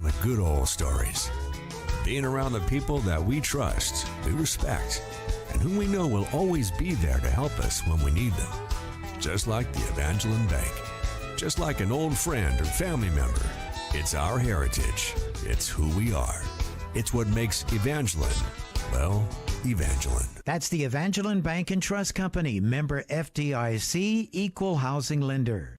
The good old stories. Being around the people that we trust, we respect, and whom we know will always be there to help us when we need them. Just like the Evangeline Bank. Just like an old friend or family member. It's our heritage. It's who we are. It's what makes Evangeline, well, Evangeline. That's the Evangeline Bank and Trust Company, member FDIC, equal housing lender.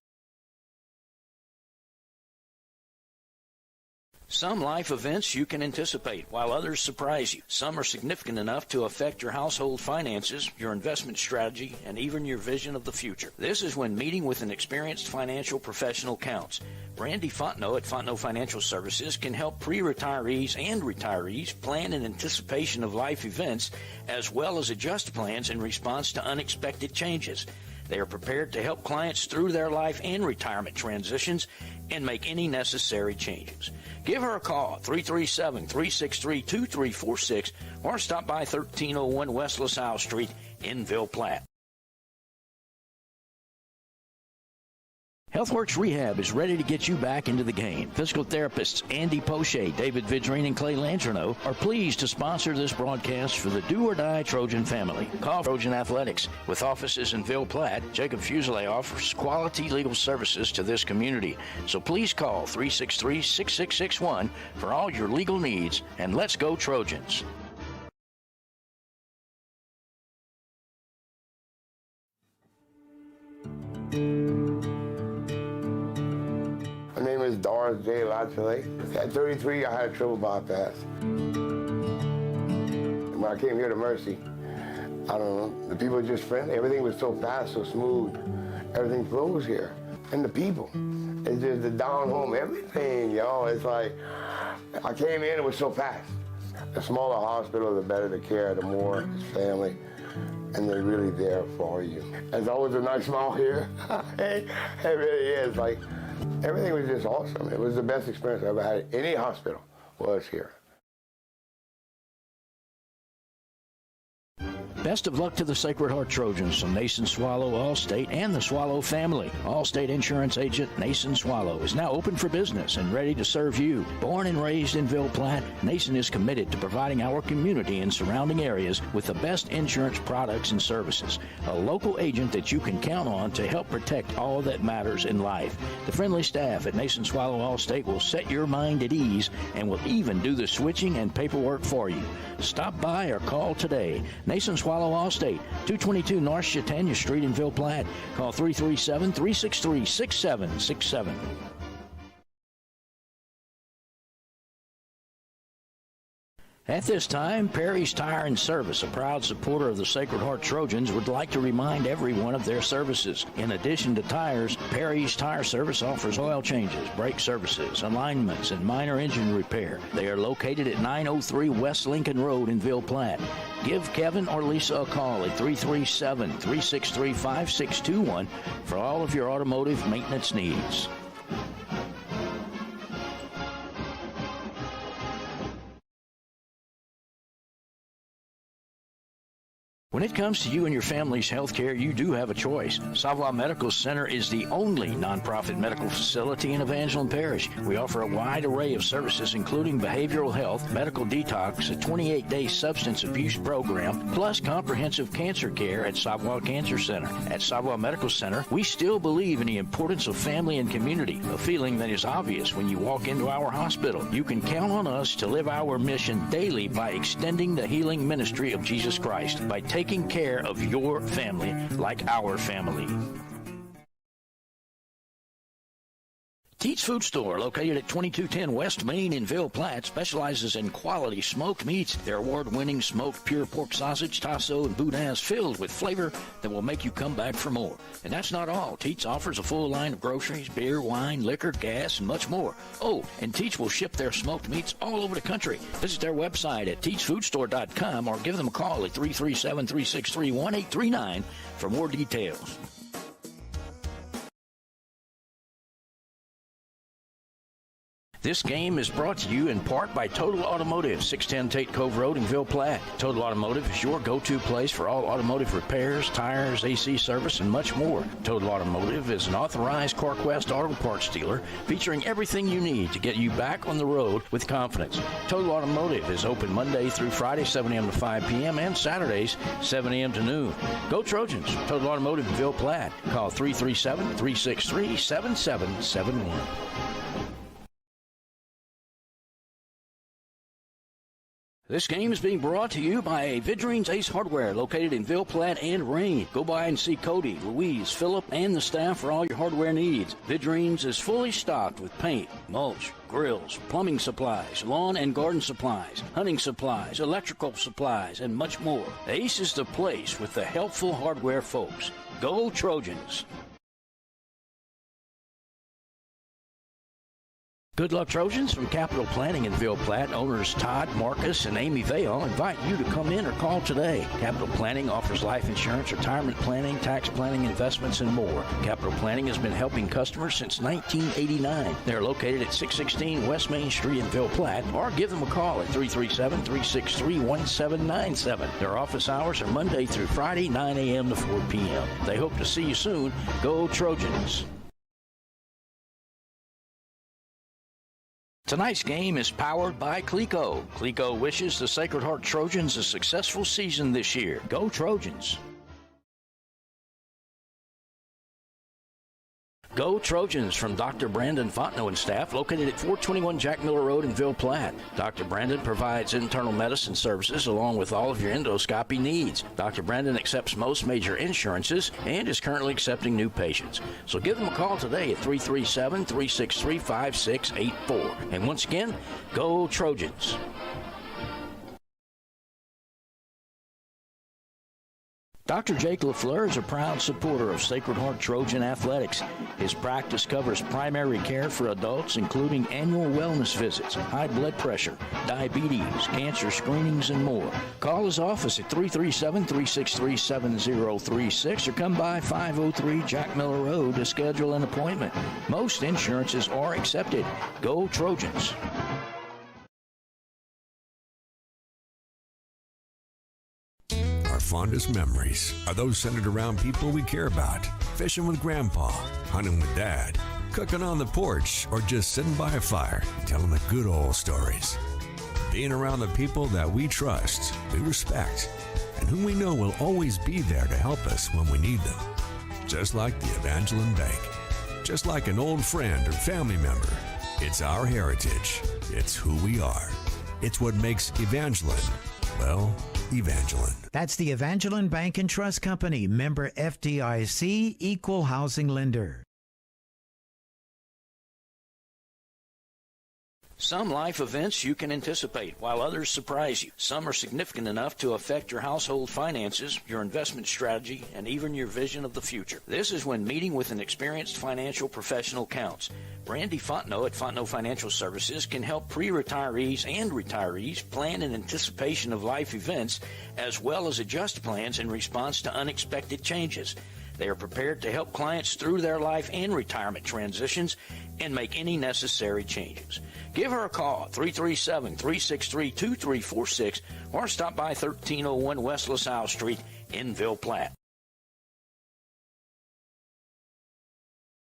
Some life events you can anticipate, while others surprise you. Some are significant enough to affect your household finances, your investment strategy, and even your vision of the future. This is when meeting with an experienced financial professional counts. Brandy Fontenot at Fontenot Financial Services can help pre-retirees and retirees plan in anticipation of life events, as well as adjust plans in response to unexpected changes. They are prepared to help clients through their life and retirement transitions and make any necessary changes. Give her a call, 337-363-2346, or stop by 1301 West LaSalle Street in Ville Platte. HealthWorks Rehab is ready to get you back into the game. Physical therapists Andy Poche, David Vidrine, and Clay Langerneau are pleased to sponsor this broadcast for the do-or-die Trojan family. Call Trojan Athletics. With offices in Ville Platte, Jacob Fuselier offers quality legal services to this community. So please call 363-6661 for all your legal needs, and let's go Trojans. My name is Doris J. Latchley. At 33, I had a triple bypass. When I came here to Mercy, I don't know, the people were just friendly. Everything was so fast, so smooth. Everything flows here. And the people, it's just the down home, everything, y'all. It's like, I came in, it was so fast. The smaller hospital, the better the care, the more family, and they're really there for you. There's always a nice smile here. It really is. Like, everything was just awesome. It was the best experience I ever had at any hospital was here. Best of luck to the Sacred Heart Trojans from Nason Swallow Allstate and the Swallow family. Allstate Insurance Agent Nason Swallow is now open for business and ready to serve you. Born and raised in Ville Platte, Nason is committed to providing our community and surrounding areas with the best insurance products and services. A local agent that you can count on to help protect all that matters in life. The friendly staff at Nason Swallow Allstate will set your mind at ease and will even do the switching and paperwork for you. Stop by or call today. Nason Swallow Allstate, 222 North Chautauqua Street in Ville Platte. Call 337-363-6767. At this time, Perry's Tire and Service, a proud supporter of the Sacred Heart Trojans, would like to remind everyone of their services. In addition to tires, Perry's Tire Service offers oil changes, brake services, alignments, and minor engine repair. They are located at 903 West Lincoln Road in Ville Platte. Give Kevin or Lisa a call at 337-363-5621 for all of your automotive maintenance needs. When it comes to you and your family's health care, you do have a choice. Savoy Medical Center is the only nonprofit medical facility in Evangeline Parish. We offer a wide array of services, including behavioral health, medical detox, a 28-day substance abuse program, plus comprehensive cancer care at Savoy Cancer Center. At Savoy Medical Center, we still believe in the importance of family and community, a feeling that is obvious when you walk into our hospital. You can count on us to live our mission daily by extending the healing ministry of Jesus Christ, by taking care of your family like our family. Teats Food Store, located at 2210 West Main in Ville Platte, specializes in quality smoked meats. Their award-winning smoked pure pork sausage, tasso, and boudin is filled with flavor that will make you come back for more. And that's not all. Teats offers a full line of groceries, beer, wine, liquor, gas, and much more. Oh, and Teats will ship their smoked meats all over the country. Visit their website at teatsfoodstore.com or give them a call at 337-363-1839 for more details. This game is brought to you in part by Total Automotive, 610 Tate Cove Road in Ville Platte. Total Automotive is your go-to place for all automotive repairs, tires, AC service, and much more. Total Automotive is an authorized CarQuest auto parts dealer featuring everything you need to get you back on the road with confidence. Total Automotive is open Monday through Friday, 7 a.m. to 5 p.m. and Saturdays, 7 a.m. to noon. Go Trojans! Total Automotive in Ville Platte. Call 337-363-7771. This game is being brought to you by Vidrine's Ace Hardware, located in Ville Platte and Rain. Go by and see Cody, Louise, Phillip, and the staff for all your hardware needs. Vidrine's is fully stocked with paint, mulch, grills, plumbing supplies, lawn and garden supplies, hunting supplies, electrical supplies, and much more. Ace is the place with the helpful hardware folks. Go Trojans! Good luck, Trojans. From Capital Planning in Ville Platte, owners Todd, Marcus, and Amy Vale invite you to come in or call today. Capital Planning offers life insurance, retirement planning, tax planning, investments, and more. Capital Planning has been helping customers since 1989. They're located at 616 West Main Street in Ville Platte, or give them a call at 337-363-1797. Their office hours are Monday through Friday, 9 a.m. to 4 p.m. They hope to see you soon. Go Trojans! Tonight's game is powered by Clico. Clico wishes the Sacred Heart Trojans a successful season this year. Go Trojans! Go Trojans from Dr. Brandon Fontenot and staff, located at 421 Jack Miller Road in Ville Platte. Dr. Brandon provides internal medicine services along with all of your endoscopy needs. Dr. Brandon accepts most major insurances and is currently accepting new patients. So give them a call today at 337-363-5684. And once again, go Trojans! Dr. Jake LaFleur is a proud supporter of Sacred Heart Trojan Athletics. His practice covers primary care for adults, including annual wellness visits, high blood pressure, diabetes, cancer screenings, and more. Call his office at 337-363-7036 or come by 503 Jack Miller Road to schedule an appointment. Most insurances are accepted. Go Trojans! Our fondest memories are those centered around people we care about. Fishing with Grandpa, hunting with Dad, cooking on the porch, or just sitting by a fire, telling the good old stories. Being around the people that we trust, we respect, and whom we know will always be there to help us when we need them. Just like the Evangeline Bank. Just like an old friend or family member. It's our heritage. It's who we are. It's what makes Evangeline, well, Evangeline. That's the Evangeline Bank and Trust Company, member FDIC, equal housing lender. Some life events you can anticipate, while others surprise you. Some are significant enough to affect your household finances, your investment strategy, and even your vision of the future. This is when meeting with an experienced financial professional counts. Brandy Fontenot at Fontenot Financial Services can help pre-retirees and retirees plan in anticipation of life events, as well as adjust plans in response to unexpected changes. They are prepared to help clients through their life and retirement transitions and make any necessary changes. Give her a call, 337-363-2346, or stop by 1301 West LaSalle Street in Ville Platte.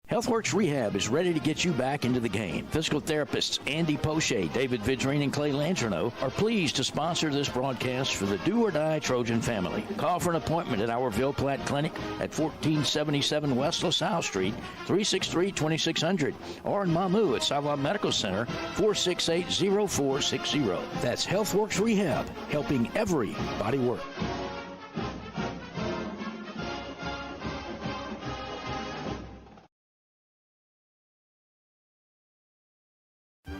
HealthWorks Rehab is ready to get you back into the game. Physical therapists Andy Poche, David Vidrine, and Clay Landrino are pleased to sponsor this broadcast for the Do or Die Trojan family. Call for an appointment at our Ville Platte Clinic at 1477 West LaSalle Street, 363-2600, or in Mamu at Savoy Medical Center, 468-0460. That's HealthWorks Rehab, helping everybody work.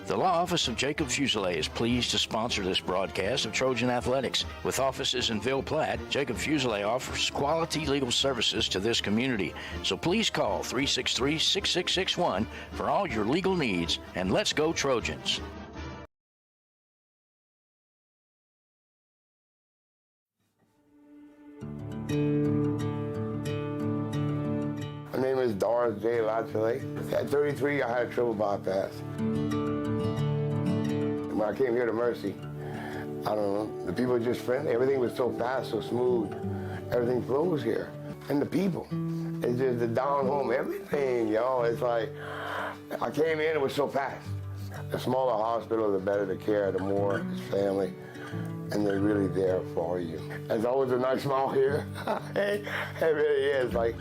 The Law Office of Jacob Fuselier is pleased to sponsor this broadcast of Trojan Athletics. With offices in Ville Platte, Jacob Fuselier offers quality legal services to this community. So please call 363-6661 for all your legal needs, and let's go Trojans. My name is Doris J. Lachele. At 33, I had a triple bypass. I came here to Mercy, I don't know, the people were just friendly. Everything was so fast, so smooth. Everything flows here. And the people, it's just the down home, everything, y'all. It's like, I came in, it was so fast. The smaller hospital, the better the care, the more family, and they're really there for you. There's always a nice smile here. It really is. Like,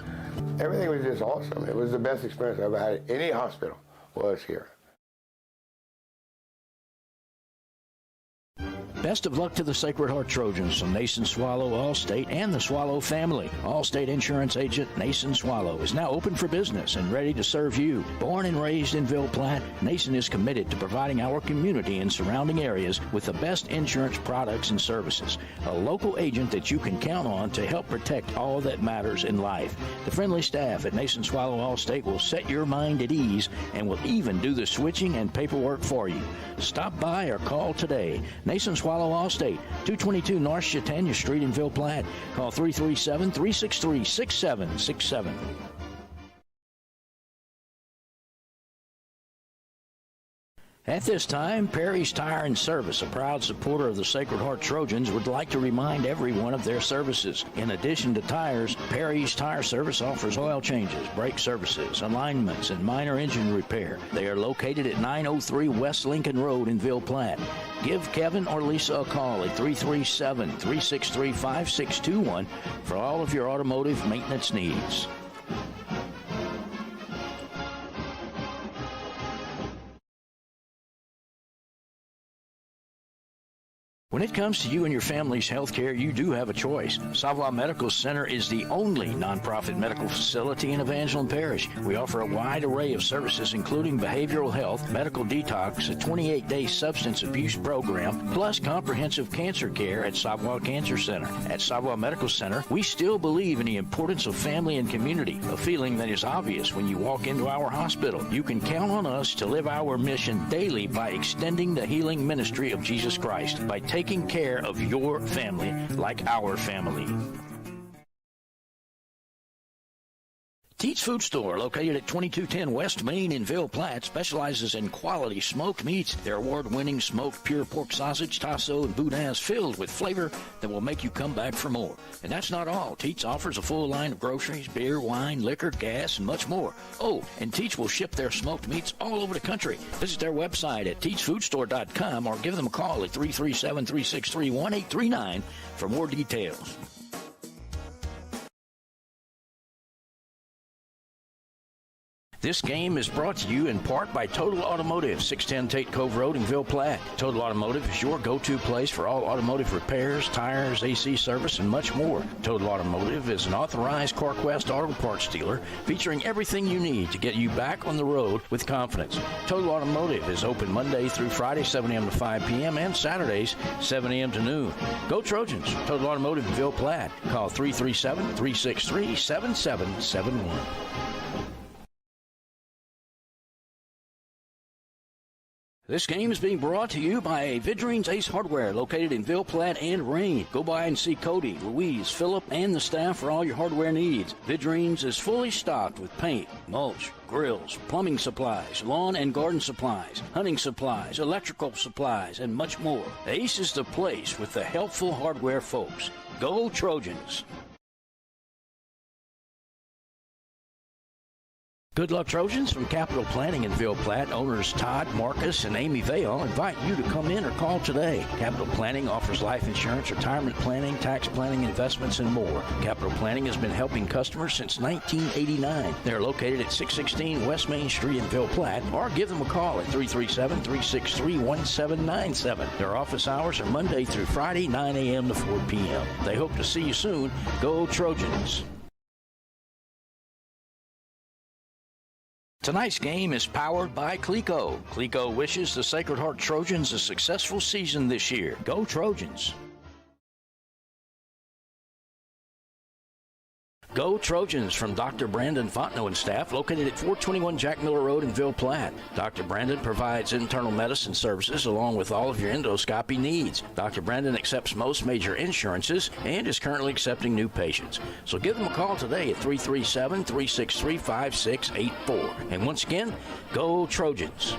everything was just awesome. It was the best experience I ever had at any hospital was here. Best of luck to the Sacred Heart Trojans from Nason Swallow Allstate and the Swallow family. Allstate Insurance Agent Nason Swallow is now open for business and ready to serve you. Born and raised in Ville Platte, Nason is committed to providing our community and surrounding areas with the best insurance products and services. A local agent that you can count on to help protect all that matters in life. The friendly staff at Nason Swallow Allstate will set your mind at ease and will even do the switching and paperwork for you. Stop by or call today. Nason Swallow Allstate, 222 North Chautauqua Street in Ville Platte. Call 337-363-6767. At this time, Perry's Tire and Service, a proud supporter of the Sacred Heart Trojans, would like to remind everyone of their services. In addition to tires, Perry's Tire Service offers oil changes, brake services, alignments, and minor engine repair. They are located at 903 West Lincoln Road in Ville Platte. Give Kevin or Lisa a call at 337-363-5621 for all of your automotive maintenance needs. When it comes to you and your family's health care, you do have a choice. Savoy Medical Center is the only nonprofit medical facility in Evangeline Parish. We offer a wide array of services, including behavioral health, medical detox, a 28-day substance abuse program, plus comprehensive cancer care at Savoy Cancer Center. At Savoy Medical Center, we still believe in the importance of family and community, a feeling that is obvious when you walk into our hospital. You can count on us to live our mission daily by extending the healing ministry of Jesus Christ, by taking care of your family like our family. Teats Food Store, located at 2210 West Main in Ville Platte, specializes in quality smoked meats. Their award-winning smoked pure pork sausage, tasso, and boudin is filled with flavor that will make you come back for more. And that's not all. Teats offers a full line of groceries, beer, wine, liquor, gas, and much more. Oh, and Teats will ship their smoked meats all over the country. Visit their website at teatsfoodstore.com or give them a call at 337-363-1839 for more details. This game is brought to you in part by Total Automotive, 610 Tate Cove Road in Ville Platte. Total Automotive is your go-to place for all automotive repairs, tires, AC service, and much more. Total Automotive is an authorized CarQuest auto parts dealer featuring everything you need to get you back on the road with confidence. Total Automotive is open Monday through Friday, 7 a.m. to 5 p.m., and Saturdays, 7 a.m. to noon. Go Trojans! Total Automotive in Ville Platte. Call 337-363-7771. This game is being brought to you by Vidrine's Ace Hardware, located in Ville Platte and Rain. Go by and see Cody, Louise, Phillip, and the staff for all your hardware needs. Vidrine's is fully stocked with paint, mulch, grills, plumbing supplies, lawn and garden supplies, hunting supplies, electrical supplies, and much more. Ace is the place with the helpful hardware folks. Go Trojans! Good luck, Trojans. From Capital Planning in Ville Platte, owners Todd, Marcus, and Amy Vale invite you to come in or call today. Capital Planning offers life insurance, retirement planning, tax planning, investments, and more. Capital Planning has been helping customers since 1989. They're located at 616 West Main Street in Ville Platte, or give them a call at 337-363-1797. Their office hours are Monday through Friday, 9 a.m. to 4 p.m. They hope to see you soon. Go Trojans! Tonight's game is powered by Clico. Clico wishes the Sacred Heart Trojans a successful season this year. Go Trojans! Go Trojans from Dr. Brandon Fontenot and staff, located at 421 Jack Miller Road in Ville Platte. Dr. Brandon provides internal medicine services along with all of your endoscopy needs. Dr. Brandon accepts most major insurances and is currently accepting new patients. So give them a call today at 337-363-5684. And once again, go Trojans!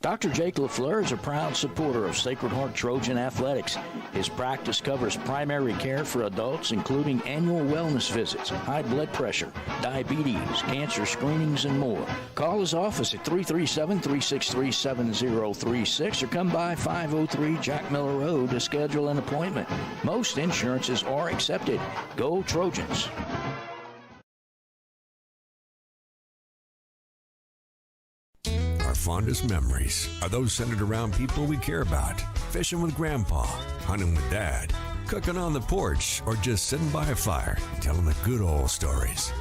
Dr. Jake LaFleur is a proud supporter of Sacred Heart Trojan Athletics. His practice covers primary care for adults, including annual wellness visits, high blood pressure, diabetes, cancer screenings, and more. Call his office at 337-363-7036 or come by 503 Jack Miller Road to schedule an appointment. Most insurances are accepted. Go Trojans! Our fondest memories are those centered around people we care about. Fishing with Grandpa, hunting with Dad, cooking on the porch, or just sitting by a fire telling the good old stories.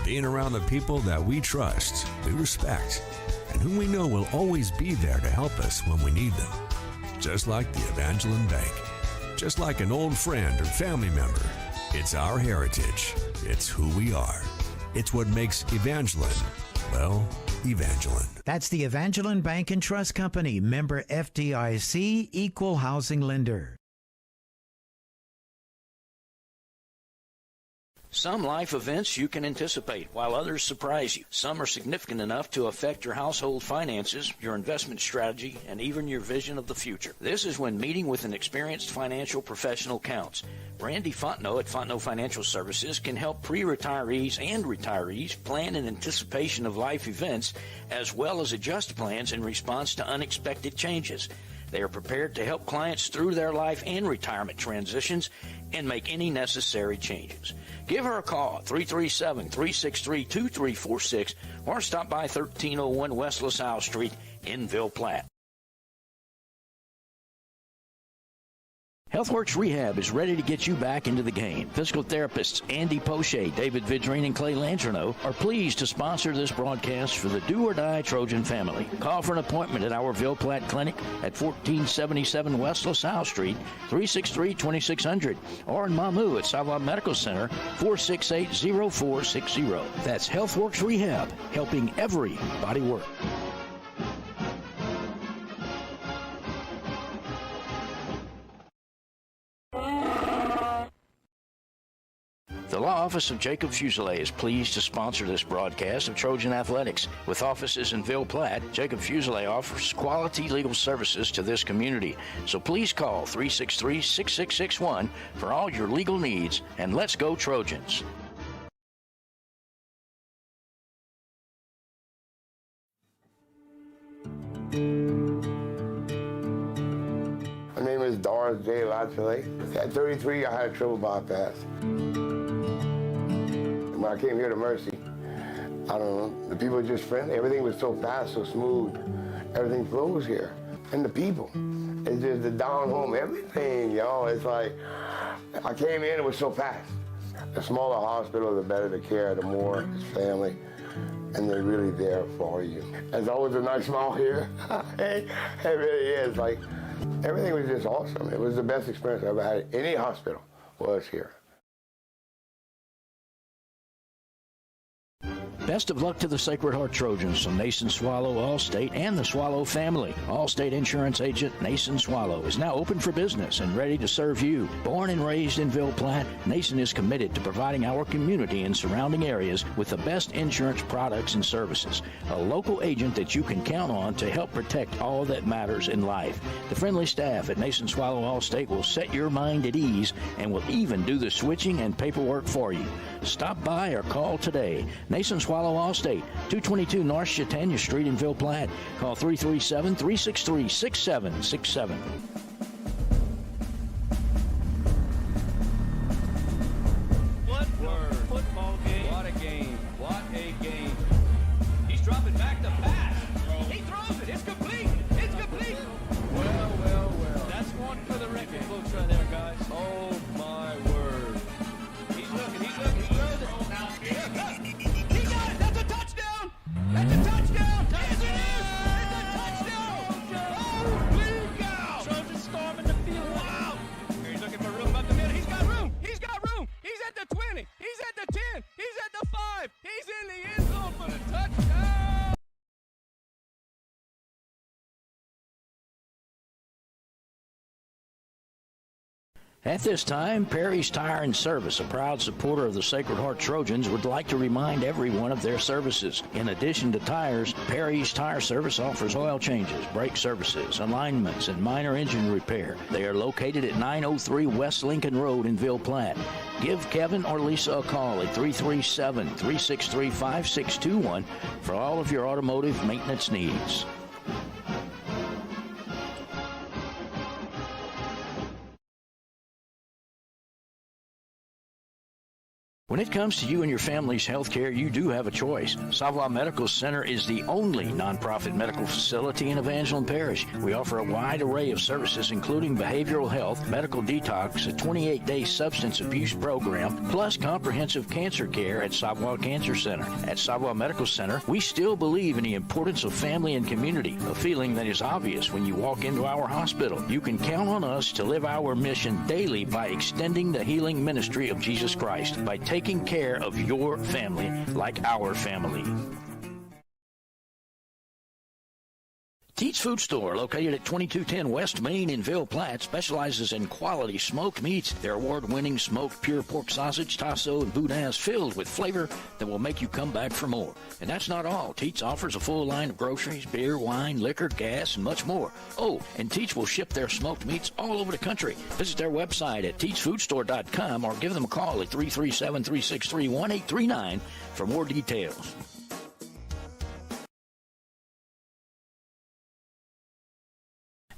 Being around the people that we trust, we respect, and whom we know will always be there to help us when we need them. Just like the Evangeline Bank. Just like an old friend or family member. It's our heritage. It's who we are. It's what makes Evangeline, well, Evangeline. That's the Evangeline Bank and Trust Company, member FDIC, equal housing lender. Some life events you can anticipate, while others surprise you. Some are significant enough to affect your household finances, your investment strategy, and even your vision of the future. This is when meeting with an experienced financial professional counts. Randy Fontenot at Fontenot Financial Services can help pre-retirees and retirees plan in anticipation of life events, as well as adjust plans in response to unexpected changes. They are prepared to help clients through their life and retirement transitions and make any necessary changes. Give her a call at 337-363-2346 or stop by 1301 West LaSalle Street in Ville Platte. HealthWorks Rehab is ready to get you back into the game. Physical therapists Andy Poche, David Vidrine, and Clay Langerno are pleased to sponsor this broadcast for the Do or Die Trojan family. Call for an appointment at our Ville Platte Clinic at 1477 West LaSalle Street, 363-2600, or in Mamou at Savoy Medical Center, 468-0460. That's HealthWorks Rehab, helping everybody work. The Law Office of Jacob Fuselier is pleased to sponsor this broadcast of Trojan Athletics. With offices in Ville Platte, Jacob Fuselier offers quality legal services to this community. So please call 363-6661 for all your legal needs, and let's go Trojans. My name is Doris J. Lachele. At 33, I had a triple bypass. When I came here to Mercy, I don't know, the people were just friendly. Everything was so fast, so smooth. Everything flows here. And the people, it's just the down home, everything, y'all. It's like, I came in, it was so fast. The smaller hospital, the better the care, the more it's family. And they're really there for you. There's always a nice smile here. It really is. Like, everything was just awesome. It was the best experience I ever had at any hospital was here. Best of luck to the Sacred Heart Trojans from Nason Swallow Allstate and the Swallow family. Allstate Insurance Agent Nason Swallow is now open for business and ready to serve you. Born and raised in Ville Platte, Nason is committed to providing our community and surrounding areas with the best insurance products and services. A local agent that you can count on to help protect all that matters in life. The friendly staff at Nason Swallow Allstate will set your mind at ease and will even do the switching and paperwork for you. Stop by or call today. Nason Swallow Allstate, 222 North Chautauqua Street in Ville Platte. Call 337-363-6767. What word? Football game. What a game. What a game. He's dropping back to pass. He throws it. It's complete. It's complete. Well, well, well. That's one for the record books right there, guys. Oh, my word. He's looking. He throws it. He got it. That's a touchdown. That's a touchdown. Yes, it is. It's a touchdown. Holy cow. Trojans At this time, Perry's Tire and Service, a proud supporter of the Sacred Heart Trojans, would like to remind everyone of their services. In addition to tires, Perry's Tire Service offers oil changes, brake services, alignments, and minor engine repair. They are located at 903 West Lincoln Road in Ville Platte. Give Kevin or Lisa a call at 337-363-5621 for all of your automotive maintenance needs. When it comes to you and your family's health care, you do have a choice. Savoir Medical Center is the only nonprofit medical facility in Evangeline Parish. We offer a wide array of services, including behavioral health, medical detox, a 28-day substance abuse program, plus comprehensive cancer care at Savoir Cancer Center. At Savoir Medical Center, we still believe in the importance of family and community, a feeling that is obvious when you walk into our hospital. You can count on us to live our mission daily by extending the healing ministry of Jesus Christ, by taking care of your family like our family. Teats Food Store, located at 2210 West Main in Ville Platte, specializes in quality smoked meats. Their award-winning smoked pure pork sausage, tasso, and boudin is filled with flavor that will make you come back for more. And that's not all. Teats offers a full line of groceries, beer, wine, liquor, gas, and much more. Oh, and Teats will ship their smoked meats all over the country. Visit their website at teatsfoodstore.com or give them a call at 337-363-1839 for more details.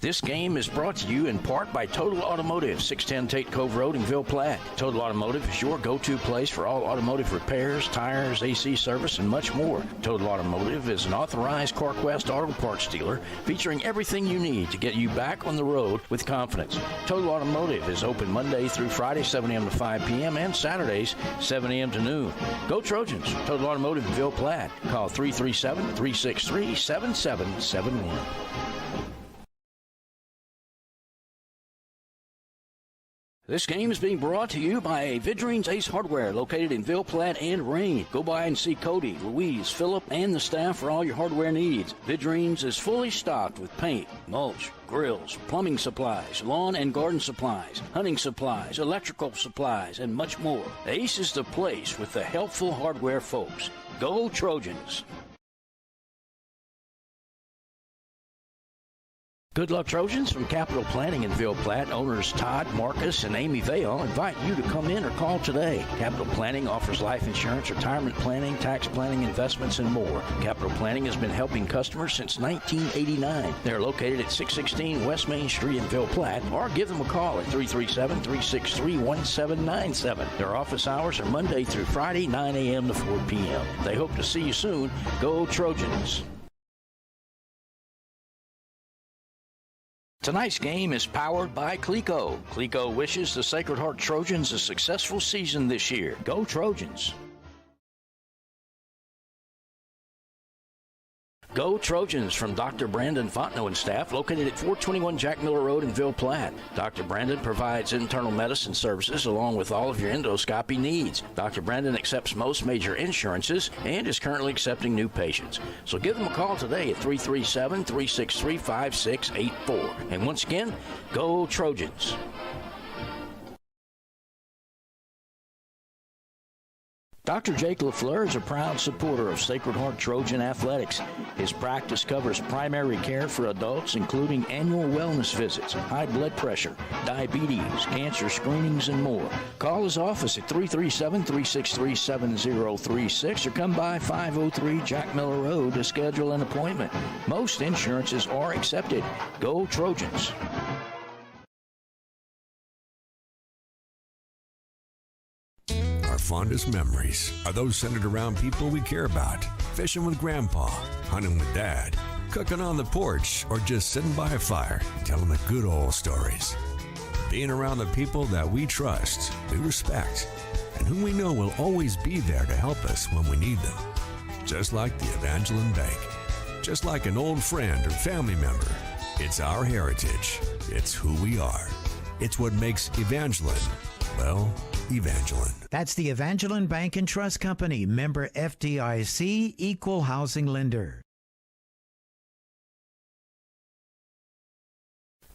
This game is brought to you in part by Total Automotive, 610 Tate Cove Road in Ville Platte. Total Automotive is your go-to place for all automotive repairs, tires, AC service, and much more. Total Automotive is an authorized CarQuest auto parts dealer featuring everything you need to get you back on the road with confidence. Total Automotive is open Monday through Friday, 7 a.m. to 5 p.m., and Saturdays, 7 a.m. to noon. Go Trojans! Total Automotive in Ville Platte. Call 337-363-7771. This game is being brought to you by Vidrine's Ace Hardware, located in Ville Platte and Rain. Go by and see Cody, Louise, Philip, and the staff for all your hardware needs. Vidrine's is fully stocked with paint, mulch, grills, plumbing supplies, lawn and garden supplies, hunting supplies, electrical supplies, and much more. Ace is the place with the helpful hardware folks. Go Trojans! Good luck, Trojans. From Capital Planning in Ville Platte, owners Todd, Marcus, and Amy Vale invite you to come in or call today. Capital Planning offers life insurance, retirement planning, tax planning, investments, and more. Capital Planning has been helping customers since 1989. They're located at 616 West Main Street in Ville Platte, or give them a call at 337-363-1797. Their office hours are Monday through Friday, 9 a.m. to 4 p.m. They hope to see you soon. Go Trojans! Tonight's game is powered by Clico. Clico wishes the Sacred Heart Trojans a successful season this year. Go Trojans! Go Trojans from Dr. Brandon Fontenot and staff, located at 421 Jack Miller Road in Ville Platte. Dr. Brandon provides internal medicine services along with all of your endoscopy needs. Dr. Brandon accepts most major insurances and is currently accepting new patients. So give them a call today at 337-363-5684. And once again, go Trojans! Dr. Jake LaFleur is a proud supporter of Sacred Heart Trojan Athletics. His practice covers primary care for adults, including annual wellness visits, high blood pressure, diabetes, cancer screenings, and more. Call his office at 337-363-7036 or come by 503 Jack Miller Road to schedule an appointment. Most insurances are accepted. Go Trojans! Our fondest memories are those centered around people we care about. Fishing with Grandpa, hunting with Dad, cooking on the porch, or just sitting by a fire, telling the good old stories. Being around the people that we trust, we respect, and whom we know will always be there to help us when we need them. Just like the Evangeline Bank. Just like an old friend or family member. It's our heritage. It's who we are. It's what makes Evangeline, well, Evangeline. That's the Evangeline Bank and Trust Company, member FDIC, equal housing lender.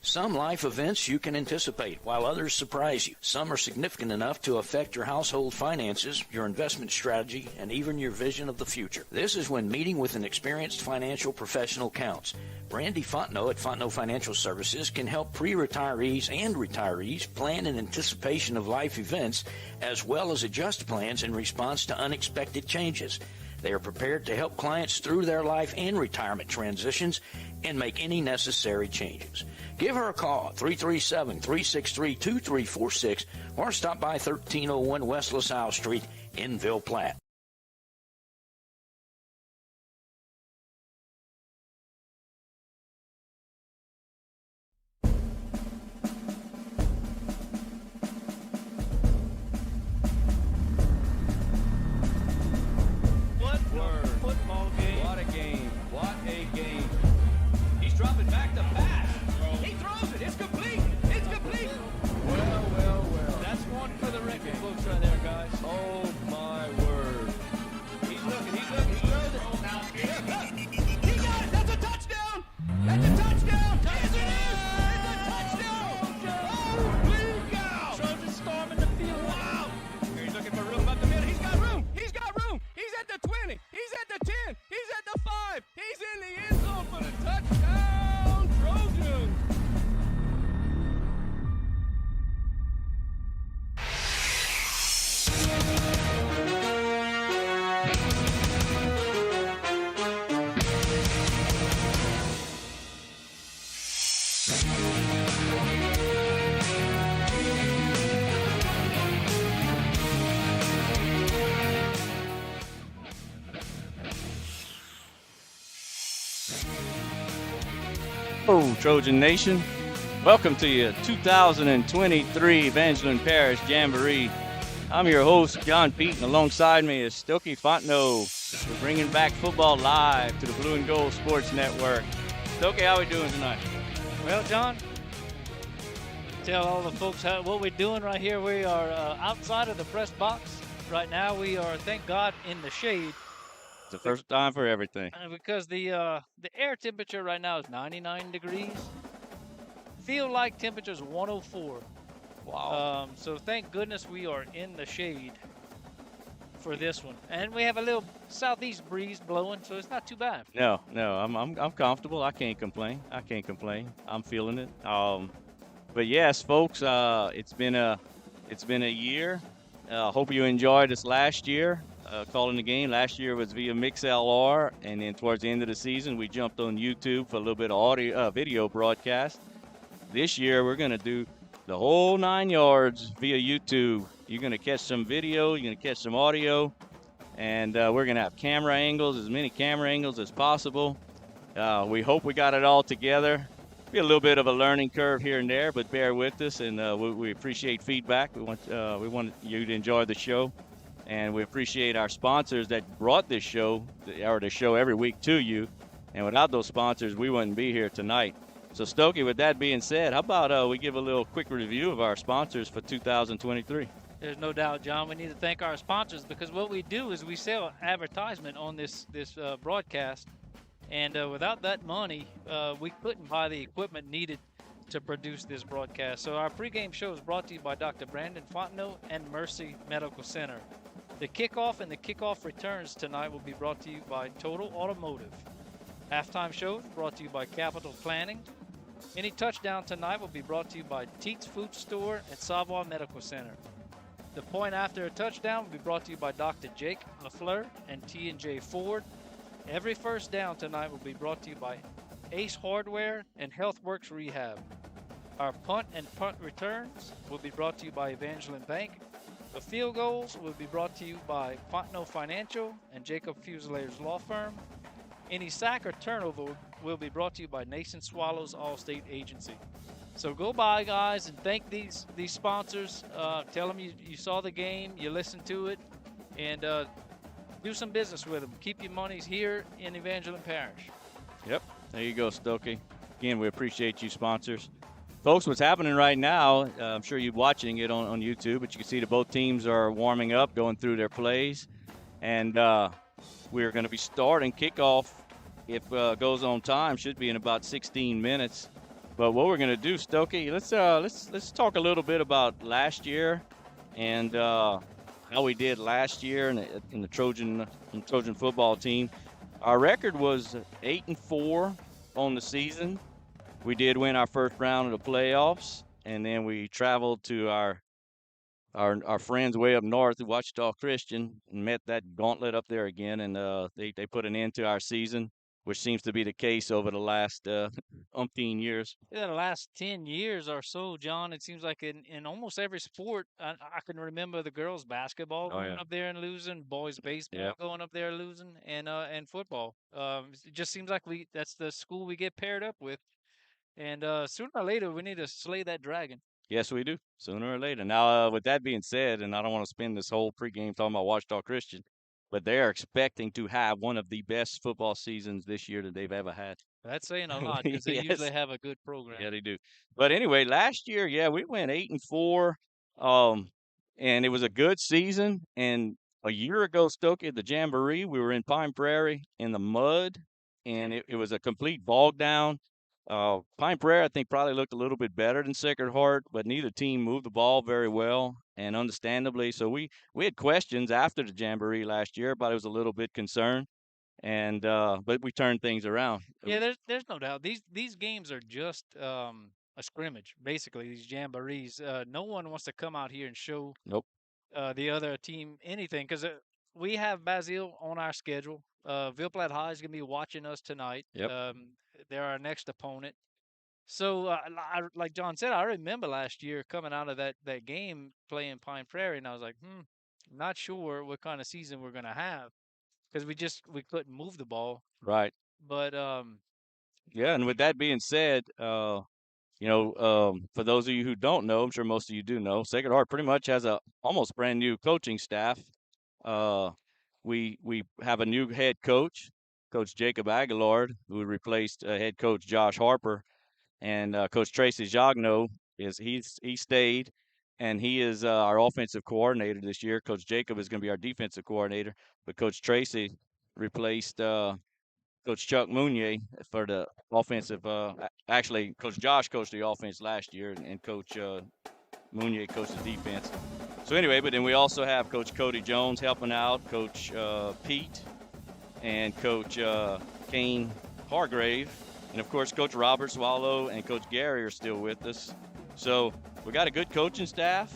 Some life events you can anticipate, while others surprise you. Some are significant enough to affect your household finances, your investment strategy, and even your vision of the future. This is when meeting with an experienced financial professional counts. Brandy Fontenot at Fontenot Financial Services can help pre-retirees and retirees plan in anticipation of life events, as well as adjust plans in response to unexpected changes. They are prepared to help clients through their life and retirement transitions and make any necessary changes. Give her a call, 337-363-2346, or stop by 1301 West LaSalle Street in Ville Platte. Football game. What a game. What a game. He's dropping back to pass. He throws it. It's complete. It's complete. Well, well, well. That's one for the record books right there, guys. Oh, my word. He's looking. He throws it. He got it. That's a touchdown. That's a touchdown. Yes, it is. It's a touchdown. Holy cow. Trojans storming the field. Wow. He's looking for room up the middle. He's got room. He's got room. He's at the 20. He's at the 10. He's at the 5. He's in the end zone for the touchdown. Trojans. Hello, Trojan Nation. Welcome to your 2023 Evangeline Parish Jamboree. I'm your host, John Pete, and alongside me is Stokey Fontenot. We're bringing back football live to the Blue and Gold Sports Network. Stokey, how are we doing tonight? Well, John, tell all the folks what we're doing right here. We are outside of the press box. Right now, we are, thank God, in the shade. It's the first time for everything. Because the air temperature right now is 99 degrees. Feel like temperature is 104. Wow. So thank goodness we are in the shade for this one. And we have a little southeast breeze blowing, so it's not too bad. No, I'm comfortable. I can't complain. I'm feeling it. But yes, folks, it's been a year. Hope you enjoyed this last year. Calling the game. Last year was via MixLR, and then towards the end of the season, we jumped on YouTube for a little bit of video broadcast. This year, we're going to do the whole 9 yards via YouTube. You're going to catch some video, you're going to catch some audio, and we're going to have camera angles, as many camera angles as possible. We hope we got it all together. Be a little bit of a learning curve here and there, but bear with us, and we appreciate feedback. We want you to enjoy the show. And we appreciate our sponsors that brought this show, or the show every week to you. And without those sponsors, we wouldn't be here tonight. So, Stokey, with that being said, how about we give a little quick review of our sponsors for 2023? There's no doubt, John. We need to thank our sponsors, because what we do is we sell advertisement on this broadcast. And without that money, we couldn't buy the equipment needed to produce this broadcast. So our pregame show is brought to you by Dr. Brandon Fontenot and Mercy Medical Center. The kickoff and the kickoff returns tonight will be brought to you by Total Automotive. Halftime show brought to you by Capital Planning. Any touchdown tonight will be brought to you by Teats Food Store and Savoy Medical Center. The point after a touchdown will be brought to you by Dr. Jake LaFleur and T&J Ford. Every first down tonight will be brought to you by Ace Hardware and HealthWorks Rehab. Our punt and punt returns will be brought to you by Evangeline Bank. The field goals will be brought to you by Fontenot Financial and Jacob Fuselier's law firm. Any sack or turnover will be brought to you by Nason Swallows Allstate Agency. So go by, guys, and thank these sponsors. Tell them you saw the game, you listened to it, and do some business with them. Keep your monies here in Evangeline Parish. Yep, there you go, Stokey. Again, we appreciate you sponsors. Folks, what's happening right now, I'm sure you're watching it on YouTube, but you can see that both teams are warming up, going through their plays. And we're going to be starting kickoff, if goes on time, should be in about 16 minutes. But what we're going to do, Stokey, let's talk a little bit about last year and how we did last year in the Trojan football team. Our record was 8-4 on the season. We did win our first round of the playoffs, and then we traveled to our friends way up north at Wichita Christian and met that gauntlet up there again, and they put an end to our season, which seems to be the case over the last umpteen years. Yeah, the last 10 years or so, John, it seems like in almost every sport, I can remember the girls' basketball going up there and losing, boys' baseball going up there losing, and football. It just seems like that's the school we get paired up with. And sooner or later, we need to slay that dragon. Yes, we do, sooner or later. Now, with that being said, and I don't want to spend this whole pregame talking about Wichita Christian, but they are expecting to have one of the best football seasons this year that they've ever had. That's saying a lot because they usually have a good program. Yeah, they do. But anyway, last year, we went 8-4, and it was a good season. And a year ago, Stokey, at the Jamboree, we were in Pine Prairie in the mud, and it was a complete bog down. Pine Prairie, I think, probably looked a little bit better than Sacred Heart, but neither team moved the ball very well, and understandably. So we had questions after the Jamboree last year. Everybody was a little bit concerned, and but we turned things around. Yeah, there's no doubt. These games are just a scrimmage, basically. These Jamborees. No one wants to come out here and show the other team anything because we have Basile on our schedule. Ville Platte High is going to be watching us tonight. They're our next opponent. So, like John said, I remember last year coming out of that game playing Pine Prairie, and I was like, not sure what kind of season we're going to have because we couldn't move the ball. Right. But yeah, and with that being said, for those of you who don't know, I'm sure most of you do know, Sacred Heart pretty much has a almost brand new coaching staff. We have a new head coach, Coach Jacob Aguilard, who replaced head coach Josh Harper, and Coach Tracy Jagno he stayed, and he is our offensive coordinator this year. Coach Jacob is going to be our defensive coordinator, but Coach Tracy replaced Coach Chuck Mounier for the offensive. Actually, Coach Josh coached the offense last year, and Coach Mounier coached the defense. So anyway, but then we also have Coach Cody Jones helping out, Coach Pete, and Coach Kane Hargrave, and of course Coach Robert Swallow and Coach Gary are still with us. So we got a good coaching staff.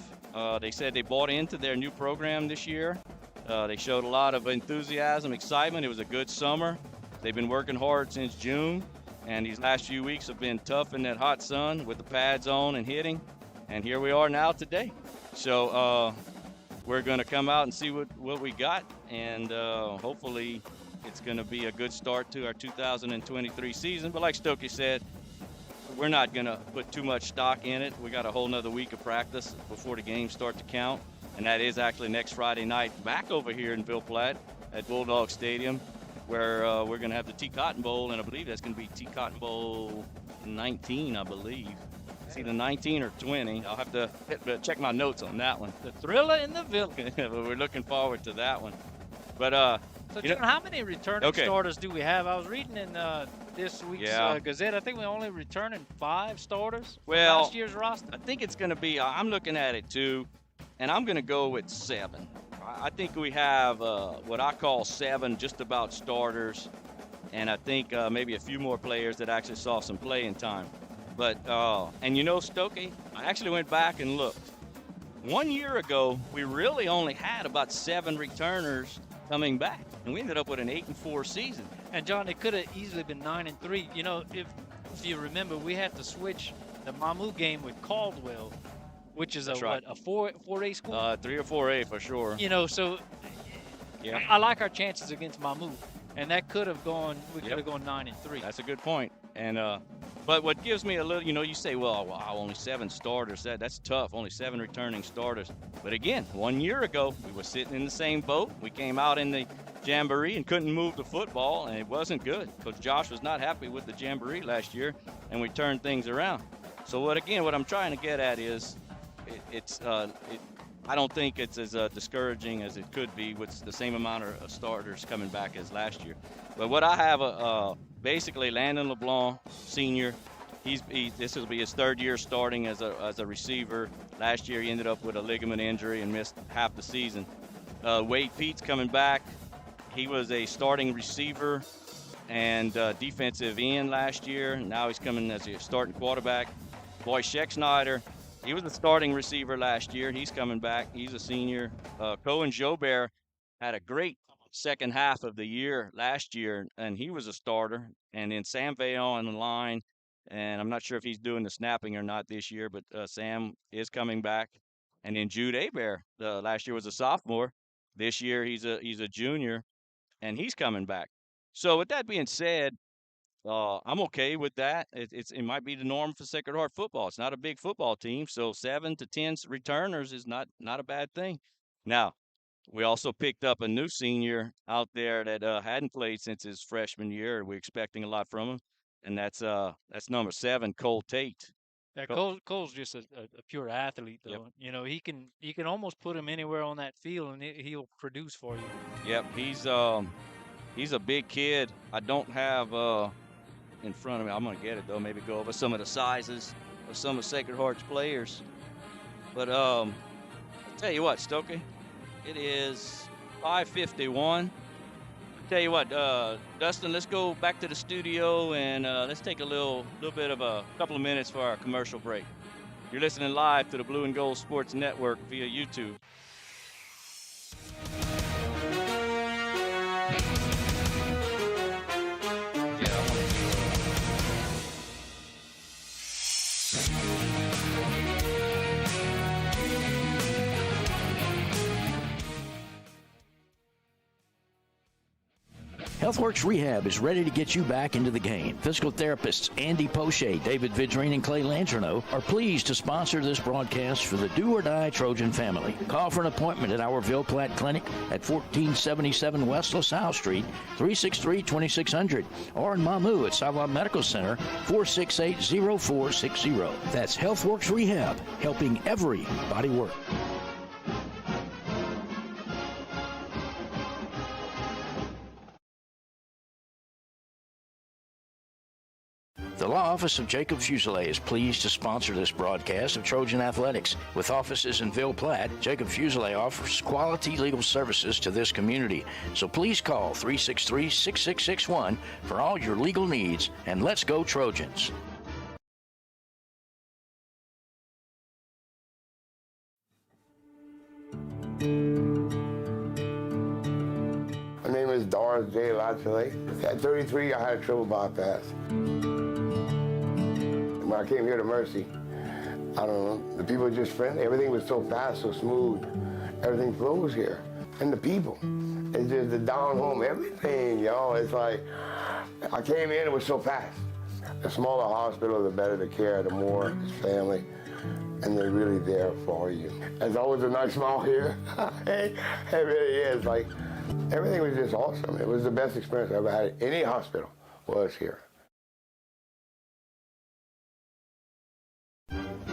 They said they bought into their new program this year. They showed a lot of enthusiasm, excitement. It was a good summer. They've been working hard since June, and these last few weeks have been tough in that hot sun with the pads on and hitting. And here we are now today. So we're going to come out and see what we got, and hopefully it's going to be a good start to our 2023 season. But like Stokey said, we're not going to put too much stock in it. We got a whole nother week of practice before the games start to count, and that is actually next Friday night back over here in Ville Platte at Bulldog Stadium, where we're going to have the T Cotton Bowl, and I believe that's going to be T Cotton Bowl 19, I believe. It's either 19 or 20. I'll have to check my notes on that one. The thriller in the village. But we're looking forward to that one. But so, John, how many returning starters do we have? I was reading in this week's Gazette. I think we're only returning 5 starters from last year's roster. I think it's going to be. I'm looking at it too, and I'm going to go with 7. I think we have what I call 7 just about starters, and I think maybe a few more players that actually saw some playing time. But, and Stokey, I actually went back and looked. 1 year ago, we really only had about 7 returners coming back, and we ended up with an 8-4 season. And, John, it could have easily been 9-3. If you remember, we had to switch the Mamu game with Caldwell, which is a 4A school? 3 or 4A for sure. So I like our chances against Mamu, and that could have gone. We could have gone 9-3. That's a good point. And but what gives me a little, you say, well, wow, only 7 starters. That's tough. Only 7 returning starters. But again, 1 year ago, we were sitting in the same boat. We came out in the Jamboree and couldn't move the football, and it wasn't good. Coach Josh was not happy with the Jamboree last year, and we turned things around. So what I'm trying to get at is, I don't think it's as discouraging as it could be with the same amount of starters coming back as last year. But what I have, basically Landon LeBlanc, senior, This will be his third year starting as a receiver. Last year he ended up with a ligament injury and missed half the season. Wade Pete's coming back. He was a starting receiver and defensive end last year. Now he's coming as a starting quarterback. Boy Scheckschneider, he was a starting receiver last year. He's coming back. He's a senior. Cohen Jobert had a great second half of the year last year, and he was a starter. And then Sam Vail on the line, and I'm not sure if he's doing the snapping or not this year, but Sam is coming back. And then Jude Hebert, last year was a sophomore. This year he's a junior, and he's coming back. So with that being said, I'm okay with that. It might be the norm for Sacred Heart football. It's not a big football team, so 7 to 10 returners is not a bad thing. Now, we also picked up a new senior out there that hadn't played since his freshman year. We're expecting a lot from him, and that's number 7, Cole Tate. Yeah, Cole's just a pure athlete, though. Yep. You know, he can almost put him anywhere on that field, and he'll produce for you. Yep, he's a big kid. I don't have in front of me. I'm gonna get it though. Maybe go over some of the sizes of some of Sacred Heart's players. But I'll tell you what, Stokey, it is 5:51. Tell you what, Dustin, let's go back to the studio and let's take a little bit of a couple of minutes for our commercial break. You're listening live to the Blue and Gold Sports Network via YouTube. HealthWorks Rehab is ready to get you back into the game. Physical therapists Andy Poche, David Vidrine, and Clay Langerno are pleased to sponsor this broadcast for the Do or Die Trojan family. Call for an appointment at our Ville Platte Clinic at 1477 West LaSalle Street, 363-2600, or in Mamou at Savoy Medical Center, 468-0460. That's HealthWorks Rehab, helping everybody work. The law office of Jacob Fuselier is pleased to sponsor this broadcast of Trojan Athletics. With offices in Ville Platte, Jacob Fuselier offers quality legal services to this community. So please call 363-6661 for all your legal needs, and let's go Trojans. My name is Doris J. Latchley. At 33, I had a triple bypass. When I came here to Mercy, I don't know, the people were just friendly. Everything was so fast, so smooth. Everything flows here. And the people, it's just the down home, everything, y'all. It's like, I came in, it was so fast. The smaller hospital, the better the care, the more it's family. And they're really there for you. There's always a nice smile here. It really is. Like, everything was just awesome. It was the best experience I ever had at any hospital was here.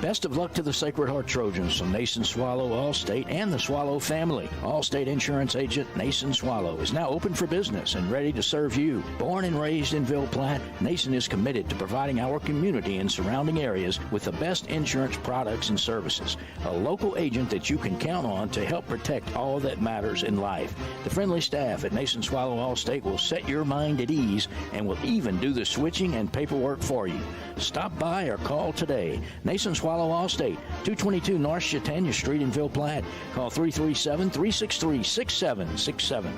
Best of luck to the Sacred Heart Trojans from Nason Swallow, Allstate, and the Swallow family. Allstate Insurance Agent Nason Swallow is now open for business and ready to serve you. Born and raised in Ville Platte, Nason is committed to providing our community and surrounding areas with the best insurance products and services. A local agent that you can count on to help protect all that matters in life. The friendly staff at Nason Swallow Allstate will set your mind at ease and will even do the switching and paperwork for you. Stop by or call today. Nason Swallow Allstate, 222 North Chautauqua Street in Ville Platte. Call 337-363-6767.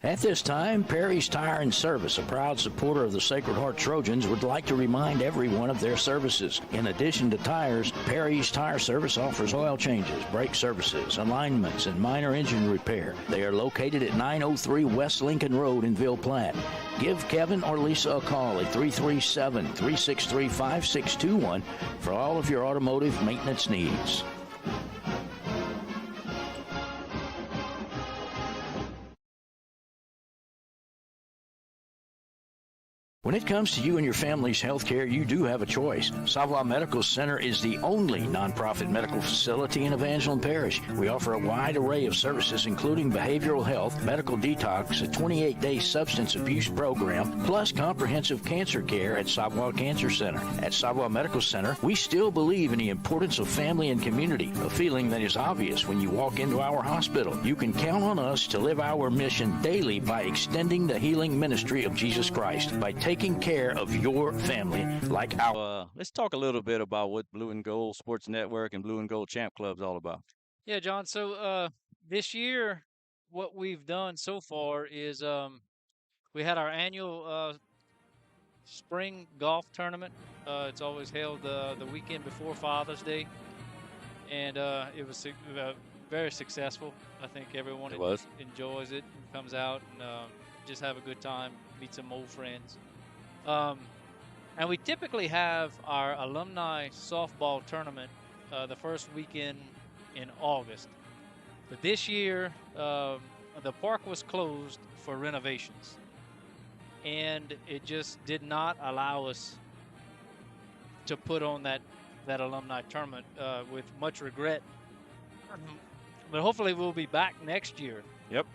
At this time, Perry's Tire and Service, a proud supporter of the Sacred Heart Trojans, would like to remind everyone of their services. In addition to tires, Perry's Tire Service offers oil changes, brake services, alignments, and minor engine repair. They are located at 903 West Lincoln Road in Ville Platte. Give Kevin or Lisa a call at 337-363-5621 for all of your automotive maintenance needs. When it comes to you and your family's health care, you do have a choice. Savoir Medical Center is the only nonprofit medical facility in Evangeline Parish. We offer a wide array of services, including behavioral health, medical detox, a 28-day substance abuse program, plus comprehensive cancer care at Savoir Cancer Center. At Savoir Medical Center, we still believe in the importance of family and community, a feeling that is obvious when you walk into our hospital. You can count on us to live our mission daily by extending the healing ministry of Jesus Christ, by taking care of your family like our. Let's talk a little bit about what Blue and Gold Sports Network and Blue and Gold Champ Club is all about. Yeah, John. So this year, what we've done so far is we had our annual spring golf tournament. It's always held the weekend before Father's Day, and it was very successful. I think everyone enjoys it and comes out and just have a good time, meet some old friends. And we typically have our alumni softball tournament the first weekend in August. But this year, the park was closed for renovations. And it just did not allow us to put on that alumni tournament with much regret. But hopefully we'll be back next year. Yep.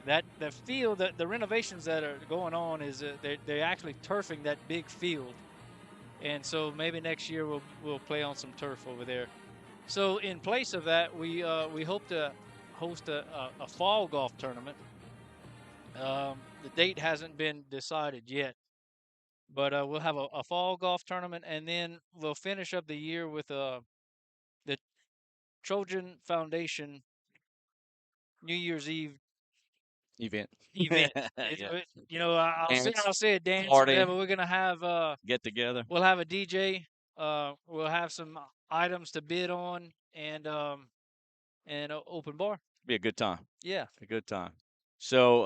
That the field, the renovations that are going on is they're actually turfing that big field, and so maybe next year we'll play on some turf over there. So in place of that, we hope to host a fall golf tournament. The date hasn't been decided yet, but we'll have a fall golf tournament, and then we'll finish up the year with the Trojan Foundation New Year's Eve event. Yeah. I'll say a dance or Party. whatever. We're gonna have Get together. We'll have a DJ. We'll have some items to bid on and an open bar. Be a good time. Yeah. A good time. So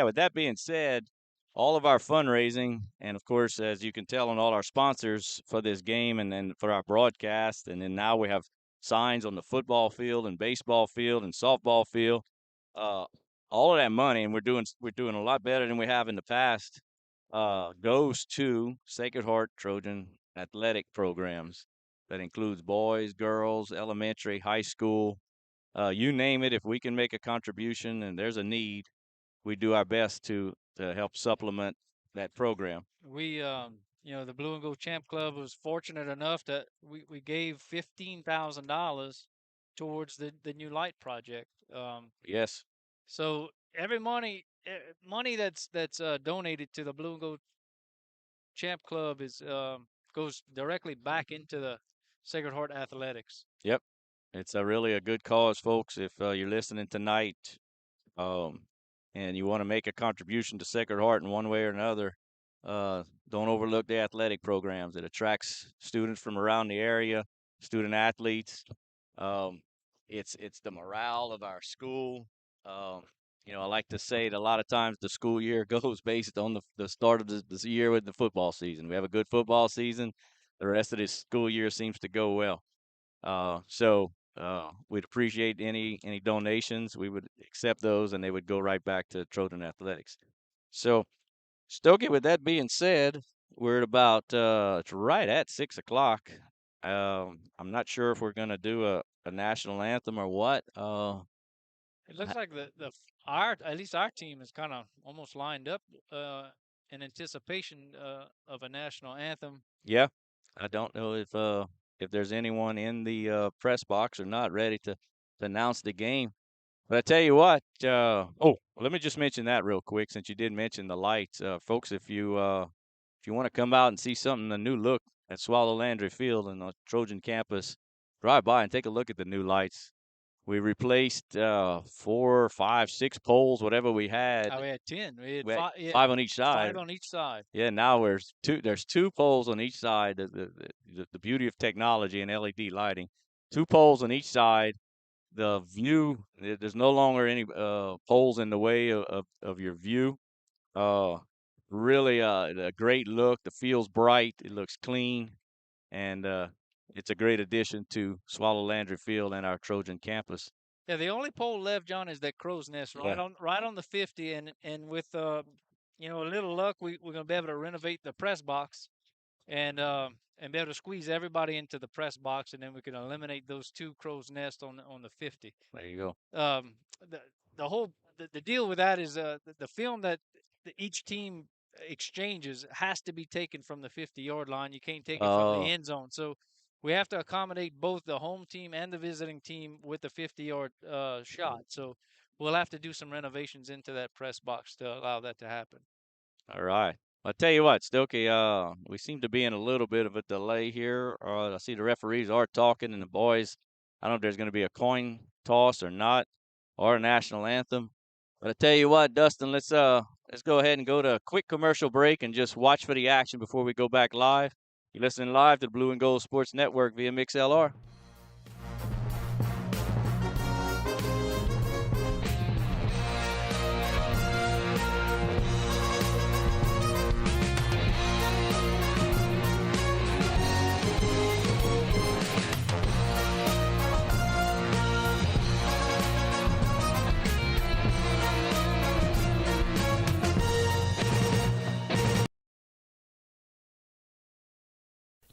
with that being said, all of our fundraising, and of course, as you can tell on all our sponsors for this game and then for our broadcast, and then now we have signs on the football field and baseball field and softball field. All of that money, and we're doing a lot better than we have in the past, goes to Sacred Heart Trojan athletic programs. That includes boys, girls, elementary, high school, you name it. If we can make a contribution and there's a need, we do our best to help supplement that program. We, the Blue and Gold Champ Club was fortunate enough that we gave $15,000 towards the new light project. Yes. So every money that's donated to the Blue and Gold Champ Club is goes directly back into the Sacred Heart Athletics. Yep, it's really a good cause, folks. If you're listening tonight, and you want to make a contribution to Sacred Heart in one way or another, don't overlook the athletic programs. It attracts students from around the area, student athletes. It's the morale of our school. I like to say that a lot of times the school year goes based on the start of the year with the football season. We have a good football season. The rest of this school year seems to go well. So we'd appreciate any donations. We would accept those, and they would go right back to Trojan Athletics. So, Stokey, with that being said, we're at about it's right at 6 o'clock. I'm not sure if we're going to do a national anthem or what. It looks like at least our team is kind of almost lined up in anticipation of a national anthem. Yeah, I don't know if there's anyone in the press box or not ready to announce the game. But I tell you what, let me just mention that real quick since you did mention the lights. Folks, if you want to come out and see something, a new look at Swallow Landry Field and the Trojan campus, drive by and take a look at the new lights. We replaced 4, 5, 6 poles, whatever we had. We had 10. We had 5 on each side. 5 on each side. Yeah, now there's 2 poles on each side. The beauty of technology and LED lighting. 2 poles on each side. The view, there's no longer any poles in the way of your view. Really a great look. The field's bright. It looks clean. And it's a great addition to Swallow Landry Field and our Trojan campus. Yeah, the only pole left, John, is that crow's nest right on the 50, and with you know, a little luck, we're going to be able to renovate the press box and be able to squeeze everybody into the press box, and then we can eliminate those two crow's nest on the 50. There you go. Um, the the whole the deal with that is the film that each team exchanges has to be taken from the 50-yard line. You can't take it from the end zone. So we have to accommodate both the home team and the visiting team with the 50-yard shot. So we'll have to do some renovations into that press box to allow that to happen. All right. I'll tell you what, Stokey, we seem to be in a little bit of a delay here. I see the referees are talking, and the boys, I don't know if there's going to be a coin toss or not, or a national anthem. But I tell you what, Dustin, let's go ahead and go to a quick commercial break and just watch for the action before we go back live. You're listening live to the Blue and Gold Sports Network via MixLR.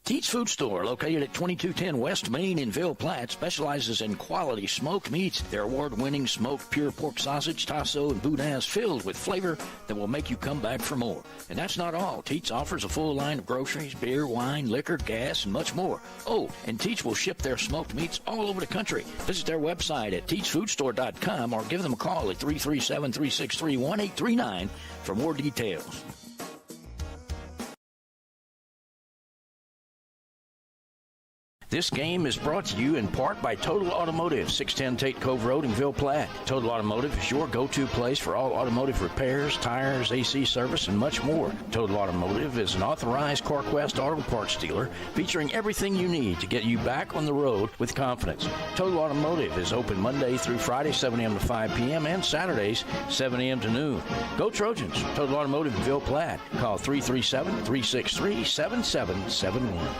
Teats Food Store, located at 2210 West Main in Ville Platte, specializes in quality smoked meats. Their award-winning smoked pure pork sausage, tasso, and boudin is filled with flavor that will make you come back for more. And that's not all. Teats offers a full line of groceries, beer, wine, liquor, gas, and much more. Oh, and Teats will ship their smoked meats all over the country. Visit their website at teatsfoodstore.com or give them a call at 337-363-1839 for more details. This game is brought to you in part by Total Automotive, 610 Tate Cove Road in Ville Platte. Total Automotive is your go-to place for all automotive repairs, tires, AC service, and much more. Total Automotive is an authorized CarQuest auto parts dealer featuring everything you need to get you back on the road with confidence. Total Automotive is open Monday through Friday, 7 a.m. to 5 p.m., and Saturdays, 7 a.m. to noon. Go Trojans! Total Automotive in Ville Platte. Call 337-363-7771.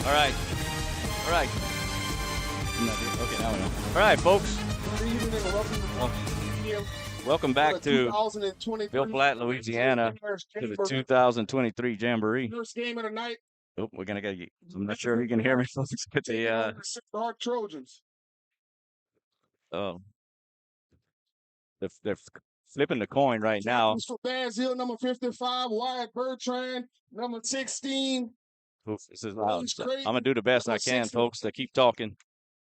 All right. Okay, now we know. All right, folks. Good evening and Welcome back to 2023 Ville Platte, Louisiana, to the 2023 Jamboree. First game of the night. Oh, we're gonna get. I'm not sure if you can hear me, folks. But the Dark Trojans. oh, they're flipping the coin right now. For Basil, number 55. Wyatt Bertrand, number 16. Oof, this is loud. I'm gonna do the best I can, folks, to keep talking.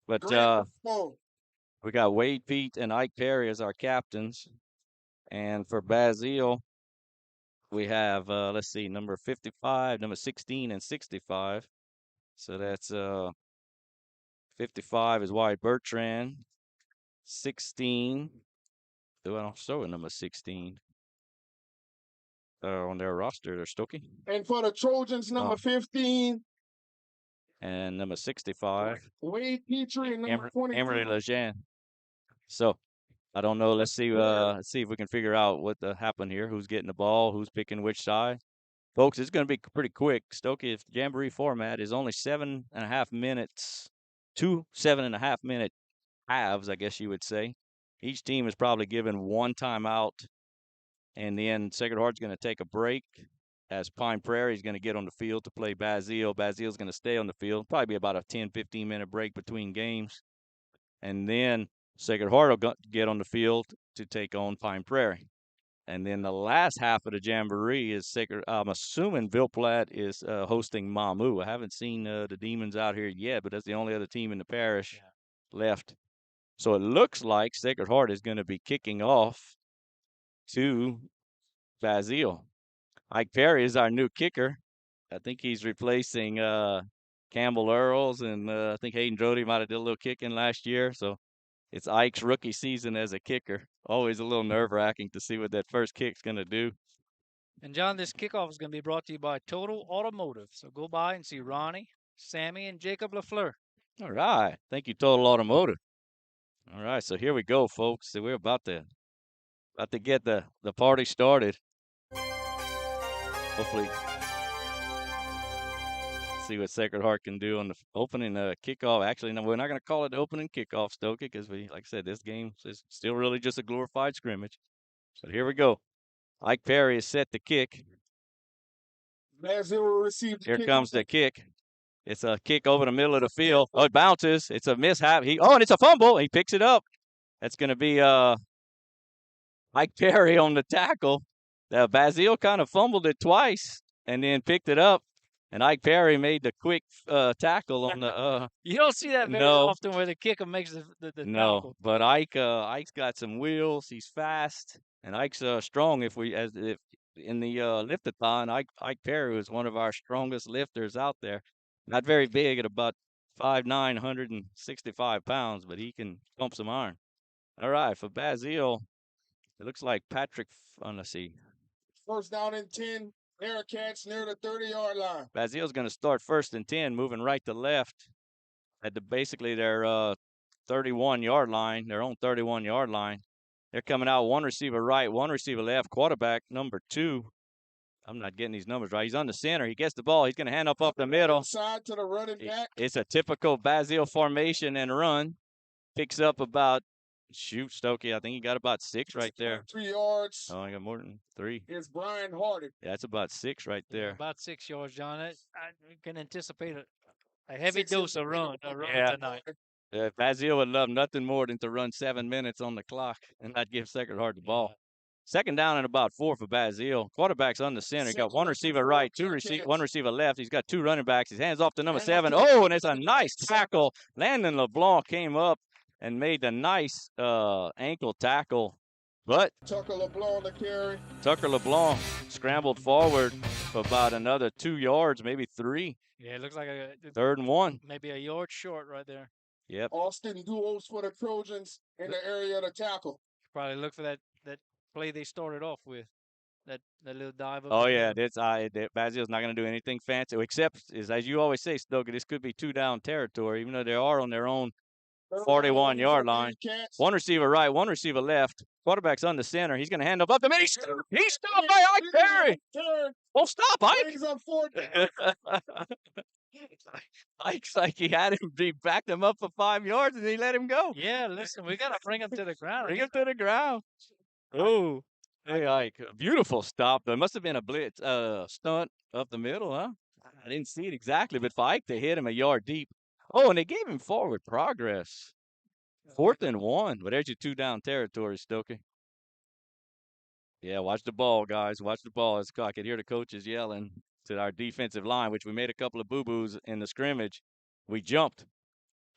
But we got Wade Pete and Ike Perry as our captains, and for Basil, we have let's see, number 55, number 16, and 65. So that's 55 is Wyatt Bertrand. 16. Do I don't show a number 16 on their roster? They're Stokey. And for the Trojans, number 15. And number 65. Wade Petrie and number 20. Emery Lejeune. So I don't know. Let's see if we can figure out what happened here. Who's getting the ball? Who's picking which side? Folks, it's going to be pretty quick. Stokey, if Jamboree format is only 7.5 minutes, 2 7.5-minute halves, I guess you would say. Each team is probably given one timeout, and then Sacred Heart's going to take a break as Pine Prairie is going to get on the field to play Basil. Basil's going to stay on the field. Probably be about a 10-15-minute break between games. And then Sacred Heart will get on the field to take on Pine Prairie. And then the last half of the Jamboree is Sacred. I'm assuming Ville Platte is hosting Mamu. I haven't seen the Demons out here yet, but that's the only other team in the parish left. So it looks like Sacred Heart is going to be kicking off to Basil. Ike Perry is our new kicker. I think he's replacing Campbell Earls, and I think Hayden Drody might have did a little kicking last year. So it's Ike's rookie season as a kicker. Always a little nerve-wracking to see what that first kick's going to do. And, John, this kickoff is going to be brought to you by Total Automotive. So go by and see Ronnie, Sammy, and Jacob LaFleur. All right. Thank you, Total Automotive. All right, so here we go, folks. So we're about to About to get the party started. Hopefully, see what Sacred Heart can do on the opening kickoff. Actually, no, we're not going to call it the opening kickoff, Stokey, because like I said, this game is still really just a glorified scrimmage. So here we go. Ike Perry is set to kick. Basil will receive the Here kick. comes the kick. It's a kick over the middle of the field. Oh, it bounces. It's a mishap. And it's a fumble. He picks it up. That's going to be Ike Perry on the tackle. Basile kind of fumbled it twice and then picked it up. And Ike Perry made the quick tackle on the. You don't see that very often where the kicker makes the tackle. But Ike's got some wheels. He's fast, and Ike's strong. If in the lift-a-thon, Ike Perry was one of our strongest lifters out there. Not very big at about 5'9", 165 pounds, but he can pump some iron. All right, for Basile, it looks like Patrick. Let's see. First down and 10. Bearcats near the 30-yard line. Basile's going to start 1st and 10, moving right to left at basically their 31-yard line, their own 31-yard line. They're coming out one receiver right, one receiver left. Quarterback number 2. I'm not getting these numbers right. He's on the center. He gets the ball. He's going to hand up the middle. Side to the running back. It's a typical Basile formation and run. Picks up about, Stokey, I think he got about 6 right there. 3 yards. Oh, I got more than 3. It's Brian Hardy. Yeah, that's about 6 right there. About 6 yards, John. I can anticipate a heavy dose of run tonight. Basile would love nothing more than to run 7 minutes on the clock and not give Sacred Heart the ball. 2nd down and about 4 for Basile. Quarterback's on the center. He got one receiver right, one receiver left. He's got 2 running backs. His hands off to number 7. Oh, and it's a nice tackle. Landon LeBlanc came up and made the nice ankle tackle. But Tucker LeBlanc the carry. Tucker LeBlanc scrambled forward for about another 2 yards, maybe 3. Yeah, it looks like a 3rd and 1. Maybe a yard short right there. Yep. Austin duos for the Trojans in the area of the tackle. Probably look for that play they started off with. That little dive up. Oh, yeah. Basile's not going to do anything fancy, except, as you always say, Stoker, this could be 2-down territory, even though they are on their own 41-yard line. One receiver right, one receiver left. Quarterback's on the center. He's going to hand up the middle. He's stopped by Ike Perry. Oh, stop, Ike. Ike's like he had him. He backed him up for 5 yards and he let him go. Yeah, listen, we got to bring him to the ground. Bring him to the ground. Oh, hey, Ike. Beautiful stop. There must have been a blitz stunt up the middle, huh? I didn't see it exactly, but for Ike to hit him a yard deep. Oh, and they gave him forward progress. 4th and 1. But there's your 2-down territory, Stokey. Yeah, watch the ball, guys. Watch the ball. I could hear the coaches yelling to our defensive line, which we made a couple of boo-boos in the scrimmage. We jumped.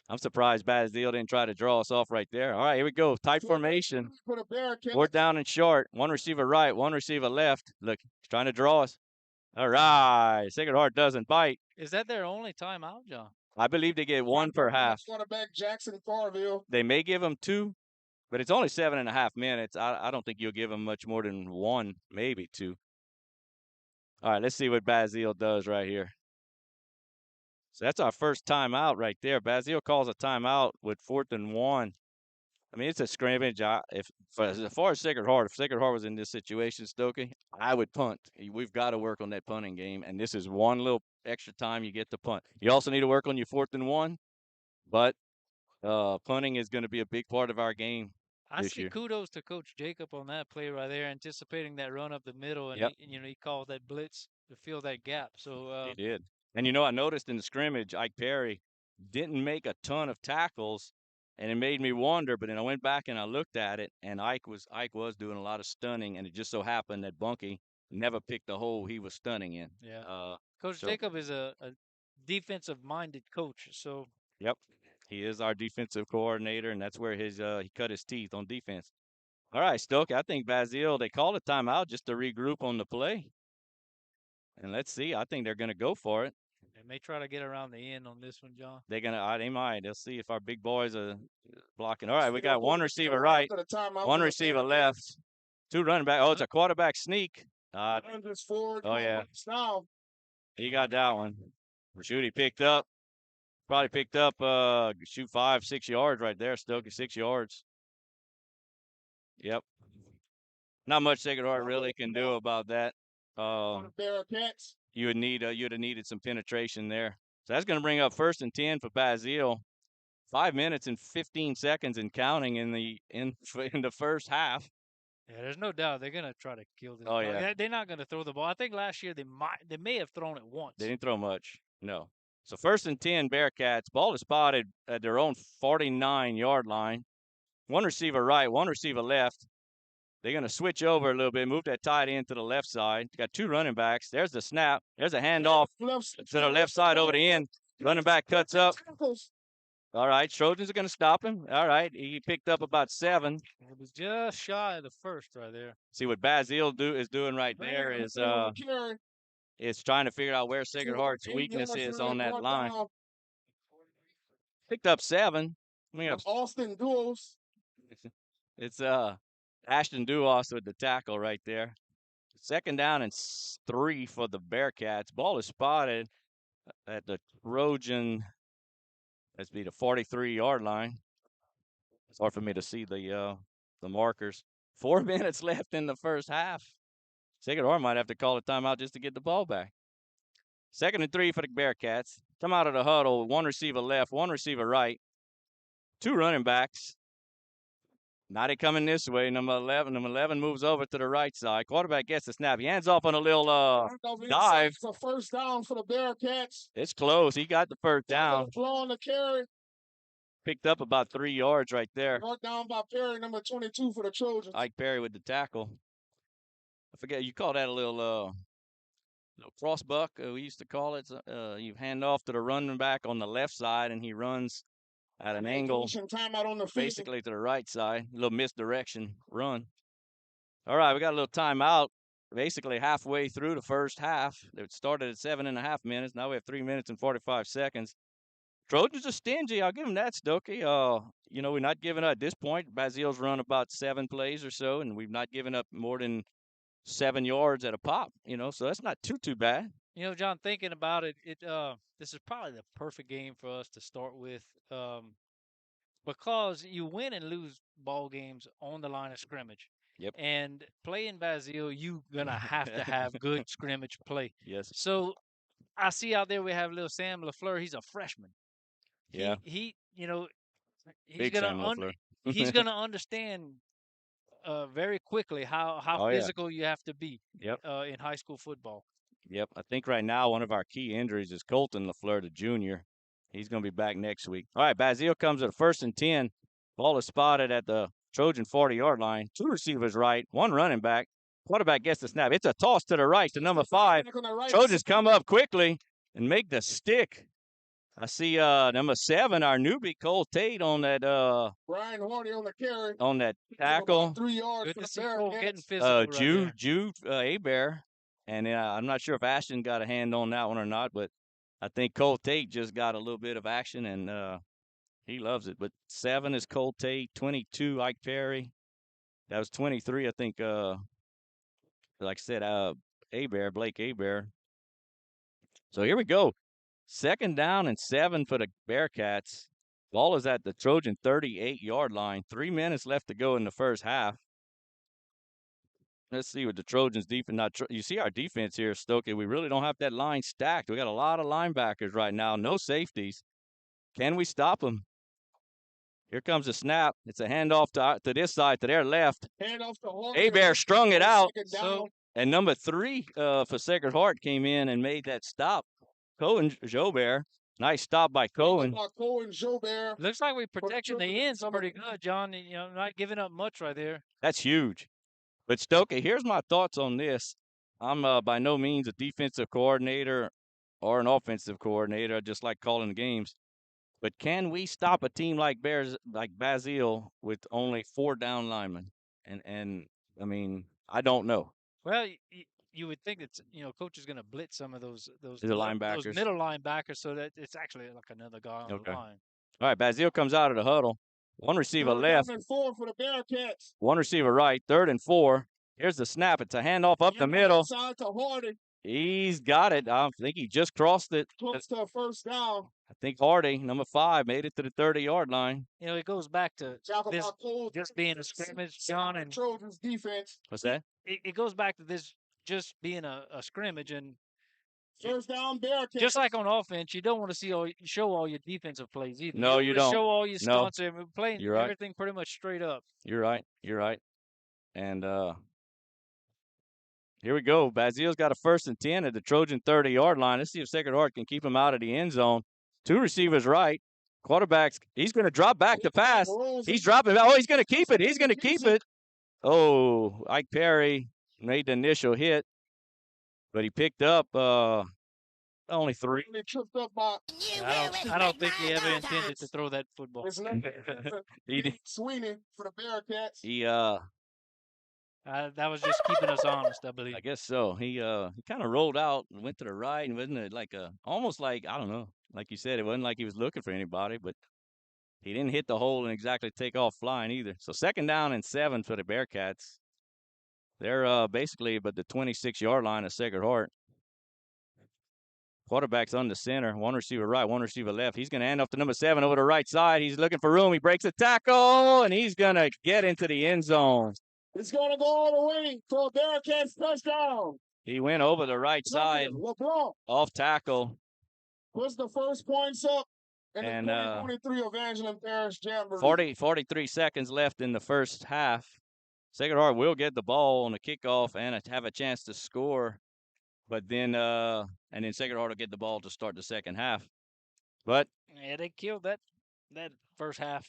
I'm surprised Basile didn't try to draw us off right there. All right, here we go. Tight formation. 4th down and short. One receiver right, one receiver left. Look, he's trying to draw us. All right. Sacred Heart doesn't bite. Is that their only timeout, John? I believe they get 1 per half. Quarterback Jackson Carville. They may give them 2, but it's only 7.5 minutes. I don't think you'll give them much more than 1, maybe 2. All right, let's see what Basile does right here. So that's our first timeout right there. Basile calls a timeout with 4th and 1. I mean, it's a scrimmage. As far as Sacred Heart, if Sacred Heart was in this situation, Stokey, I would punt. We've got to work on that punting game, and this is one little extra time you get to punt. You also need to work on your 4th and 1, but punting is going to be a big part of our game this year. Kudos to Coach Jacob on that play right there, anticipating that run up the middle, and he called that blitz to fill that gap. So he did. And I noticed in the scrimmage, Ike Perry didn't make a ton of tackles. And it made me wonder, but then I went back and I looked at it, and Ike was doing a lot of stunning, and it just so happened that Bunky never picked the hole he was stunning in. Yeah. Coach Jacob is a defensive-minded coach, so. Yep. He is our defensive coordinator, and that's where he cut his teeth on defense. All right, Stokey, I think Basile, they called a timeout just to regroup on the play. And let's see. I think they're going to go for it. They may try to get around the end on this one, John. They might. They'll see if our big boys are blocking. All right, we got one receiver right, one receiver left, 2 running back. Oh, it's a quarterback sneak. Oh, yeah. He got that one. He picked up. Probably picked up, 5-6 yards right there, Stokey, 6 yards. Yep. not much Sacred Heart really can do about that. On the Bearcats. You'd have needed some penetration there. So that's going to bring up 1st and 10 for Basile. 5 minutes and 15 seconds and counting in the first half. Yeah, there's no doubt they're gonna try to kill this. Oh, ball. yeah. They're not gonna throw the ball. I think last year they may have thrown it once. They didn't throw much. No. So 1st and 10 Bearcats. Ball is spotted at their own 49-yard line. One receiver right, one receiver left. They're going to switch over a little bit, move that tight end to the left side. Got 2 running backs. There's the snap. There's a handoff to the left side over the end. Running back cuts up. All right, Trojans are going to stop him. All right, he picked up about 7. It was just shy of the first right there. See what Basile is doing right there is trying to figure out where Sacred Heart's weakness is on that line. Picked up 7. Austin Duos. It's Ashton Duos with the tackle right there. 2nd down and 3 for the Bearcats. Ball is spotted at the Trojan. Let's be the 43-yard line. It's hard for me to see the markers. 4 minutes left in the first half. Sacred Heart might have to call a timeout just to get the ball back. 2nd and 3 for the Bearcats. Come out of the huddle. 1 receiver left, 1 receiver right. 2 running backs. Now they coming this way. Number 11. Number 11 moves over to the right side. Quarterback gets the snap. He hands off on a little dive. It's a 1st down for the Bearcats. It's close. He got the 1st down. Throw on the carry. Picked up about 3 yards right there. Brought down by Perry, number 22 for the Trojans. Ike Perry with the tackle. I forget, you call that a little cross buck, we used to call it. You hand off to the running back on the left side, and he runs at an angle, timeout on the basically to the right side. A little misdirection run. All right, we got a little timeout. Basically halfway through the first half. It started at 7.5 minutes. Now we have 3 minutes and 45 seconds. Trojans are stingy. I'll give them that, Stokey. We're not giving up at this point. Basile's run about 7 plays or so, and we've not given up more than 7 yards at a pop. So that's not too bad. John, thinking about it, this is probably the perfect game for us to start with, because you win and lose ball games on the line of scrimmage. Yep. And playing Basile, you're gonna have to have good scrimmage play. Yes. So I see out there we have little Sam LaFleur. He's a freshman. Yeah. He's Big Sam LaFleur. He's gonna understand very quickly how physical you have to be. Yep. In high school football. Yep. I think right now one of our key injuries is Colton LaFleur, the junior. He's going to be back next week. All right, Basile comes at 1st and 10. Ball is spotted at the Trojan 40-yard line. 2 receivers right, 1 running back. Quarterback gets the snap. It's a toss to the right to number 5. Trojans come up quickly and make the stick. I see number 7, our newbie, Cole Tate, on that Brian Hardy on the carry. On that tackle. 3 yards Good for the Bearcats. getting physical. Jude Abear. And I'm not sure if Ashton got a hand on that one or not, but I think Cole Tate just got a little bit of action, and he loves it. But 7 is Cole Tate, 22 Ike Perry. That was 23, I think. Like I said, Blake Abear. So here we go. 2nd down and 7 for the Bearcats. Ball is at the Trojan 38-yard line. 3 minutes left to go in the first half. Let's see what the Trojans defense. Now, you see our defense here, Stokey. We really don't have that line stacked. We got a lot of linebackers right now. No safeties. Can we stop them? Here comes a snap. It's a handoff to this side, to their left. Handoff to Horton. Abear strung it out. And number 3 for Sacred Heart came in and made that stop. Cohen Jobert. Nice stop by Cohen. Looks like we protected the ends pretty good, John. Not giving up much right there. That's huge. But Stokey, here's my thoughts on this. I'm by no means a defensive coordinator or an offensive coordinator. I just like calling the games. But can we stop a team like Basile with only 4 down linemen? And I mean, I don't know. Well, you would think that coach is going to blitz some of those linebackers, those middle linebackers, so that it's actually like another guy on the line. All right, Basile comes out of the huddle. 1 receiver left. 3rd and 4 for the Bearcats. 1 receiver right. 3rd and 4. Here's the snap. It's a handoff up the middle. Side to Hardy. He's got it. I think he just crossed it. Close to a 1st down. I think Hardy, number 5, made it to the 30-yard line. You know, it goes back to Talk this about Cole just being a scrimmage, John, and Trojans defense. What's that? it goes back to this just being a scrimmage, and First down, Bearcats. just like on offense, you don't want to show all your defensive plays either. No, you wanna don't. Show all your No. stunts and we're playing You're right. everything pretty much straight up. You're right. And here we go. Bazille's got a 1st and 10 at the Trojan 30-yard line. Let's see if Sacred Heart can keep him out of the end zone. 2 receivers right. Quarterback's, he's going to drop back to pass. He's dropping. Oh, he's going to keep it. He's going to keep it. Oh, Ike Perry made the initial hit, but he picked up only 3. They tripped up by I don't think he ever intended to throw that football. it's nothing. He did. Sweeney for the Bearcats. He That was just keeping us honest, I believe. I guess so. He kind of rolled out and went to the right, and wasn't it like almost like, I don't know, like you said, it wasn't like he was looking for anybody, but he didn't hit the hole and exactly take off flying either. So 2nd down and 7 for the Bearcats. They're basically but the 26-yard line of Sacred Heart. Quarterback's on the center, 1 receiver right, 1 receiver left. He's going to hand off to number 7 over the right side. He's looking for room. He breaks a tackle, and he's going to get into the end zone. It's going to go all the way for a Bearcats touchdown. He went over the right side LeBron off tackle. puts the first points up in And, the 2023 Evangeline Parish Jamboree. 43 seconds left in the first half. Sacred Heart will get the ball on the kickoff and have a chance to score. But then, and then Sacred Heart will get the ball to start the second half. But Yeah, they killed that first half.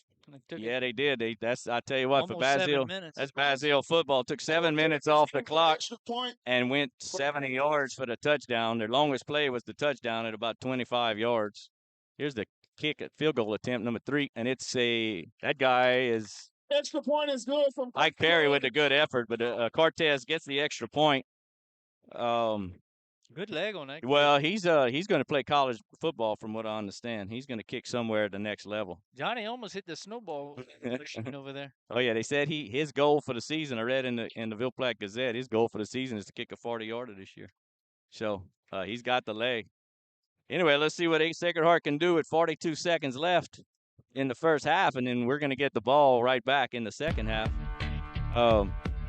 yeah, they did. I tell you what, for almost 7 Basile, minutes. that's Basile football. Took 7 minutes off the clock Extra point. and went 70 yards for the touchdown. Their longest play was the touchdown at about 25 yards. Here's the kick at field goal attempt number 3, and that guy is Extra point is good from Ike Perry with a good effort, but Cortez gets the extra point. Good leg on that. Well, he's going to play college football, from what I understand. He's going to kick somewhere at the next level. Johnny almost hit the snowball machine over there. Oh yeah, they said his goal for the season. I read in the Ville Platte Gazette, his goal for the season is to kick a 40-yarder this year. So he's got the leg. Anyway, let's see what Sacred Heart can do with 42 seconds left in the first half, and then we're going to get the ball right back in the second half.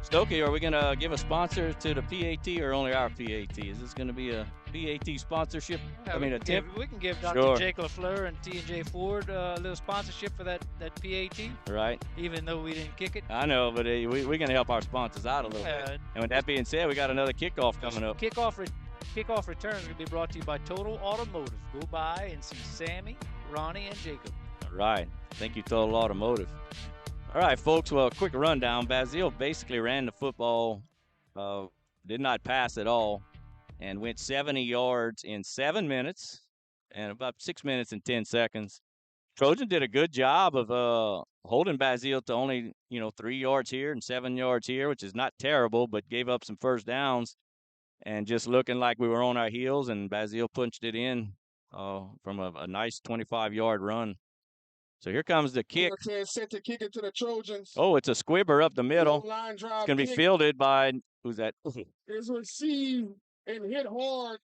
Stokey, are we going to give a sponsor to the PAT or only our PAT? Is this going to be a PAT sponsorship? Yeah, I mean, a tip? we can give Dr. Sure. Jake LaFleur and T&J Ford a little sponsorship for that PAT, Right. even though we didn't kick it. I know, but we're going to help our sponsors out a little bit. And with that being said, we got another kickoff coming up. Kickoff returns will be brought to you by Total Automotive. Go by and see Sammy, Ronnie, and Jacob. All right. Thank you, Total Automotive. All right, folks. Well, quick rundown. Basile basically ran the football, did not pass at all, and went 70 yards in 7 minutes and about 6 minutes and 10 seconds. Trojan did a good job of holding Basile to only 3 yards here and 7 yards here, which is not terrible, but gave up some first downs and just looking like we were on our heels. And Basile punched it in from a nice 25-yard run. So here comes the kick. Set to kick it to the Trojans. Oh, it's a squibber up the middle. Line drive It's going to be kick fielded by, who's that? is received and hit hard.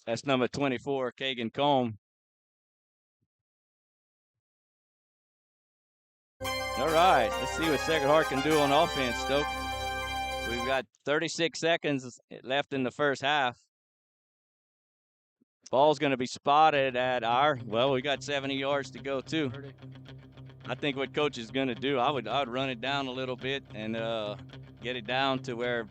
That's number 24, Kagan Combe. All right, let's see what Sacred Heart can do on offense, Stoke. We've got 36 seconds left in the first half. Ball's going to be spotted at we got 70 yards to go too. I think what coach is going to do, I would run it down a little bit and get it down to where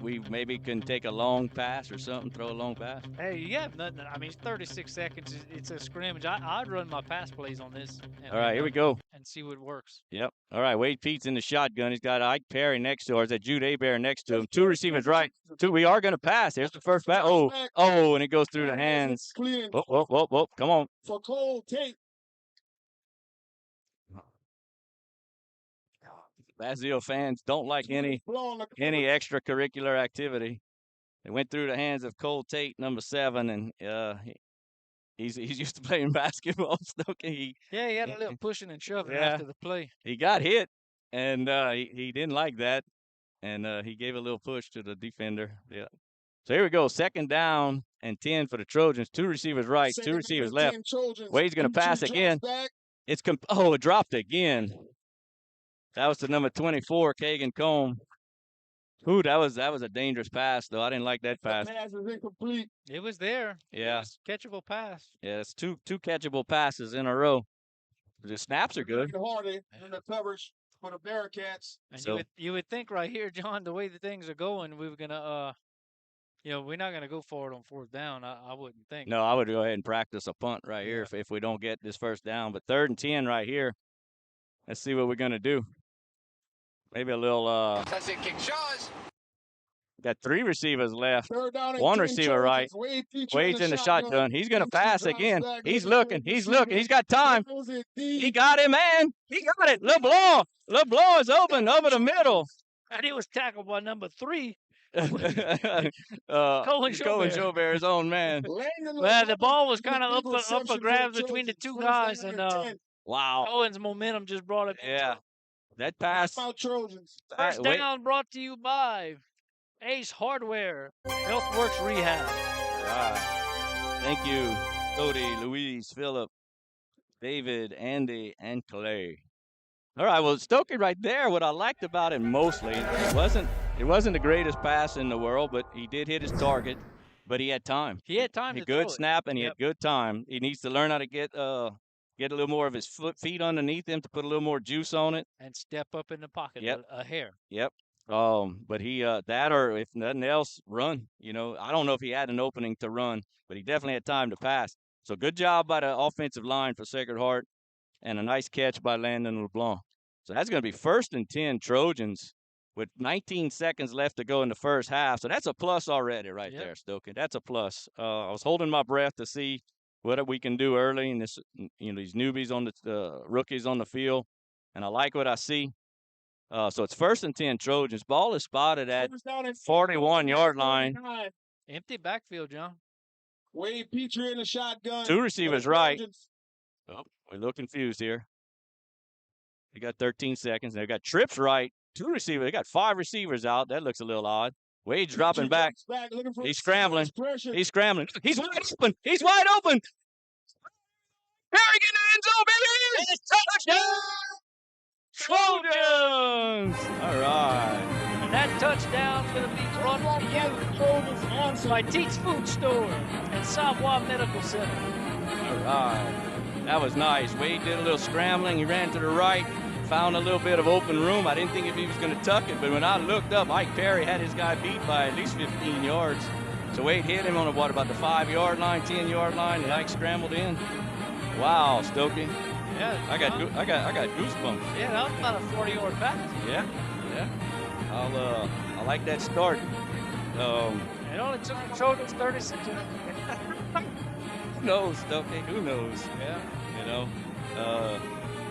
we maybe can take a long pass or something, throw a long pass. Hey, you have nothing. I mean, it's 36 seconds. It's a scrimmage. I'd run my pass plays on this. All right, here we go. And see what works. Yep. All right, Wade Pete's in the shotgun. He's got Ike Perry next to us. Is that Jude Abear next to him? 2 receivers right. 2. We are going to pass. There's the first pass. Oh, and it goes through the hands. Whoa. Come on. For Cole Tate. Basile fans don't like any extracurricular activity. It went through the hands of Cole Tate, number 7, and he's used to playing basketball. He had a little pushing and shoving after the play. He got hit, and he didn't like that, and he gave a little push to the defender. Yeah. So here we go. 2nd down and 10 for the Trojans. 2 receivers right, 2 Second receivers and left. 10 Trojans. Wade's going to pass Drops again. back. It dropped again. That was the number 24, Kagan Combe. Ooh, that was a dangerous pass, though. I didn't like that The pass. pass is incomplete. It was there. Yeah. It was catchable pass. Yeah, it's two catchable passes in a row. The snaps are good. Hardy in the coverage for the Bearcats. And So- you would think right here, John, the way the things are going, we were gonna we're not gonna go for it on 4th down. I wouldn't think. No, I would go ahead and practice a punt right here if we don't get this 1st down. But 3rd and 10 right here. Let's see what we're going to do. Maybe a little got 3 receivers left. 3rd down and 1 10 receiver right. Trojans. Wade's in the shotgun. He's going to Petrie pass drops again. back, He's looking looking. for the He's got time. Throws it He deep. got it, man. He got it. LeBlanc is open over the middle. And he was tackled by number 3. Cohen Chaubert. Chaubert's own man. Landon Well, the LeBlanc ball was with kind of big up for reception grabs for between the Trojans. 2 First guys, down and 10. Wow. Cohen's momentum just brought it. Yeah. That pass. Timeout Trojans. First Wait. down brought to you by Ace Hardware, HealthWorks Rehab. Right. Thank you, Cody, Louise, Philip, David, Andy, and Clay. All right, well, Stokey right there, what I liked about it mostly, it wasn't the greatest pass in the world, but he did hit his target, but he had time. He had time He to good throw it. snap, and he Yep. had good time. He needs to learn how to get a little more of his feet underneath him to put a little more juice on it. And step up in the pocket Yep. a hair. Yep. But he that, or if nothing else, run. I don't know if he had an opening to run, but he definitely had time to pass. So good job by the offensive line for Sacred Heart, and a nice catch by Landon LeBlanc. So that's going to be 1st and 10 Trojans with 19 seconds left to go in the first half. So that's a plus already right Yep. there, Stokey. That's a plus. I was holding my breath to see what we can do early in this, these newbies on the rookies on the field, and I like what I see. So it's 1st and 10 Trojans. Ball is spotted at First down and 41-yard line. 9. Empty backfield, John. Wade Petrie in the shotgun. 2 receivers for the right. Trojans. Oh, we're a little confused here. They got 13 seconds. They got trips right. 2 receivers. They got 5 receivers out. That looks a little odd. Wade's dropping back. Drops back, looking for He's scrambling. pressure. He's scrambling. He's wide open. He's wide open. Harry get in the end zone, baby. It's touchdown. Trojans. All right. And that touchdown's going to be brought to you Trojans answer. by Teats Food Store and Savoy Medical Center. All right. That was nice. Wade did a little scrambling. He ran to the right, found a little bit of open room. I didn't think if he was going to tuck it, but when I looked up, Ike Perry had his guy beat by at least 15 yards. So Wade hit him on about the 5-yard line, 10-yard line, and Ike scrambled in. Wow, Stokey. Yeah, I got goosebumps. Yeah, that was about a 40-yard pass. Yeah. I like that start. It only took the Trojans 36 minutes. Who knows, Stokey? Who knows? Yeah.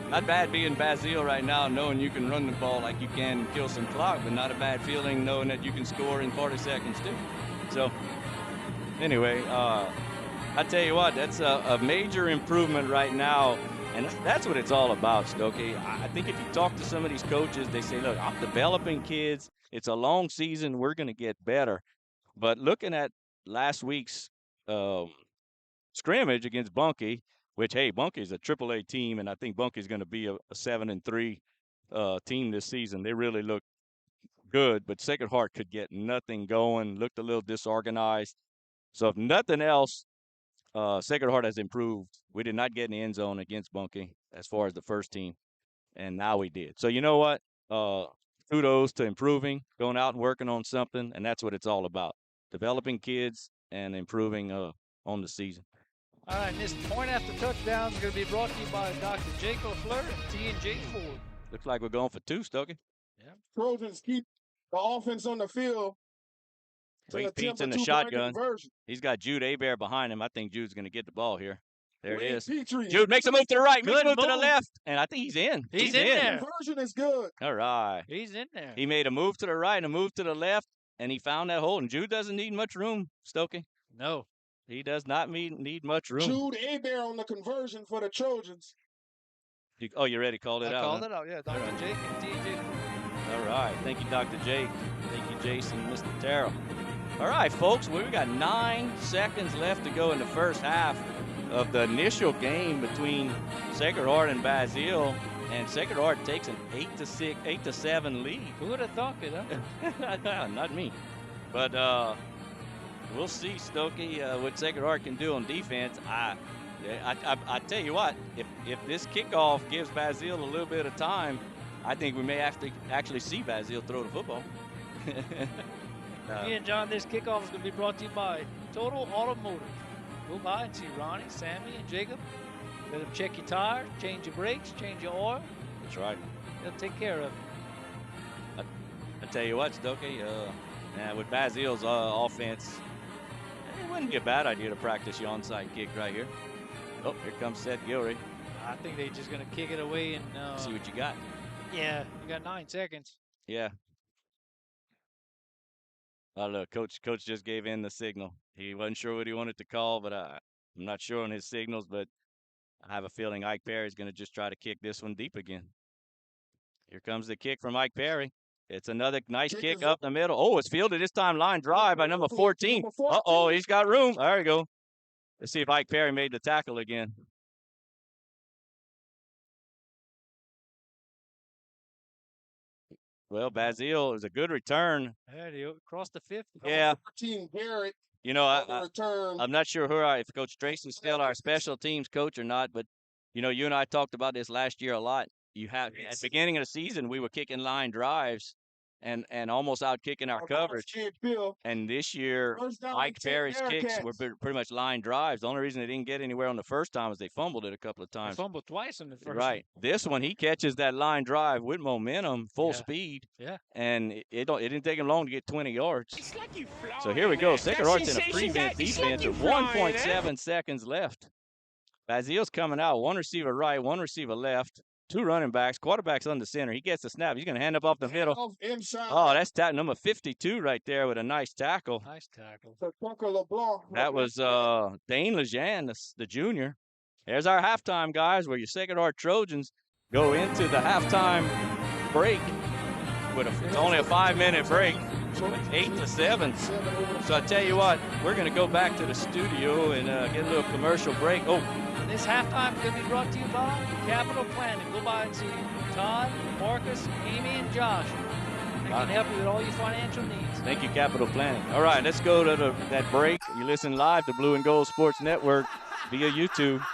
Not bad being Basile right now, knowing you can run the ball like you can and kill some clock, but not a bad feeling knowing that you can score in 40 seconds too. So, anyway, I tell you what, that's a major improvement right now, and that's what it's all about, Stokey. I think if you talk to some of these coaches, they say, look, I'm developing kids. It's a long season. We're going to get better. But looking at last week's scrimmage against Bunkie, which, hey, Bunkie's a AAA team, and I think Bunkie's going to be a 7-3 team this season. They really look good, but Sacred Heart could get nothing going, looked a little disorganized. So if nothing else, Sacred Heart has improved. We did not get in the end zone against Bunkie as far as the first team, and now we did. So you know what? Kudos to improving, going out and working on something, and that's what it's all about, developing kids and improving on the season. All right, and this point after touchdown is going to be brought to you by Dr. Jake LaFleur and T&J Ford. Looks like we're going for 2, Stokey. Trojans keep the offense on the field. Wade Pete's in the shotgun. He's got Jude Hebert behind him. I think Jude's going to get the ball here. There it is. Petrie. Jude makes a move to the right, makes a move to the move. left, and I think he's in. He's in there. Conversion is good. All right. He's in there. He made a move to the right and a move to the left, and he found that hole. And Jude doesn't need much room, Stokey. No. He does not need much room. Jude Hebert on the conversion for the Trojans. You already called it I out. called huh? it out, yeah. Dr. All right. Jake and T&J Ford. All right. Thank you, Dr. Jake. Thank you, Jason, Mr. Terrell. All right, folks, we got 9 seconds left to go in the first half of the initial game between Sacred Heart and Basile, and Sacred Heart takes an 8-7 lead. Who would have thought it, huh? Not me. But we'll see, Stokey, what Sacred Heart can do on defense. I tell you what, if this kickoff gives Basile a little bit of time, I think we may actually see Basile throw the football. Me and John, this kickoff is going to be brought to you by Total Automotive. Go by and see Ronnie, Sammy, and Jacob. Let them check your tires, change your brakes, change your oil. That's right. They'll take care of it. I tell you what, Stokey, with Basile's offense, it wouldn't be a bad idea to practice your onside kick right here. Oh, here comes Seth Gilry. I think they're just going to kick it away and see what you got. Yeah, you got 9 seconds. Yeah. Oh, look, Coach just gave in the signal. He wasn't sure what he wanted to call, but I'm not sure on his signals, but I have a feeling Ike Perry's going to just try to kick this one deep again. Here comes the kick from Ike Perry. It's another nice kick up the middle. Oh, it's fielded this time, line drive by number 14. Uh-oh, he's got room. There we go. Let's see if Ike Perry made the tackle again. Well, Basile is a good return. There you go. Across the 50. Yeah. 14, Garrett. You know, I'm not sure if Coach Tracy's still our special teams coach or not, but, you know, you and I talked about this last year a lot. At the beginning of the season, we were kicking line drives and almost out kicking our coverage. And this year, Ike Perry's kicks were pretty much line drives. The only reason they didn't get anywhere on the first time is they fumbled it a couple of times. They fumbled twice in the first. Right. This one, he catches that line drive with momentum, full speed. Yeah. And it didn't take him long to get 20 yards. So here we go. Sacred Heart's in a prevent defense with 1.7 seconds left. Basile's coming out. 1 receiver right, 1 receiver left. 2 running backs, quarterback's on the center. He gets the snap. He's going to hand up off the middle. Oh, that's number 52 right there with a nice tackle. Nice tackle. That was Dane Lejean, the junior. There's our halftime, guys, where your Sacred Heart Trojans go into the halftime break. It's only a 5-minute break. It's 8-7. So I tell you what, we're going to go back to the studio and get a little commercial break. Oh. This halftime is going to be brought to you by Capital Planning. Go by and see Todd, Marcus, Amy, and Josh. They can help you with all your financial needs. Thank you, Capital Planning. All right, let's go to that break. You listen live to Blue and Gold Sports Network via YouTube.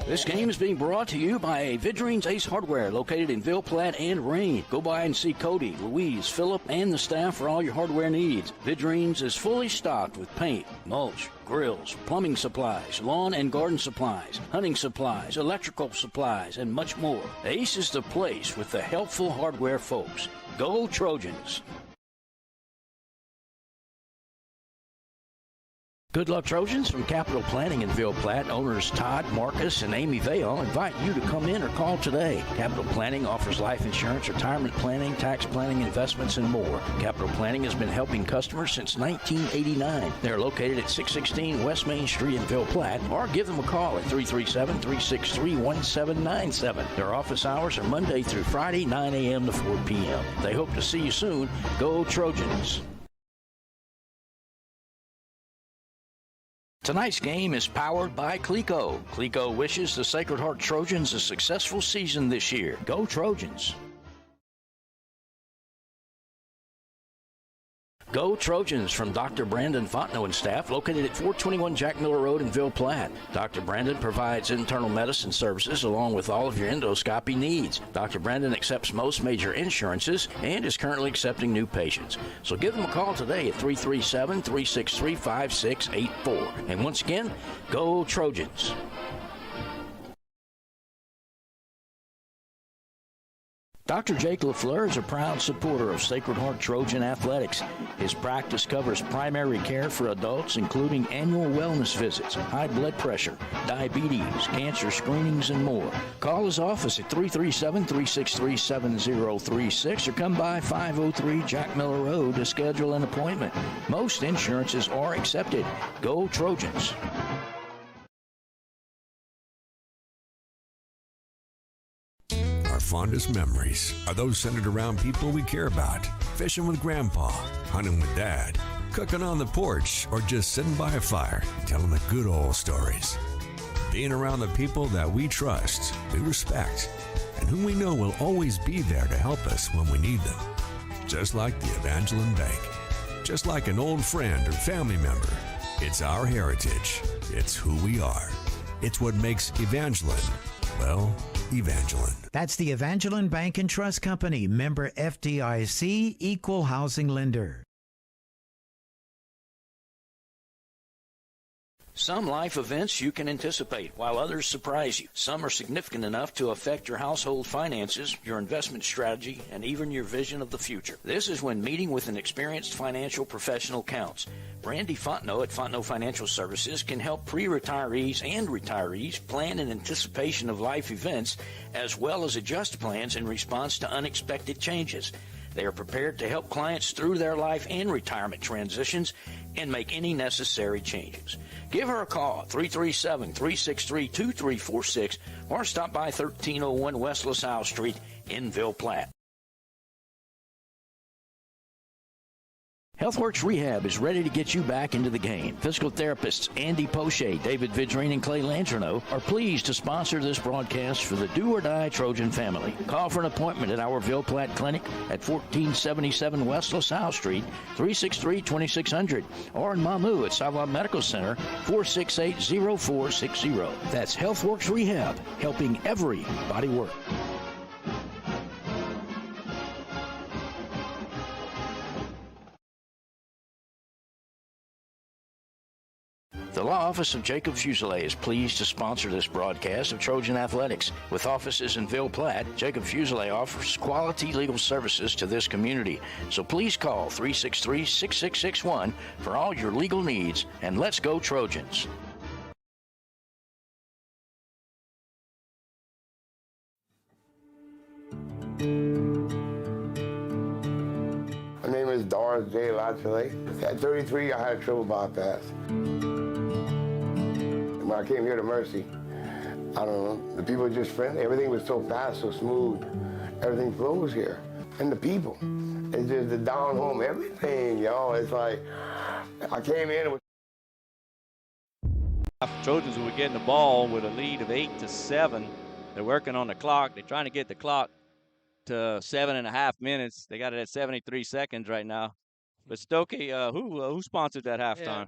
This game is being brought to you by Vidrine's Ace Hardware, located in Ville Platte and Rain. Go by and see Cody, Louise, Phillip, and the staff for all your hardware needs. Vidrine's is fully stocked with paint, mulch, grills, plumbing supplies, lawn and garden supplies, hunting supplies, electrical supplies, and much more. Ace is the place with the helpful hardware folks. Go Trojans! Good luck, Trojans. From Capital Planning in Ville Platte, owners Todd, Marcus, and Amy Vale invite you to come in or call today. Capital Planning offers life insurance, retirement planning, tax planning, investments, and more. Capital Planning has been helping customers since 1989. They're located at 616 West Main Street in Ville Platte, or give them a call at 337-363-1797. Their office hours are Monday through Friday, 9 a.m. to 4 p.m. They hope to see you soon. Go Trojans! Tonight's game is powered by Clico. Clico wishes the Sacred Heart Trojans a successful season this year. Go Trojans! Go Trojans from Dr. Brandon Fontenot and staff, located at 421 Jack Miller Road in Ville Platte. Dr. Brandon provides internal medicine services along with all of your endoscopy needs. Dr. Brandon accepts most major insurances and is currently accepting new patients. So give them a call today at 337-363-5684. And once again, go Trojans! Dr. Jake LaFleur is a proud supporter of Sacred Heart Trojan Athletics. His practice covers primary care for adults, including annual wellness visits, high blood pressure, diabetes, cancer screenings, and more. Call his office at 337-363-7036 or come by 503 Jack Miller Road to schedule an appointment. Most insurances are accepted. Go Trojans! Our fondest memories are those centered around people we care about. Fishing with Grandpa, hunting with Dad, cooking on the porch, or just sitting by a fire, telling the good old stories. Being around the people that we trust, we respect, and whom we know will always be there to help us when we need them. Just like the Evangeline Bank. Just like an old friend or family member. It's our heritage. It's who we are. It's what makes Evangeline, well, Evangeline. That's the Evangeline Bank and Trust Company, member FDIC, equal housing lender. Some life events you can anticipate, while others surprise you. Some are significant enough to affect your household finances, your investment strategy, and even your vision of the future. This is when meeting with an experienced financial professional counts. Brandy Fontenot at Fontenot Financial Services can help pre-retirees and retirees plan in anticipation of life events, as well as adjust plans in response to unexpected changes. They are prepared to help clients through their life and retirement transitions and make any necessary changes. Give her a call, 337-363-2346, or stop by 1301 West LaSalle Street in Ville Platte. HealthWorks Rehab is ready to get you back into the game. Physical therapists Andy Poche, David Vidrine, and Clay Langerneau are pleased to sponsor this broadcast for the do-or-die Trojan family. Call for an appointment at our Ville Platte Clinic at 1477 West LaSalle Street, 363-2600, or in Mamou at Savoy Medical Center, 468-0460. That's HealthWorks Rehab, helping everybody work. The Law Office of Jacob Fuselier is pleased to sponsor this broadcast of Trojan Athletics. With offices in Ville Platte, Jacob Fuselier offers quality legal services to this community. So please call 363-6661 for all your legal needs, and let's go Trojans. My name is Doris J. Lachele. At 33, I had a triple bypass. When I came here to Mercy, I don't know, the people were just friendly. Everything was so fast, so smooth. Everything flows here. And the people, it's just the down home, everything, y'all. It's like, I came in with Trojans will be getting the ball with a lead of 8-7. They're working on the clock. They're trying to get the clock to 7.5 minutes. They got it at 73 seconds right now. But Stokey, who sponsored that halftime? Yeah.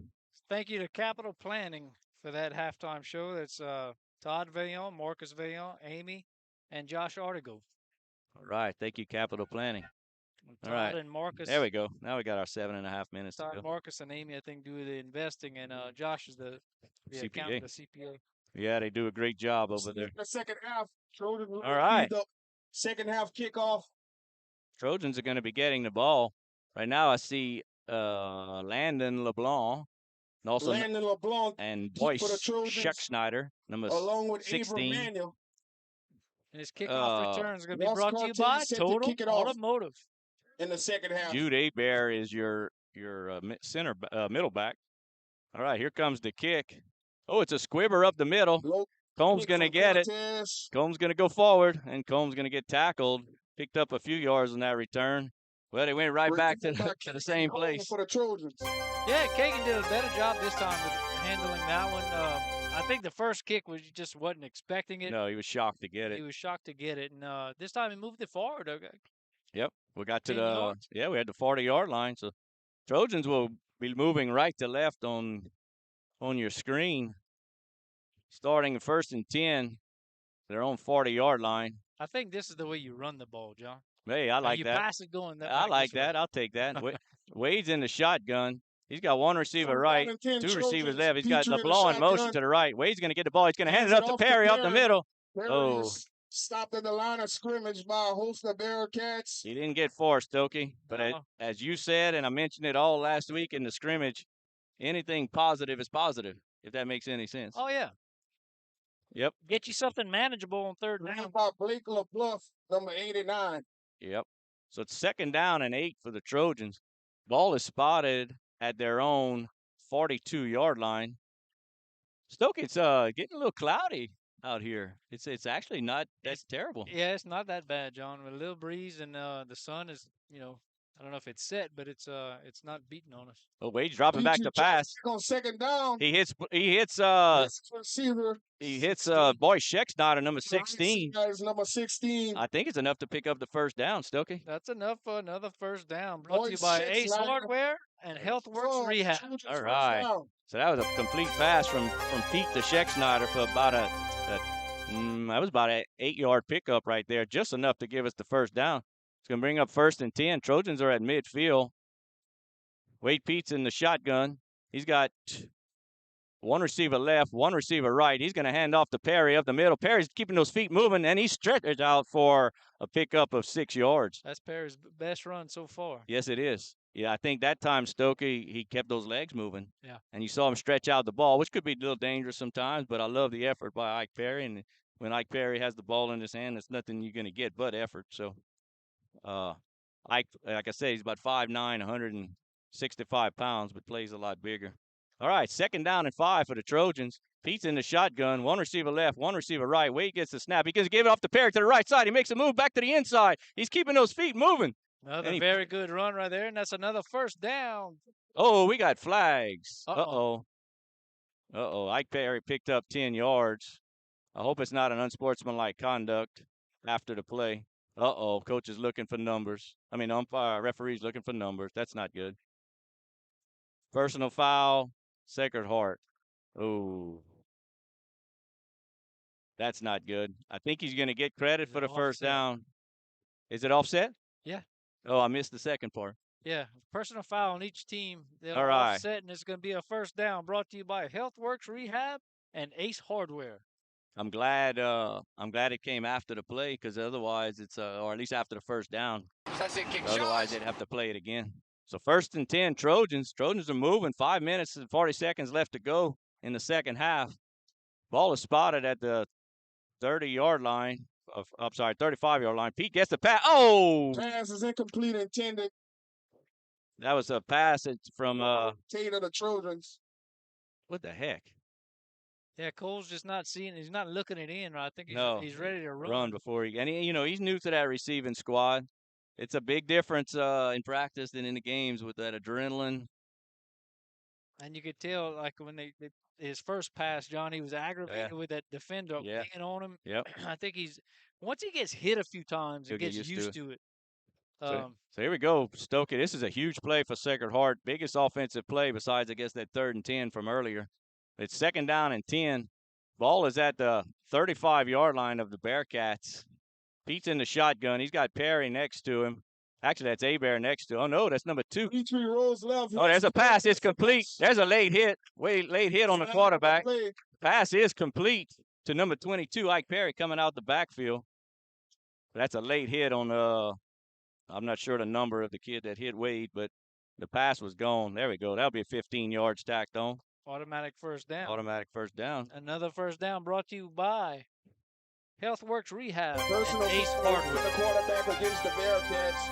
Thank you to Capital Planning for that halftime show. That's Todd Villon, Marcus Villon, Amy, and Josh Artigo. All right. Thank you, Capital Planning. Todd All right. and Marcus. There we go. Now we got our 7.5 minutes Todd, to go. Marcus, and Amy, I think, do the investing, and Josh is the CPA. accountant, the CPA. Yeah, they do a great job over there. The second half, Trojans. All right. Second half kickoff. Trojans are going to be getting the ball. Right now I see Landon LeBlanc. And also Landon LeBlanc and for Boyce the Trojans, Scheckschneider, number along with 16. Abram Manuel. And his kickoff return is going to be Ross brought to you Carter by set to Total kick it off Automotive. in the second half. Jude Hebert is your center middle back. All right, here comes the kick. Oh, it's a squibber up the middle. Combs going to get it. Combs going to go forward, and Combs going to get tackled. Picked up a few yards on that return. Well, they went right back to the same place. For the Trojans. Yeah, Kagan did a better job this time with handling that one. I think the first kick was just wasn't expecting it. No, he was shocked to get it. He was shocked to get it, and this time he moved it forward. Okay. Yep, we got to 10 yards. we had the 40-yard line. So Trojans will be moving right to left on your screen, starting 1st and 10. Their own 40-yard line. I think this is the way you run the ball, John. Hey, I like you that. pass it going that. I like that. I'll take that. Wade's in the shotgun. He's got one receiver right, two receivers left. He's got LeBlanc in motion to the right. Wade's going to get the ball. He's going to hand it up to Perry up the middle. Oh, Stopped at the line of scrimmage by a host of Bearcats. He didn't get forced, Stokey. But No. as you said, and I mentioned it all last week in the scrimmage, anything positive is positive, if that makes any sense. Oh, yeah. Yep. Get you something manageable on third Ran down. by Blake LaBluff, number 89. Yep. So it's 2nd down and 8 for the Trojans. Ball is spotted at their own 42-yard line. Stokey, it's getting a little cloudy out here. It's actually not that terrible. Yeah, it's not that bad, John. With a little breeze and the sun is, I don't know if it's set, but it's not beating on us. Oh, Wade's dropping back to pass. On 2nd down. He hits Receiver. Boy Scheck's number 16. Guys, number 16. I think it's enough to pick up the 1st down, Stokey. That's enough for another first down. Brought to you Boy, by Scheck's Ace line- Hardware and HealthWorks Rehab. All right. So that was a complete pass from Pete to Scheck for about that was about an 8-yard pickup right there, just enough to give us the 1st down. It's going to bring up 1st and 10. Trojans are at midfield. Wade Pete's in the shotgun. He's got one receiver left, one receiver right. He's going to hand off to Perry up the middle. Perry's keeping those feet moving, and he stretches out for a pickup of 6 yards. That's Perry's best run so far. Yes, it is. Yeah, I think that time Stokey, he kept those legs moving. Yeah. And you saw him stretch out the ball, which could be a little dangerous sometimes, but I love the effort by Ike Perry. And when Ike Perry has the ball in his hand, there's nothing you're going to get but effort. So, Ike, like I said, he's about 5'9", 165 pounds, but plays a lot bigger. All right, 2nd down and 5 for the Trojans. Pete's in the shotgun. One receiver left, one receiver right. Wade gets the snap. He gets to give it off to Perry to the right side. He makes a move back to the inside. He's keeping those feet moving. Another very good run right there, and that's another 1st down. Oh, we got flags. Uh-oh. Ike Perry picked up 10 yards. I hope it's not an unsportsmanlike conduct after the play. Coach is looking for numbers. Referee's looking for numbers. That's not good. Personal foul, Sacred Heart. Oh, that's not good. I think he's going to get credit for the 1st down. Is it offset? Yeah. Oh, I missed the second part. Yeah, personal foul on each team. They'll All right. offset, and it's going to be a 1st down. Brought to you by HealthWorks Rehab and Ace Hardware. I'm glad it came after the play, because otherwise it's or at least after the 1st down. Otherwise they'd have to play it again. So 1st and 10, Trojans. Trojans are moving. 5 minutes and 40 seconds left to go in the 2nd half. Ball is spotted at the 30-yard line. 35-yard line. Pete gets the pass. Oh! Pass is incomplete intended. That was a pass from Tater, the Trojans. what the heck? Yeah, Cole's just not seeing. He's not looking it in. Right? I think he's ready to Run before he's new to that receiving squad. It's a big difference in practice than in the games with that adrenaline. And you could tell, like, when his first pass, John, he was aggravated with that defender hanging on him. Yep. I think once he gets hit a few times, he gets used to it. So here we go, Stokey. This is a huge play for Sacred Heart. Biggest offensive play besides, I guess, that 3rd and 10 from earlier. It's 2nd down and 10. Ball is at the 35-yard line of the Bearcats. Pete's in the shotgun. He's got Perry next to him. Actually, that's Abear next to him. Oh, no, that's number 2. Petrie rolls left. Oh, there's a pass. It's complete. There's a late hit. Late hit on the quarterback. Pass is complete to number 22, Ike Perry, coming out the backfield. That's a late hit on I'm not sure the number of the kid that hit Wade, but the pass was gone. There we go. That'll be a 15 yards tacked on. Automatic 1st down. Automatic 1st down. Another 1st down brought to you by HealthWorks Rehab. Personal and Ace foul Hardware. for the quarterback against the Bearcats.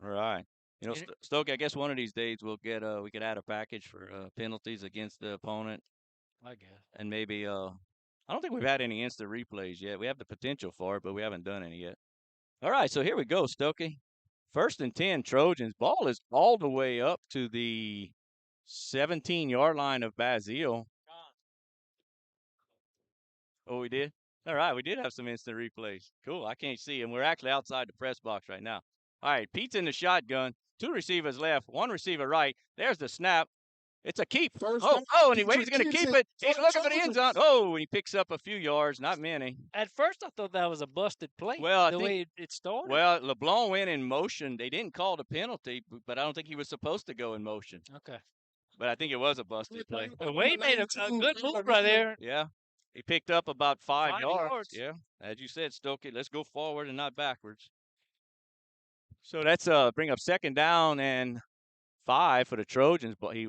All right. Stokey, I guess one of these days we'll get we could add a package for penalties against the opponent. I guess. And maybe I don't think we've had any instant replays yet. We have the potential for it, but we haven't done any yet. All right, so here we go, Stokey. 1st and 10, Trojans. Ball is all the way up to the 17-yard line of Basile. Oh, we did? All right, we did have some instant replays. Cool, I can't see him. We're actually outside the press box right now. All right, Pete's in the shotgun. 2 receivers left, 1 receiver right. There's the snap. It's a keep. He's going to keep it. He's looking for the end zone. Oh, he picks up a few yards, not many. At first, I thought that was a busted play. Well, the way it started. Well, LeBlanc went in motion. They didn't call the penalty, but I don't think he was supposed to go in motion. Okay. But I think it was a busted play. Wade made a good move right there. Yeah. He picked up about 5 5 yards. yards. Yeah, as you said, Stokey, let's go forward and not backwards. So that's bring up 2nd down and 5 for the Trojans, but he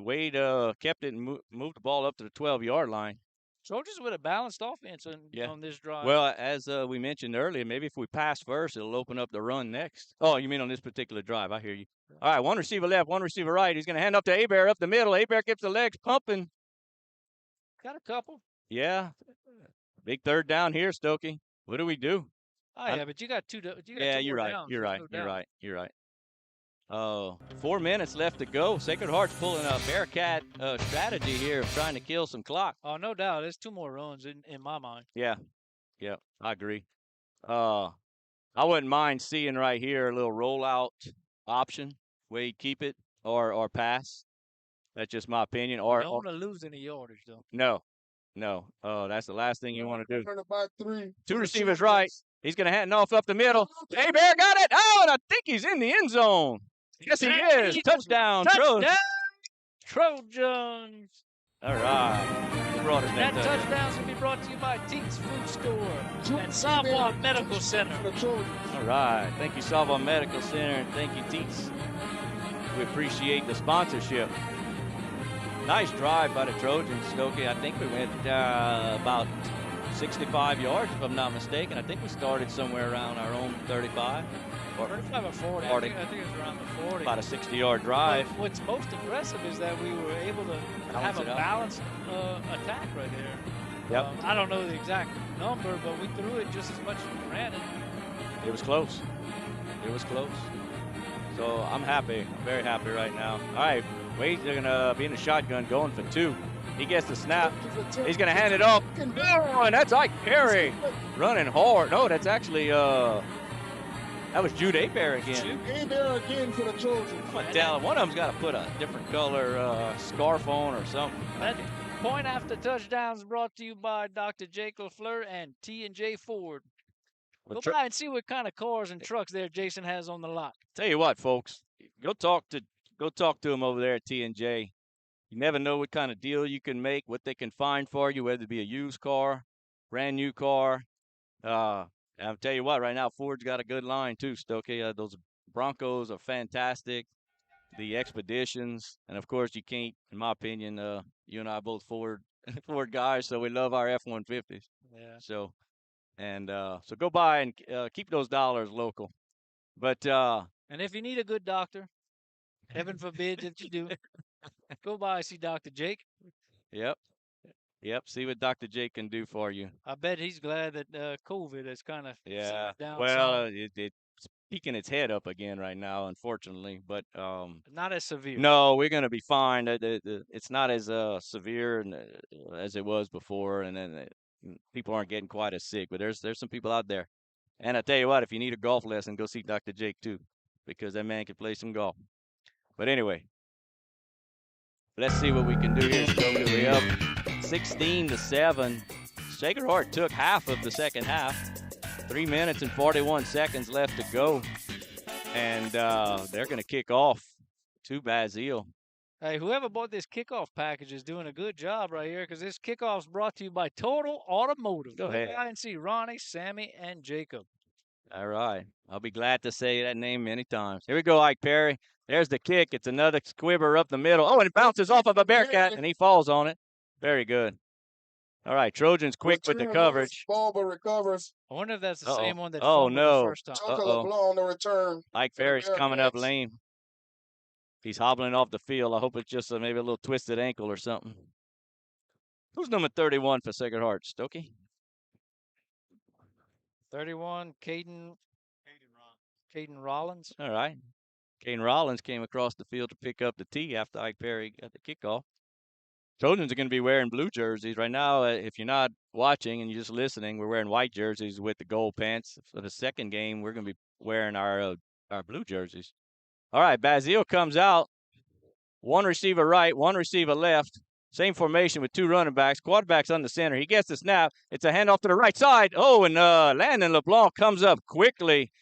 kept it and moved the ball up to the 12-yard line. Trojans with a balanced offense on this drive. Well, as we mentioned earlier, maybe if we pass first, it'll open up the run next. Oh, you mean on this particular drive? I hear you. All right, one receiver left, one receiver right. He's going to hand up to Hebert up the middle. Hebert keeps the legs pumping. Got a couple. Yeah. Big 3rd down here, Stokey. What do we do? Oh, yeah, but you got two. Yeah, two you're more right. downs. You're There's right. no You're doubt. right. You're right. 4 minutes left to go. Sacred Heart's pulling a Bearcat strategy here of trying to kill some clock. Oh, no doubt. There's 2 more runs in my mind. Yeah. Yeah, I agree. I wouldn't mind seeing right here a little rollout option where you keep it or pass. That's just my opinion. You don't want to lose any yardage, though. No. That's the last thing you want to do. Turn it back 3. 2 receivers right. He's going to hand off up the middle. Hebert got it. Oh, and I think he's in the end zone. Yes, he is. Touchdown, Trojans. All right. Who brought us That that touchdown's going to be brought to you by Teats Food Store and Savoy Medical Center. All right. Thank you, Savoy Medical Center, and thank you, Teats. We appreciate the sponsorship. Nice drive by the Trojans, Stokey. I think we went about 65 yards, if I'm not mistaken. I think we started somewhere around our own 35. 35 or 40. 40. I think it was around the 40. About a 60-yard drive. But what's most impressive is that we were able to have a balanced attack right there. Yep. I don't know the exact number, but we threw it just as much as we ran it. It was close. It was close. So I'm happy. I'm very happy right now. All right. Wade's going to be in the shotgun going for 2. He gets the snap. He's going to hand it off. Oh, and that's Ike Perry running hard. No, that's actually that was Jude Hebert again. Hebert again for the Trojans. One of them's got to put a different color scarf on or something. That point after touchdowns brought to you by Dr. Jake LaFleur and T&J Ford. Go by and see what kind of cars and trucks there Jason has on the lot. Tell you what, folks, go talk to him over there at T&J. You never know what kind of deal you can make, what they can find for you, whether it be a used car, brand new car. I'll tell you what, right now, Ford's got a good line too, Stokey. Those Broncos are fantastic. The Expeditions, and of course, you can't, in my opinion, you and I are both Ford guys, so we love our F-150s. Yeah. So go by and keep those dollars local. But and if you need a good doctor, heaven forbid that you do, go by and see Dr. Jake. Yep. See what Dr. Jake can do for you. I bet he's glad that COVID has kind of down. Well, it's peeking its head up again right now, unfortunately. But not as severe. No, we're going to be fine. It's not as severe as it was before, and then people aren't getting quite as sick. But there's some people out there. And I tell you what, if you need a golf lesson, go see Dr. Jake too, because that man can play some golf. But anyway, let's see what we can do here. We're up 16-7. Sacred Heart took half of the second half. 3 minutes and 41 seconds left to go. And they're going to kick off to Basile. Hey, whoever bought this kickoff package is doing a good job right here, because this kickoff's brought to you by Total Automotive. Go ahead. I can see Ronnie, Sammy, and Jacob. All right. I'll be glad to say that name many times. Here we go, Ike Perry. There's the kick. It's another squibber up the middle. Oh, and it bounces off of a Bearcat, and he falls on it. Very good. All right, Trojans quick with the coverage. Ball recovers. I wonder if that's the same one that fumbled the first time. Tucker LeBlanc on the return. Ike Perry's coming up lame. He's hobbling off the field. I hope it's just maybe a little twisted ankle or something. Who's number 31 for Sacred Heart, Stokey? 31, Caden Rollins. All right. Caden Rollins came across the field to pick up the tee after Ike Perry got the kickoff. Trojans are going to be wearing blue jerseys. Right now, if you're not watching and you're just listening, we're wearing white jerseys with the gold pants. For the second game, we're going to be wearing our blue jerseys. All right, Basile comes out. One receiver right, one receiver left. Same formation with two running backs. Quarterback's on the center. He gets the snap. It's a handoff to the right side. Oh, and Landon LeBlanc comes up quickly,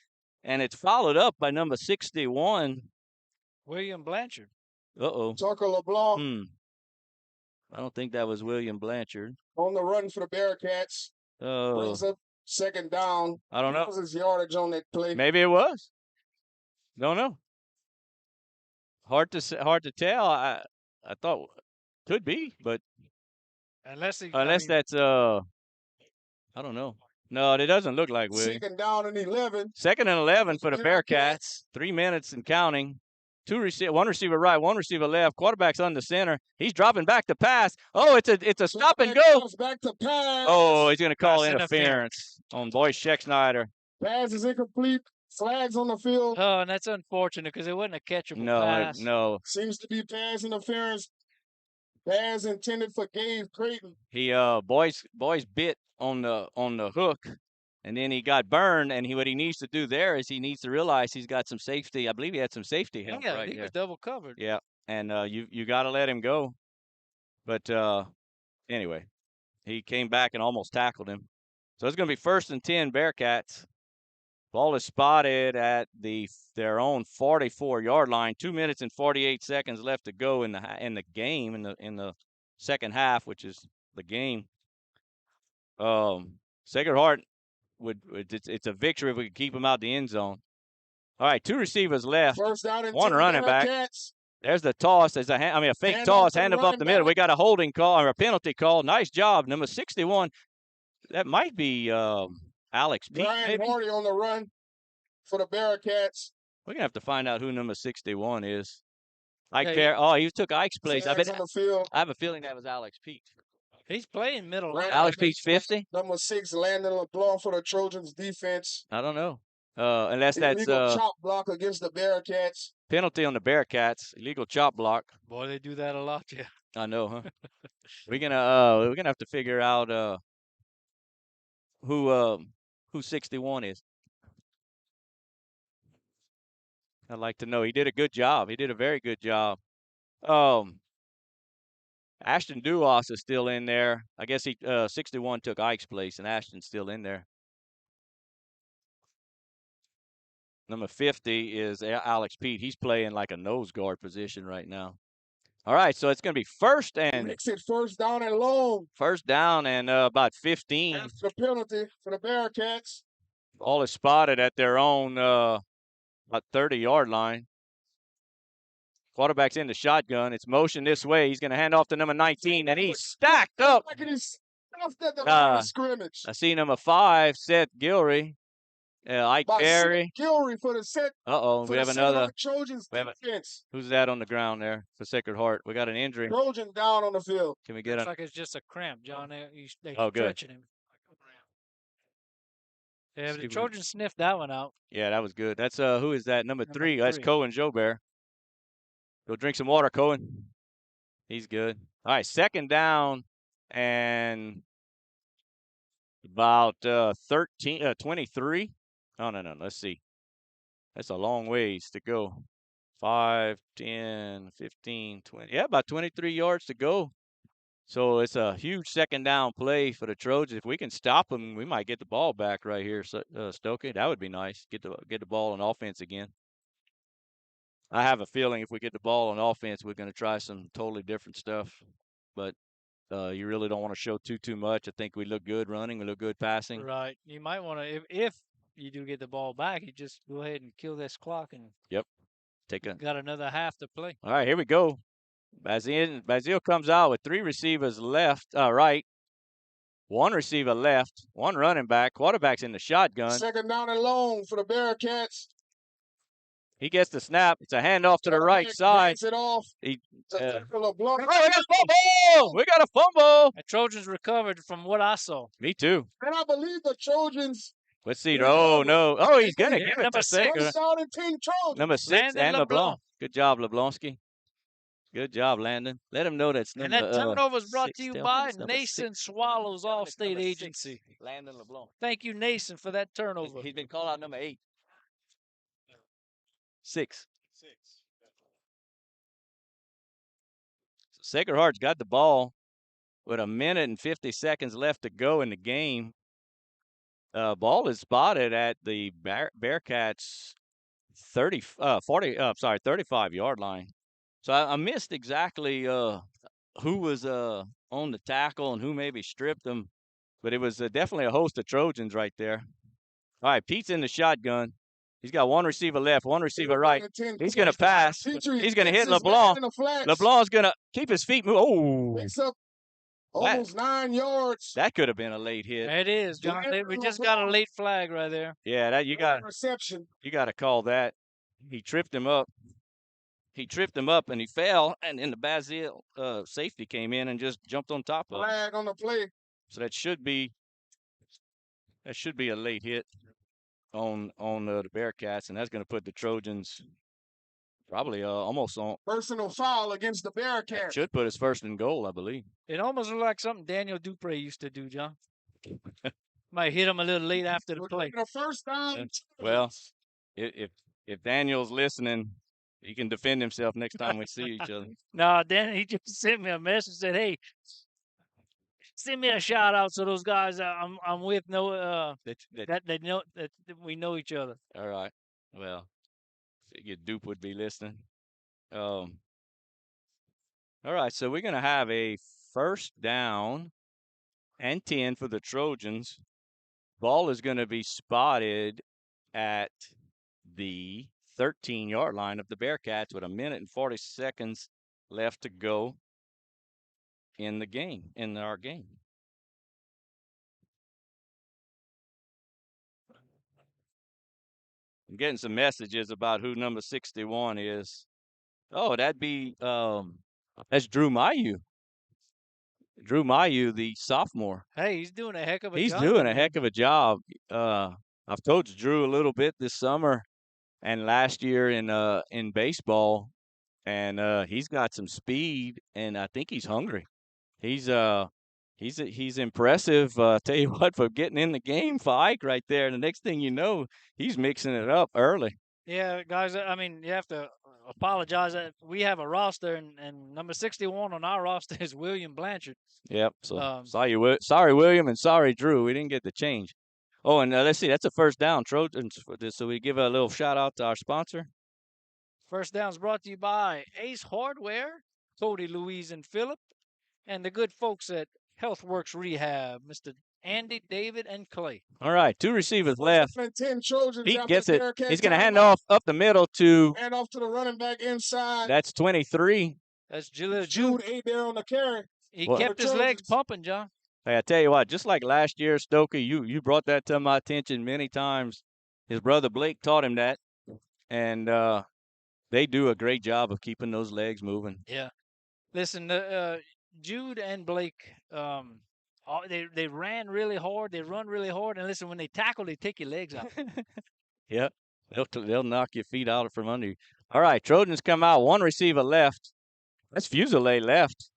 and it's followed up by number 61. William Blanchard. Uh-oh. Tucker LeBlanc. I don't think that was William Blanchard. On the run for the Bearcats. Oh, Brings up second down. I don't know. What was his yardage on that play? Maybe it was. Don't know. Hard to tell. I thought could be, but Unless that's I don't know. No, it doesn't look like William. Second down and 11. Second and 11 for the Bearcats. Bearcats. 3 minutes and counting. One receiver right, one receiver left. Quarterback's on the center. He's dropping back to pass. Oh, it's a stop and go. Back to pass. Oh, he's going to call Pass interference on Boyce Scheckschneider. Pass is incomplete. Flags on the field. Oh, and that's unfortunate because it wasn't a catchable No, pass. no. Seems to be pass interference. Pass intended for Gabe Creighton. He Boyce bit on the hook, and then he got burned. And what he needs to do there is he needs to realize he's got some safety. I believe he had some safety help Yeah, right he there. was double covered. Yeah, and you got to let him go. But anyway, he came back and almost tackled him. So it's going to be 1st and 10 Bearcats. Ball is spotted at their own 44-yard line. 2 minutes and 48 seconds left to go in the game in the second half, which is the game. Sacred Heart it's a victory if we can keep them out the end zone. All right, 2 receivers left. First down and 1 10 running back. Bearcats. There's the toss. There's a fake Hand toss. off to Hand the up the running middle. back. We got a holding call or a penalty call. Nice job, number 61. That might be Alex Pete. Brian Maybe. Hardy on the run for the Bearcats. We're gonna have to find out who number 61 is. Ike Yeah, Perry. Oh, he took Ike's place. Flags on the field. I have a feeling that was Alex Pete. He's playing middle. Right. Alex Pete's 50. Number 6, Landon LeBlanc for the Trojans defense. I don't know. Unless that's Illegal chop block against the Bearcats. penalty on the Bearcats. Illegal chop block. Boy, they do that a lot, yeah. I know, huh? we're gonna have to figure out who 61 is. I'd like to know. He did a good job. He did a very good job. Ashton Duos is still in there. I guess 61 took Ike's place, and Ashton's still in there. Number 50 is Alex Pete. He's playing like a nose guard position right now. All right, so it's going to be first and Makes it first down and long. about 15. After the penalty for the Bearcats. Ball is spotted at their own about 30-yard line. Quarterback's in the shotgun. It's motion this way. He's going to hand off to number 19, and he's stacked up. Like he's stuffed at the line of scrimmage. I see number 5, Seth Gilry. Ike By Perry. Seth Gilry for the set. Uh-oh, we have Sacred another. Heart Trojans we have a- defense. Who's that on the ground there for Sacred Heart? We got an injury. Trojan down on the field. Can we get Looks a? like it's just a cramp, John. They Oh, good. stretching him. Yeah, See the if we- Trojans sniffed that one out. Yeah, that was good. That's who is that? Number Number 3. That's 3. Cohen Jobert. Go drink some water, Cohen. He's good. All right, second down and about 23. Oh, no. Let's see. That's a long ways to go. 5, 10, 15, 20. Yeah, about 23 yards to go. So it's a huge second down play for the Trojans. If we can stop them, we might get the ball back right here, Stokey. That would be nice. Get the ball on offense again. I have a feeling if we get the ball on offense, we're going to try some totally different stuff. But you really don't want to show too much. I think we look good running. We look good passing. Right. You might want to, if you do get the ball back, you just go ahead and kill this clock and got another half to play. All right, here we go. Bazile comes out with 3 receivers left, right. 1 receiver left, 1 running back. Quarterback's in the shotgun. Second down and long for the Bearcats. He gets the snap. It's a handoff to the right side. Hands it off. He, To LeBlanc. we got a fumble! We got a fumble! The Trojans recovered from what I saw. Me too. And I believe the Trojans. Let's see. Oh, no. Oh, he's going to Yeah, give it number to Sacred. First down and 10 Trojans. Number 6 Landon and LeBlanc. LeBlanc. Good job, LeBlanski. Good job, Landon. Let him know that's And number that turnover is brought 6 to you still. by It's number Nason 6. Swallows It's All-State number 6. Agency. Landon LeBlanc. Thank you, Nason, for that turnover. He's been called out number 8. 6. So Sacred Heart's got the ball with 1 minute and 50 seconds left to go in the game. Ball is spotted at the Bearcats 35-yard line. So I missed exactly who was on the tackle and who maybe stripped them, but it was definitely a host of Trojans right there. All right, Pete's in the shotgun. He's got one receiver left, one receiver right. He's going to pass. He's going to hit LeBlanc. LeBlanc's going to keep his feet moving. Oh, Picks up almost 9 yards. that could have been a late hit. It is, John. We just got a late flag right there. Yeah, that you got reception. You got to call that. He tripped him up. He tripped him up and he fell, and then the Basile safety came in and just jumped on top of him. Flag on the play. So that should be a late hit on the Bearcats, and that's going to put the Trojans probably almost on. Personal foul against the Bearcats. Should put us first and goal, I believe. It almost looked like something Daniel Dupre used to do, John. Might hit him a little late after the play. The first down. Well, if Daniel's listening, he can defend himself next time we see each other. No, Dan, he just sent me a message, said, "Hey, send me a shout out so those guys I'm with know that they know that we know each other." All right. Well, figured Dupe would be listening. All right, so we're gonna have a first down and 10 for the Trojans. Ball is gonna be spotted at the 13-yard line of the Bearcats with 1 minute and 40 seconds left to go in our game. I'm getting some messages about who number 61 is. Oh, that'd be that's Drew Mayu. Drew Mayu, the sophomore. Hey, he's doing a heck of a job. He's doing a heck of a job. I've coached Drew a little bit this summer and last year in baseball, and he's got some speed, and I think he's hungry. He's impressive. Tell you what, for getting in the game for Ike right there. The next thing you know, he's mixing it up early. Yeah, guys. I mean, you have to apologize. We have a roster, and number 61 on our roster is William Blanchard. Yep. So sorry, William, and sorry, Drew. We didn't get the change. Oh, and let's see. That's a first down, Trojans. For this, so we give a little shout out to our sponsor. First down's brought to you by Ace Hardware, Cody, Louise, and Philip, and the good folks at HealthWorks Rehab, Mr. Andy, David, and Clay. All right, 2 receivers left. 10 Trojans. Pete gets it. He's going to hand off up the middle to. Hand off to the running back inside. That's 23. That's Jude there on the carry. He kept his legs pumping, John. Hey, I tell you what, just like last year, Stokey, you brought that to my attention many times. His brother Blake taught him that, and they do a great job of keeping those legs moving. Yeah. Listen, Jude and Blake, they ran really hard. They run really hard. And listen, when they tackle, they take your legs out. Yeah, they'll knock your feet out from under you. All right, Trojans come out. 1 receiver left. That's Fusilier left.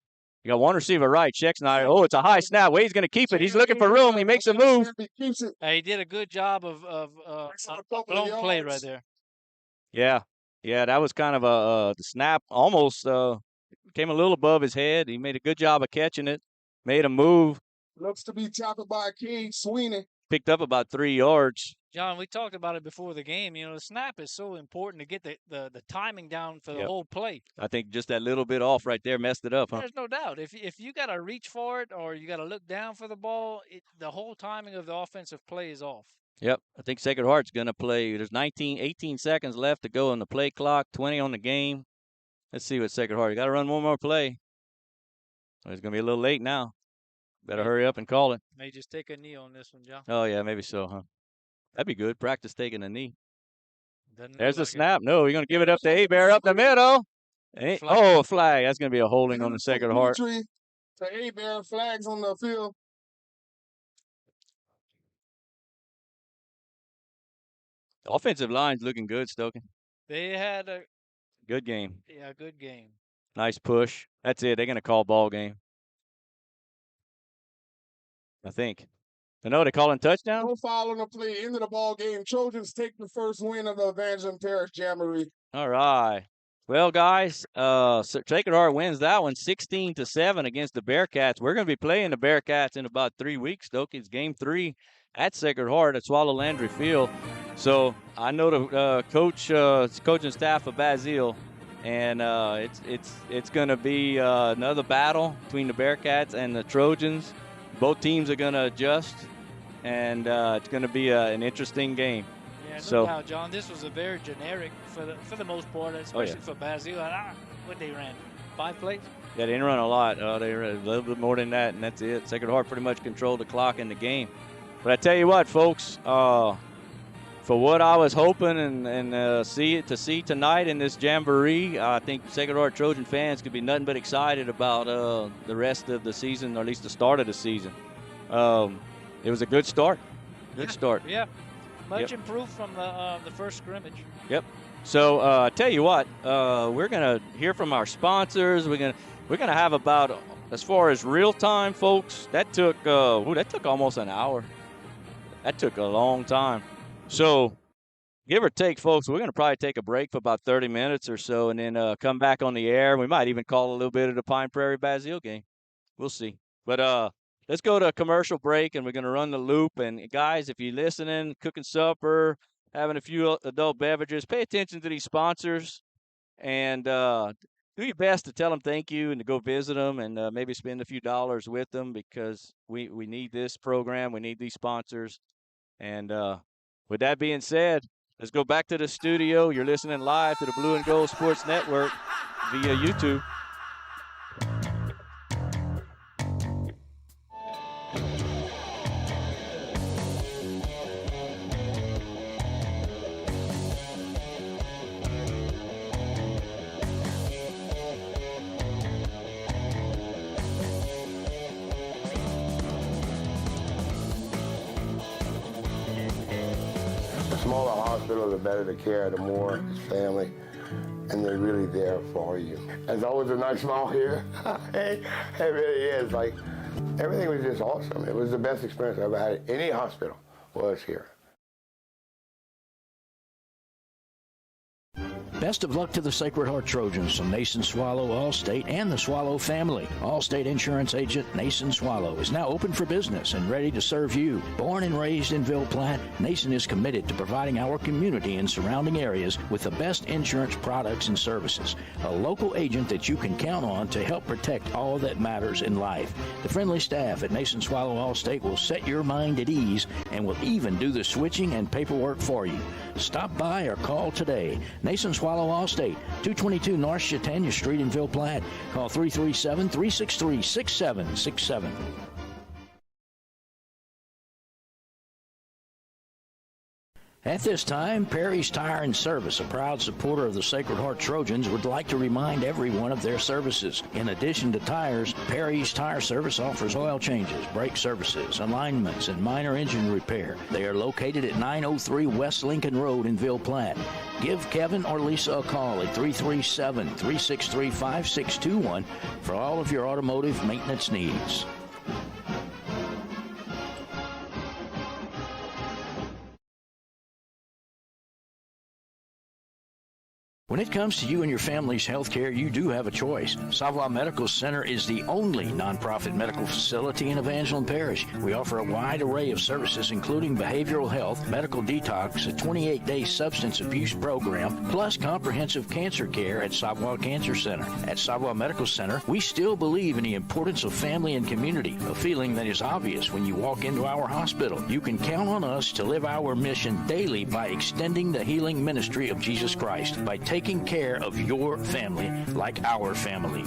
You got 1 receiver right. Schexnayder. Oh, it's a high snap. Wade's going to keep it. He's looking for room. He makes a move. He did a good job of blown play right there. Yeah, that was kind of the snap almost came a little above his head. He made a good job of catching it. Made a move. Looks to be tackled by King Sweeney. Picked up about 3 yards. John, we talked about it before the game. You know, the snap is so important to get the timing down for the whole play. I think just that little bit off right there messed it up, huh? There's no doubt. If you got to reach for it or you got to look down for the ball, the whole timing of the offensive play is off. Yep. I think Sacred Heart's going to play. There's 18 seconds left to go on the play clock, 20 on the game. Let's see what Sacred Heart. You got to run one more play. It's going to be a little late now. Better hurry up and call it. May just take a knee on this one, John. Oh, yeah, maybe so, huh? That'd be good. Practice taking a knee. There's the snap. No, you're going to give it up to Hebert up the middle. Oh, a flag. That's going to be a holding on the Sacred Heart. To Hebert, flags on the field. The offensive line's looking good, Stoken. They had a good game. Yeah, good game. Nice push. That's it. They're going to call ball game. I think. No, they calling touchdown? No foul on the play. End of the ball game. Trojans take the first win of the Evangeline Parish Jamboree. All right. Well, guys, Sacred Heart wins that one 16-7 against the Bearcats. We're going to be playing the Bearcats in about 3 weeks, Stoke. It's game 3 at Sacred Heart at Swallow Landry Field. So I know the coaching staff of Basile and it's going to be another battle between the Bearcats and the Trojans. Both teams are going to adjust, and it's going to be an interesting game. Yeah, So, no doubt, John. This was a very generic for the most part, especially for Basile. What they ran, 5 plays. Yeah, they didn't run a lot. They ran a little bit more than that, and that's it. Sacred Heart pretty much controlled the clock in the game. But I tell you what, folks, for what I was hoping and see tonight in this jamboree, I think Sacred Heart Trojan fans could be nothing but excited about the rest of the season, or at least the start of the season. It was a good start. Good start. Yeah, much improved from the first scrimmage. Yep. So I tell you what, we're gonna hear from our sponsors. We're gonna have about, as far as real time, folks. That took almost an hour. That took a long time. So, give or take, folks, we're going to probably take a break for about 30 minutes or so and then come back on the air. We might even call a little bit of the Pine Prairie Basile game. We'll see. But let's go to a commercial break, and we're going to run the loop. And, guys, if you're listening, cooking supper, having a few adult beverages, pay attention to these sponsors and do your best to tell them thank you and to go visit them and maybe spend a few dollars with them, because we need this program. We need these sponsors. And with that being said, let's go back to the studio. You're listening live to the Blue and Gold Sports Network via YouTube. The smaller hospital, the better the care, the more family, and they're really there for you. There's always a nice smile here. It really is. Like, everything was just awesome. It was the best experience I ever had at any hospital was here. Best of luck to the Sacred Heart Trojans from Nason Swallow Allstate and the Swallow family. Allstate Insurance Agent Nason Swallow is now open for business and ready to serve you. Born and raised in Ville Platte, Nason is committed to providing our community and surrounding areas with the best insurance products and services. A local agent that you can count on to help protect all that matters in life. The friendly staff at Nason Swallow Allstate will set your mind at ease and will even do the switching and paperwork for you. Stop by or call today. Nason Swallow Allstate, 222 North Chautauqua Street in Ville Platte. Call 337-363-6767. At this time, Perry's Tire and Service, a proud supporter of the Sacred Heart Trojans, would like to remind everyone of their services. In addition to tires, Perry's Tire Service offers oil changes, brake services, alignments, and minor engine repair. They are located at 903 West Lincoln Road in Ville Platte. Give Kevin or Lisa a call at 337-363-5621 for all of your automotive maintenance needs. When it comes to you and your family's health care, you do have a choice. Savoy Medical Center is the only nonprofit medical facility in Evangeline Parish. We offer a wide array of services, including behavioral health, medical detox, a 28-day substance abuse program, plus comprehensive cancer care at Savoy Cancer Center. At Savoy Medical Center, we still believe in the importance of family and community, a feeling that is obvious when you walk into our hospital. You can count on us to live our mission daily by extending the healing ministry of Jesus Christ, by taking care of your family like our family.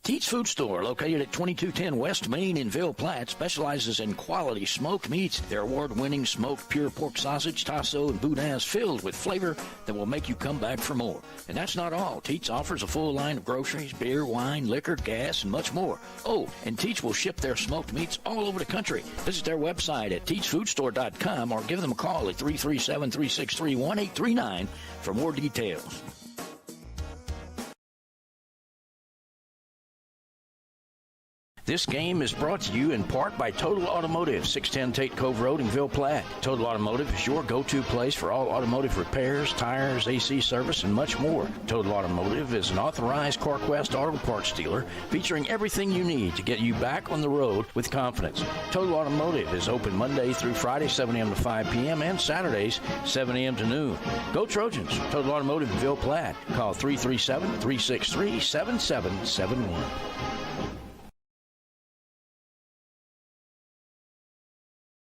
Teats Food Store, located at 2210 West Main in Ville Platte, specializes in quality smoked meats. Their award-winning smoked pure pork sausage, tasso, and boudin is filled with flavor that will make you come back for more. And that's not all. Teats offers a full line of groceries, beer, wine, liquor, gas, and much more. Oh, and Teats will ship their smoked meats all over the country. Visit their website at teatsfoodstore.com or give them a call at 337-363-1839 for more details. This game is brought to you in part by Total Automotive, 610 Tate Cove Road in Ville Platte. Total Automotive is your go-to place for all automotive repairs, tires, AC service, and much more. Total Automotive is an authorized CarQuest auto parts dealer featuring everything you need to get you back on the road with confidence. Total Automotive is open Monday through Friday, 7 a.m. to 5 p.m. and Saturdays, 7 a.m. to noon. Go Trojans! Total Automotive in Ville Platte. Call 337-363-7771.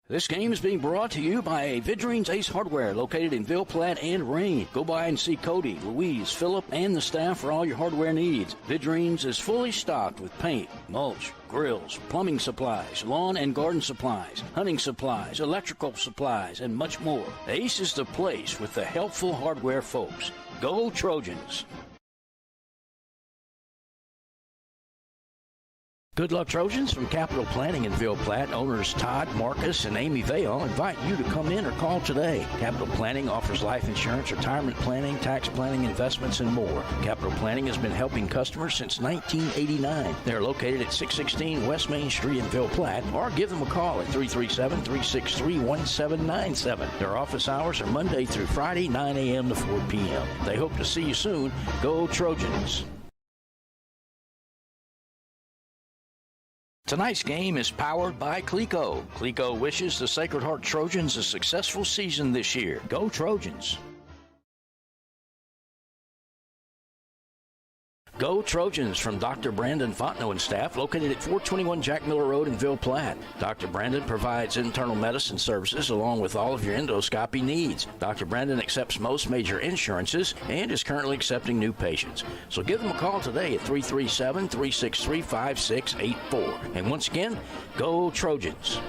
This game is being brought to you by Vidrine's Ace Hardware, located in Ville Platte and Rain. Go by and see Cody, Louise, Philip, and the staff for all your hardware needs. Vidrine's is fully stocked with paint, mulch, grills, plumbing supplies, lawn and garden supplies, hunting supplies, electrical supplies, and much more. Ace is the place with the helpful hardware folks. Go Trojans! Good luck, Trojans. From Capital Planning in Ville Platte, owners Todd, Marcus, and Amy Vale invite you to come in or call today. Capital Planning offers life insurance, retirement planning, tax planning, investments, and more. Capital Planning has been helping customers since 1989. They're located at 616 West Main Street in Ville Platte, or give them a call at 337-363-1797. Their office hours are Monday through Friday, 9 a.m. to 4 p.m. They hope to see you soon. Go Trojans! Tonight's game is powered by Clico. Clico wishes the Sacred Heart Trojans a successful season this year. Go Trojans! Go Trojans from Dr. Brandon Fontenot and staff, located at 421 Jack Miller Road in Ville Platte. Dr. Brandon provides internal medicine services along with all of your endoscopy needs. Dr. Brandon accepts most major insurances and is currently accepting new patients. So give them a call today at 337-363-5684. And once again, go Trojans!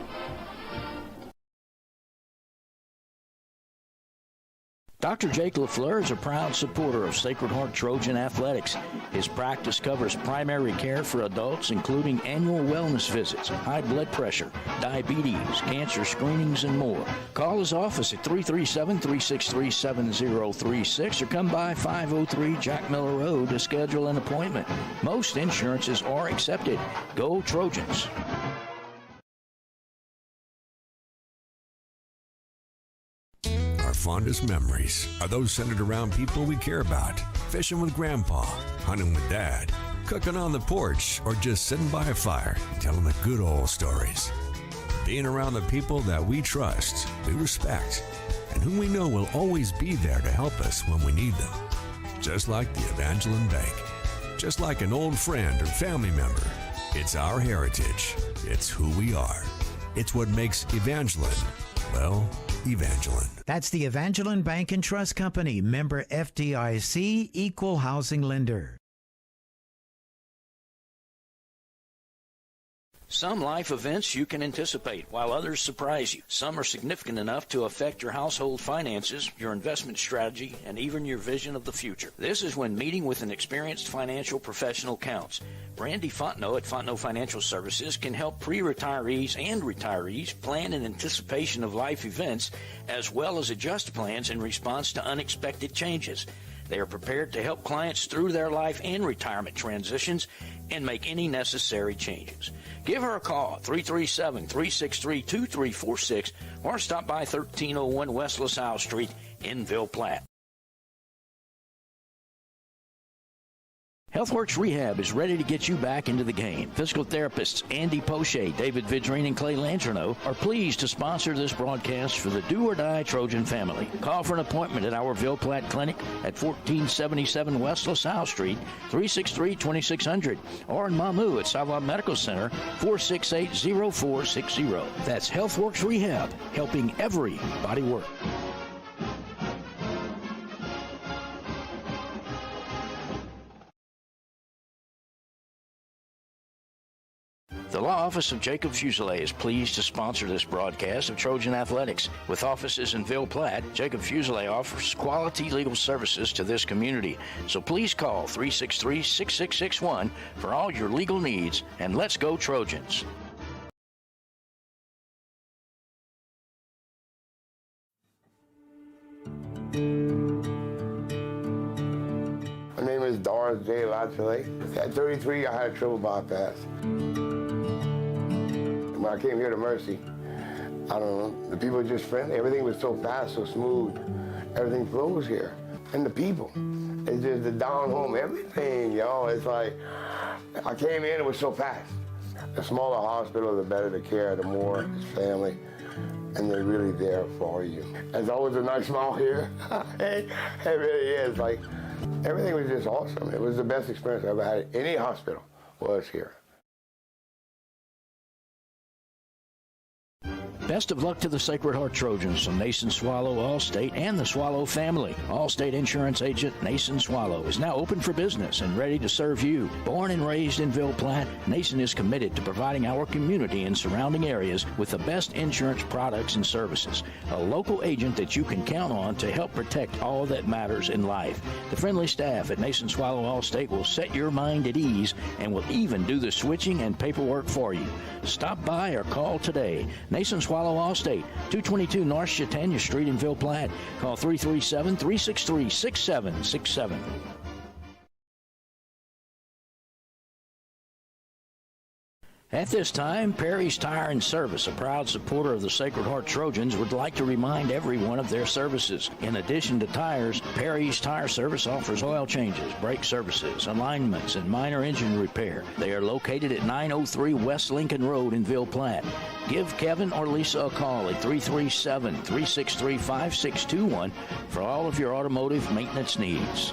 Dr. Jake LaFleur is a proud supporter of Sacred Heart Trojan Athletics. His practice covers primary care for adults, including annual wellness visits, high blood pressure, diabetes, cancer screenings, and more. Call his office at 337-363-7036 or come by 503 Jack Miller Road to schedule an appointment. Most insurances are accepted. Go Trojans! Our fondest memories are those centered around people we care about. Fishing with Grandpa, hunting with Dad, cooking on the porch, or just sitting by a fire and telling the good old stories. Being around the people that we trust, we respect, and whom we know will always be there to help us when we need them. Just like the Evangeline Bank. Just like an old friend or family member. It's our heritage. It's who we are. It's what makes Evangeline, well, Evangeline. That's the Evangeline Bank and Trust Company, member FDIC, equal housing lender. Some life events you can anticipate, while others surprise you. Some are significant enough to affect your household finances, your investment strategy, and even your vision of the future. This is when meeting with an experienced financial professional counts. Brandy Fontenot at Fontenot Financial Services can help pre-retirees and retirees plan in anticipation of life events, as well as adjust plans in response to unexpected changes. They are prepared to help clients through their life and retirement transitions and make any necessary changes. Give her a call, 337-363-2346, or stop by 1301 West LaSalle Street in Ville Platte. HealthWorks Rehab is ready to get you back into the game. Physical therapists Andy Poche, David Vidrine, and Clay Langerneau are pleased to sponsor this broadcast for the do-or-die Trojan family. Call for an appointment at our Ville Platte Clinic at 1477 West LaSalle Street, 363-2600, or in Mamou at Savoy Medical Center, 468-0460. That's HealthWorks Rehab, helping everybody work. The Law Office of Jacob Fuselier is pleased to sponsor this broadcast of Trojan Athletics. With offices in Ville Platte, Jacob Fuselier offers quality legal services to this community. So please call 363-6661 for all your legal needs, and let's go Trojans. My name is Doris J. Lachele. At 33, I had a triple bypass. when I came here to Mercy, I don't know, the people were just friendly. Everything was so fast, so smooth. Everything flows here. And the people, it's just the down home, everything, y'all. It's like, I came in, it was so fast. The smaller hospital, the better the care, the more it's family. And they're really there for you. There's always a nice smile here. It really is. Like, everything was just awesome. It was the best experience I ever had at any hospital was here. Best of luck to the Sacred Heart Trojans from Nason Swallow Allstate and the Swallow family. Allstate Insurance Agent Nason Swallow is now open for business and ready to serve you. Born and raised in Ville Platte, Nason is committed to providing our community and surrounding areas with the best insurance products and services. A local agent that you can count on to help protect all that matters in life. The friendly staff at Nason Swallow Allstate will set your mind at ease and will even do the switching and paperwork for you. Stop by or call today. Nason Swallow Allstate, 222 North Chautauqua Street in Ville Platte. Call 337-363-6767. At this time, Perry's Tire and Service, a proud supporter of the Sacred Heart Trojans, would like to remind everyone of their services. In addition to tires, Perry's Tire Service offers oil changes, brake services, alignments, and minor engine repair. They are located at 903 West Lincoln Road in Ville Platte. Give Kevin or Lisa a call at 337-363-5621 for all of your automotive maintenance needs.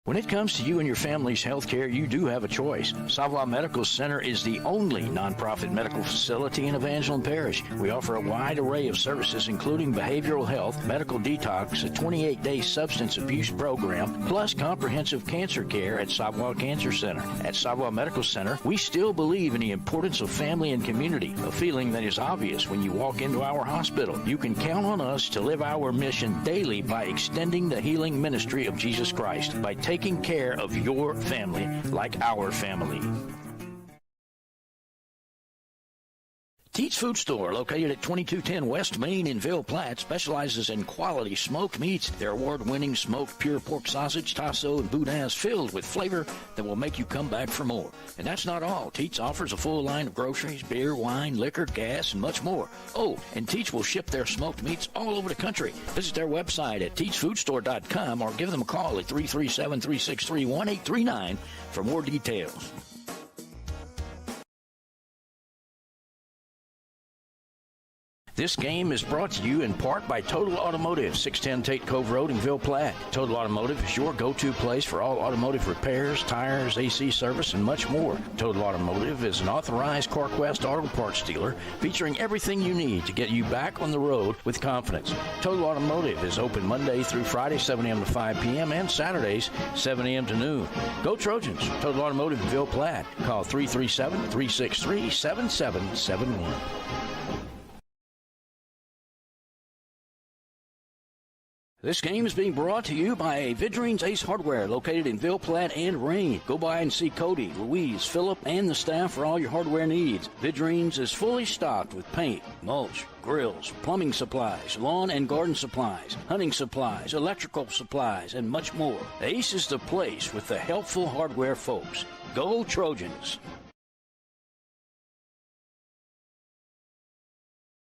When it comes to you and your family's health care, you do have a choice. Savoy Medical Center is the only nonprofit medical facility in Evangeline Parish. We offer a wide array of services, including behavioral health, medical detox, a 28-day substance abuse program, plus comprehensive cancer care at Savoy Cancer Center. At Savoy Medical Center, we still believe in the importance of family and community, a feeling that is obvious when you walk into our hospital. You can count on us to live our mission daily by extending the healing ministry of Jesus Christ, by taking care of your family like our family. Teats Food Store, located at 2210 West Main in Ville Platte, specializes in quality smoked meats. Their award-winning smoked pure pork sausage, tasso, and boudin is filled with flavor that will make you come back for more. And that's not all. Teats offers a full line of groceries, beer, wine, liquor, gas, and much more. Oh, and Teats will ship their smoked meats all over the country. Visit their website at teatsfoodstore.com or give them a call at 337-363-1839 for more details. This game is brought to you in part by Total Automotive, 610 Tate Cove Road in Ville Platte. Total Automotive is your go-to place for all automotive repairs, tires, AC service, and much more. Total Automotive is an authorized CarQuest auto parts dealer featuring everything you need to get you back on the road with confidence. Total Automotive is open Monday through Friday, 7 a.m. to 5 p.m., and Saturdays, 7 a.m. to noon. Go Trojans! Total Automotive in Ville Platte. Call 337-363-7771. This game is being brought to you by Vidrine's Ace Hardware, located in Ville Platte and Rain. Go by and see Cody, Louise, Philip, and the staff for all your hardware needs. Vidrine's is fully stocked with paint, mulch, grills, plumbing supplies, lawn and garden supplies, hunting supplies, electrical supplies, and much more. Ace is the place with the helpful hardware folks. Go Trojans!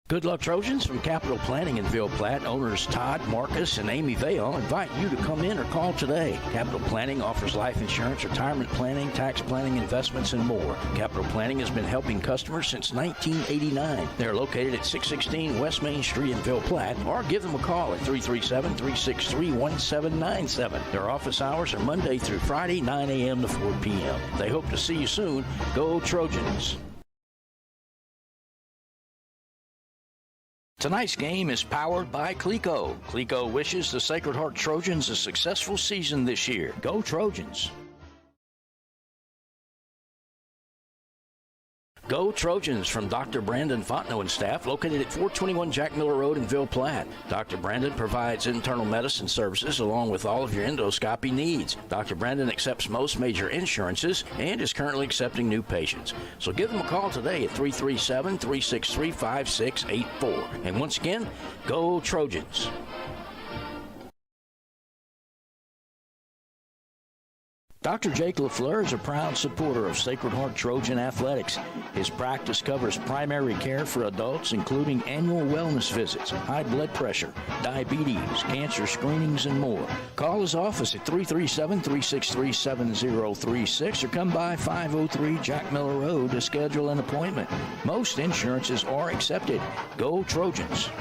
Good luck, Trojans. From Capital Planning in Ville Platte, owners Todd, Marcus, and Amy Vale invite you to come in or call today. Capital Planning offers life insurance, retirement planning, tax planning, investments, and more. Capital Planning has been helping customers since 1989. They're located at 616 West Main Street in Ville Platte, or give them a call at 337-363-1797. Their office hours are Monday through Friday, 9 a.m. to 4 p.m. They hope to see you soon. Go Trojans! Tonight's game is powered by Clico. Clico wishes the Sacred Heart Trojans a successful season this year. Go Trojans! Go Trojans from Dr. Brandon Fontenot and staff, located at 421 Jack Miller Road in Ville Platte. Dr. Brandon provides internal medicine services along with all of your endoscopy needs. Dr. Brandon accepts most major insurances and is currently accepting new patients. So give them a call today at 337-363-5684. And once again, go Trojans! Dr. Jake LaFleur is a proud supporter of Sacred Heart Trojan Athletics. His practice covers primary care for adults, including annual wellness visits, high blood pressure, diabetes, cancer screenings, and more. Call his office at 337-363-7036 or come by 503 Jack Miller Road to schedule an appointment. Most insurances are accepted. Go Trojans!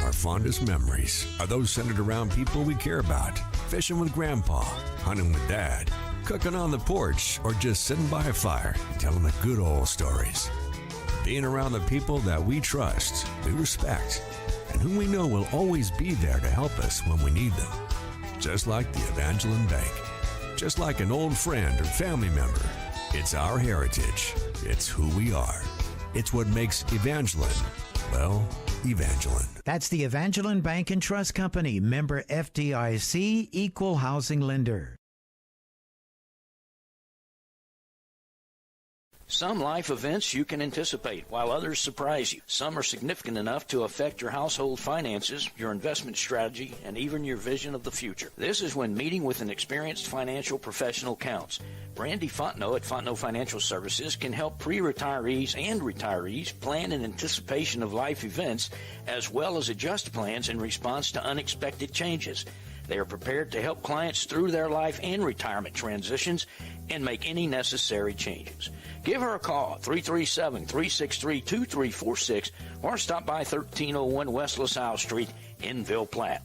Our fondest memories are those centered around people we care about. Fishing with Grandpa, hunting with Dad, cooking on the porch, or just sitting by a fire telling the good old stories. Being around the people that we trust, we respect, and whom we know will always be there to help us when we need them. Just like the Evangeline Bank. Just like an old friend or family member. It's our heritage. It's who we are. It's what makes Evangeline, well, Evangeline. That's the Evangeline Bank and Trust Company, member FDIC, equal housing lender. Some life events you can anticipate, while others surprise you. Some are significant enough to affect your household finances, your investment strategy, and even your vision of the future. This is when meeting with an experienced financial professional counts. Brandy Fontenot at Fontenot Financial Services can help pre-retirees and retirees plan in anticipation of life events, as well as adjust plans in response to unexpected changes. They are prepared to help clients through their life and retirement transitions and make any necessary changes. Give her a call, 337-363-2346, or stop by 1301 West LaSalle Street in Ville Platte.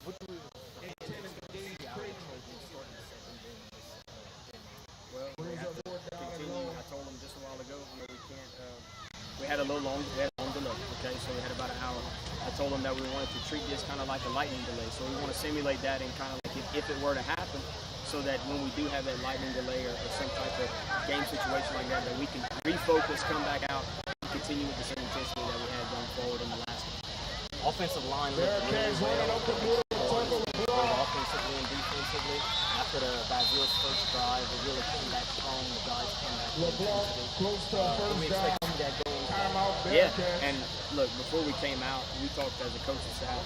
Well, we have to continue. I told them just a while ago, we can't. We had a long delay. Okay, so we had about an hour. I told them that we wanted to treat this kind of like a lightning delay. So we want to simulate that and kind of like if it were to happen, so that when we do have that lightning delay or some type of game situation like that, that we can refocus, come back out, and continue with the same intensity that we had going forward in the last one. Offensive line looked really well, offensively and defensively. After the Basil's first drive, we really came back strong. The guys came back with intensity. We expect to see that going. Yeah, and look, before we came out, we talked as a coaching staff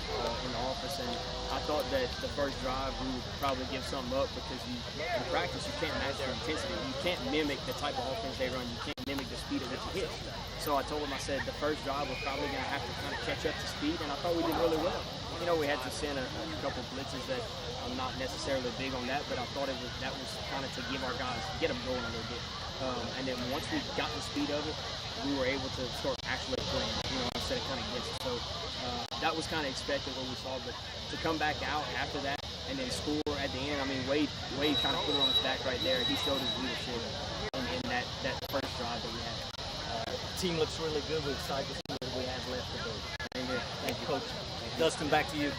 in the office, and I thought that the first drive we would probably give something up because in practice you can't match their intensity. You can't mimic the type of offense they run. You can't mimic the speed at which you hit. So I told them, I said, the first drive we're probably going to have to kind of catch up to speed, and I thought we did really well. You know, we had to send a couple blitzes that I'm not necessarily big on that, but I thought that was kind of to give our guys, get them going a little bit. And then once we got the speed of it, we were able to start actually playing, you know, instead of kind of guessing. So that was kind of expected what we saw, but to come back out after that and then score at the end, I mean, Wade kind of put it on his back right there. He showed his leadership in that first drive that we had. Team looks really good. We're excited to see what we have left to do. Amen. Thank you, Coach. Dustin, back to you.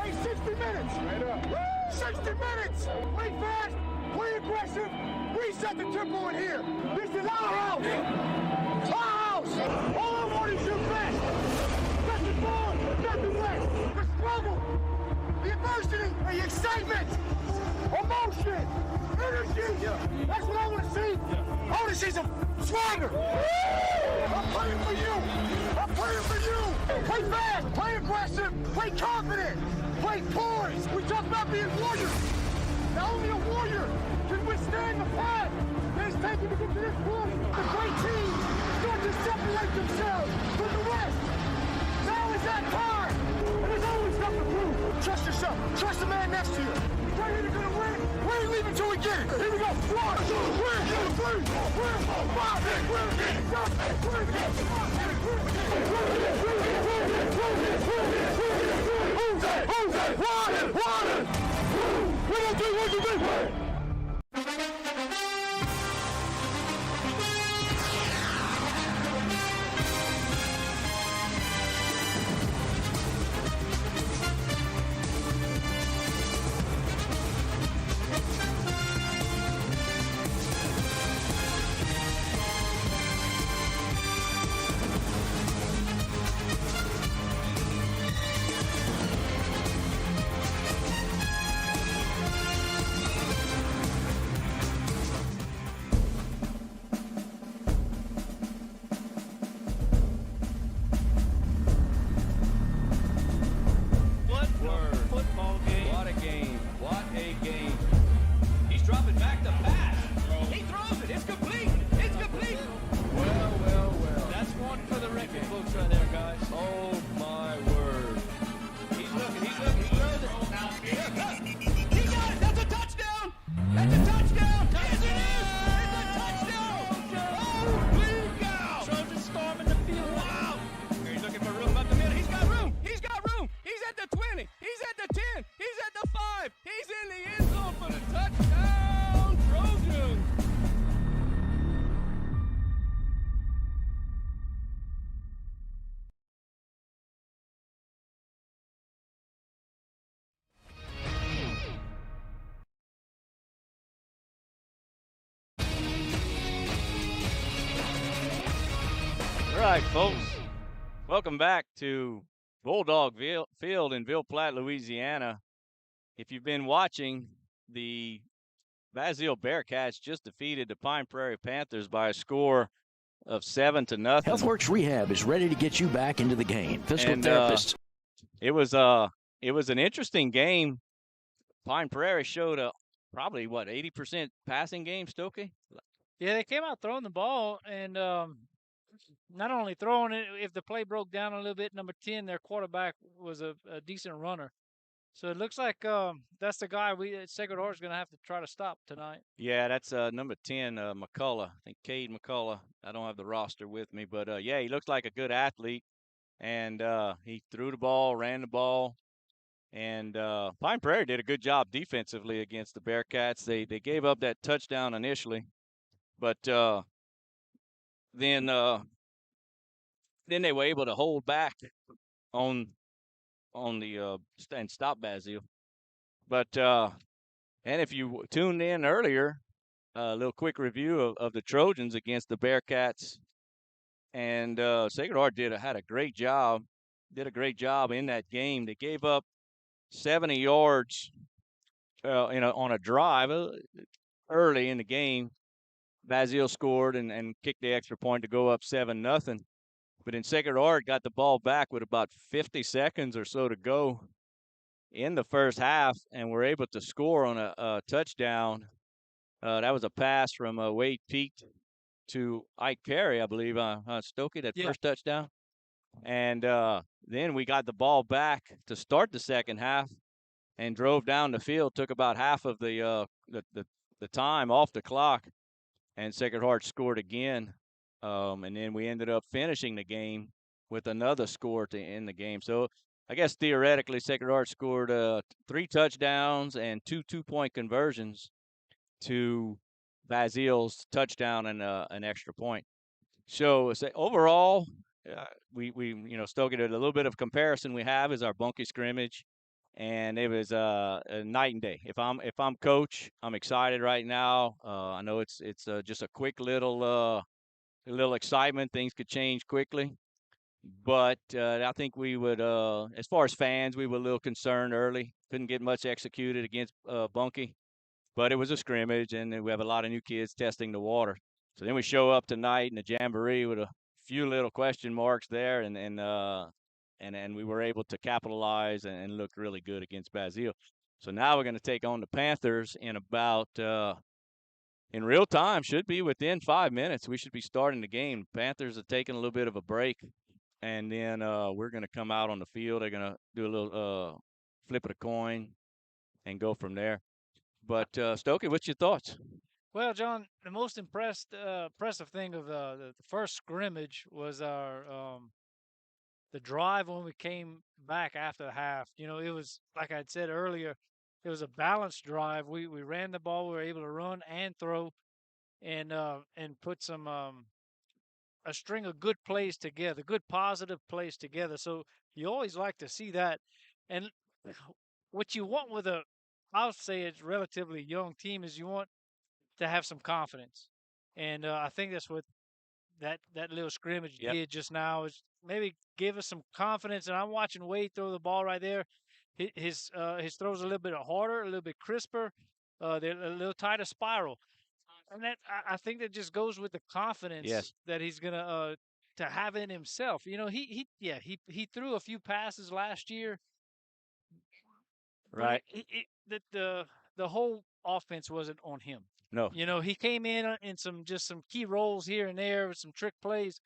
Hey, 60 minutes! 60 minutes! Play fast, play aggressive, reset the tempo in here. This is our house! Our house! All I want is your best! Nothing more, nothing less! The struggle, the adversity, the excitement, emotion, energy! That's what I want to see! I want to see some swagger! I'm playing for you! I'm playing for you! Play fast, play aggressive, play confident, play poised. We talk about being warriors. Now only a warrior can withstand the path that is taken to get to this point. The great teams start to separate themselves from the rest. Now is that time. And there's always stuff to prove. Trust yourself. Trust the man next to you. Right here, they're gonna win. We ain't leaving till we get it. Here we go. 1, 2, 3, 4, 5, What word? Football game. What a game. What a game. He's dropping back to pass. He throws it. It's complete. It's complete. Well, well, well. That's one for the record, folks, right there, guys. Oh, my word. He's looking. He throws it. He got it. That's a touchdown. That's a touchdown. Yes, it is. It's a touchdown. Holy cow. Trojans storming the field. Wow. He's looking for room up the middle. He's got room. He's got room. He's at the 20. He's at the 10. He's at the 5. He's in the end zone for the touchdown. Trojans. All right, folks. Welcome back to Bulldog Field in Ville Platte, Louisiana. If you've been watching, the Basile Bearcats just defeated the Pine Prairie Panthers by a score of 7-0. HealthWorks Rehab is ready to get you back into the game. Physical therapists It was an interesting game. Pine Prairie showed a probably 80% passing game, Stokey? Yeah, they came out throwing the ball and not only throwing it. If the play broke down a little bit, number 10, their quarterback was a decent runner. So it looks like that's the guy we Sacred Heart's going to have to try to stop tonight. Yeah, that's number 10, McCullough. I think Cade McCullough. I don't have the roster with me, but yeah, he looks like a good athlete. And he threw the ball, ran the ball. And Pine Prairie did a good job defensively against the Bearcats. They gave up that touchdown initially, but then they were able to hold back on the and stop Bazille. But and if you tuned in earlier, a little quick review of the Trojans against the Bearcats, and Sacred Heart had a great job. Did a great job in that game. They gave up 70 yards on a drive early in the game. Bazille scored and kicked the extra point to go up 7-0. But then Sacred Heart got the ball back with about 50 seconds or so to go in the first half, and were able to score on a touchdown. That was a pass from Wade Peak to Ike Perry, I believe, Stokey, that first touchdown. And then we got the ball back to start the second half and drove down the field, took about half of the time off the clock, and Sacred Heart scored again. And then we ended up finishing the game with another score to end the game. So I guess theoretically Sacred Heart scored 3 touchdowns and 2 2-point conversions to Bazille's touchdown and an extra point. So overall, we Stokey, a little bit of comparison we have is our bunkie scrimmage, and it was a night and day. If I'm coach, I'm excited right now. I know it's just a quick little excitement. Things could change quickly, but I think we would, as far as fans, we were a little concerned early. Couldn't get much executed against bunkie, but it was a scrimmage, and we have a lot of new kids testing the water. So then we show up tonight in the Jamboree with a few little question marks there, and we were able to capitalize and look really good against Bazille. So now we're going to take on the Panthers in about in real time. Should be within 5 minutes. We should be starting the game. Panthers are taking a little bit of a break, and then we're going to come out on the field. They're going to do a little flip of the coin and go from there. But Stokey, what's your thoughts? Well, John, the most impressive thing of the first scrimmage was our the drive when we came back after the half. You know, it was like I'd said earlier, it was a balanced drive. We ran the ball, we were able to run and throw, and put some a string of good plays together, good positive plays together. So you always like to see that, and what you want with I'll say it's relatively young team is you want to have some confidence, and I think that's what that little scrimmage did just now is maybe give us some confidence. And I'm watching Wade throw the ball right there. His throws a little bit harder, a little bit crisper. They're a little tighter spiral, and that I think that just goes with the confidence that he's gonna to have in himself. You know, he threw a few passes last year. Right. The whole offense wasn't on him. No. You know, he came in some key roles here and there with some trick plays.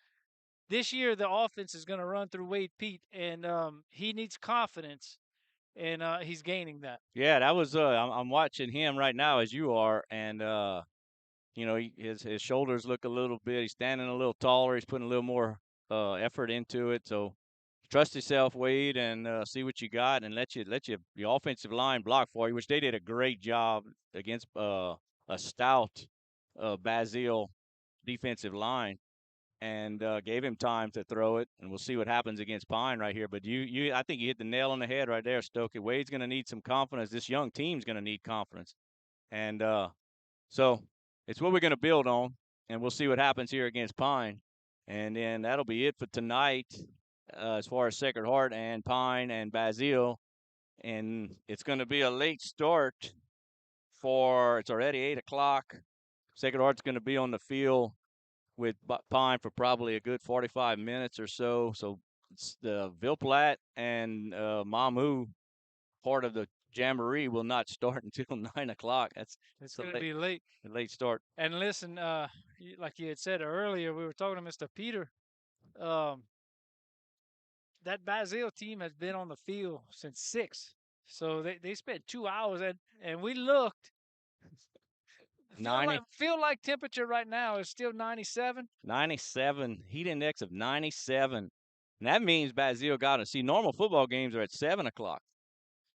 This year, the offense is going to run through Wade Pete, and he needs confidence, and he's gaining that. Yeah, that was. I'm watching him right now as you are, and his shoulders look a little bit. He's standing a little taller. He's putting a little more effort into it. So trust yourself, Wade, and see what you got, and let your offensive line block for you, which they did a great job against a stout Bazille defensive line, and gave him time to throw it. And we'll see what happens against Pine right here. But I think you hit the nail on the head right there, Stokey. Wade's going to need some confidence. This young team's going to need confidence, and so it's what we're going to build on, and we'll see what happens here against Pine. And then that'll be it for tonight as far as Sacred Heart and Pine and Bazille. And it's going to be a late start it's already 8 o'clock. Sacred Heart's going to be on the field with Pine for probably a good 45 minutes or so. So the Ville Platte and Mamu part of the Jamboree will not start until 9 o'clock. It's a going to be late. late start. And listen, like you had said earlier, we were talking to Mr. Peter. Um, that Basile team has been on the field since 6. So they spent 2 hours, and we looked. Feel like temperature right now is still 97. 97, heat index of 97. And that means Basile got to see normal football games are at 7 o'clock.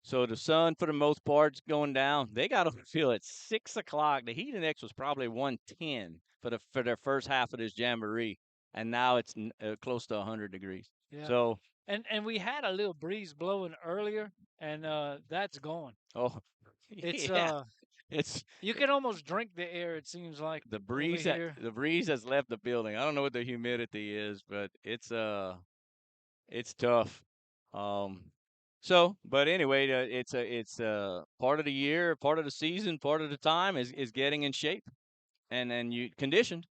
So the sun, for the most part, is going down. They got to feel at 6 o'clock. The heat index was probably 110 for their first half of this Jamboree. And now it's close to 100 degrees. Yeah. So and we had a little breeze blowing earlier, and that's gone. Oh, It's yeah. It's you can almost drink the air. It seems like the breeze. The breeze has left the building. I don't know what the humidity is, but it's tough. But anyway, it's part of the year, part of the season, part of the time is getting in shape, and you conditioned,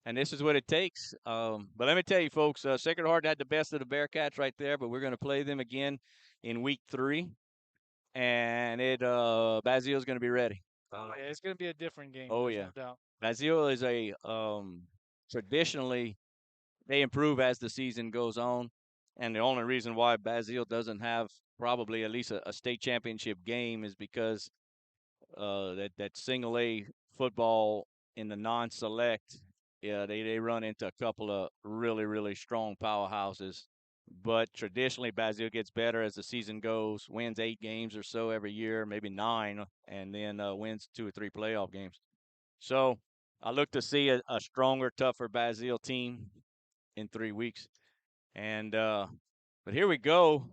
and this is what it takes. But let me tell you, folks, Sacred Heart had the best of the Bearcats right there, but we're going to play them again in week 3. And Basile's going to be ready. Yeah, it's going to be a different game. Oh, yeah. No doubt. Basile is traditionally, they improve as the season goes on. And the only reason why Basile doesn't have probably at least a state championship game is because that single A football in the non-select, yeah, they run into a couple of really, really strong powerhouses. But traditionally, Basile gets better as the season goes, wins 8 games or so every year, maybe 9, and then wins 2 or 3 playoff games. So I look to see a stronger, tougher Basile team in 3 weeks. And but here we go.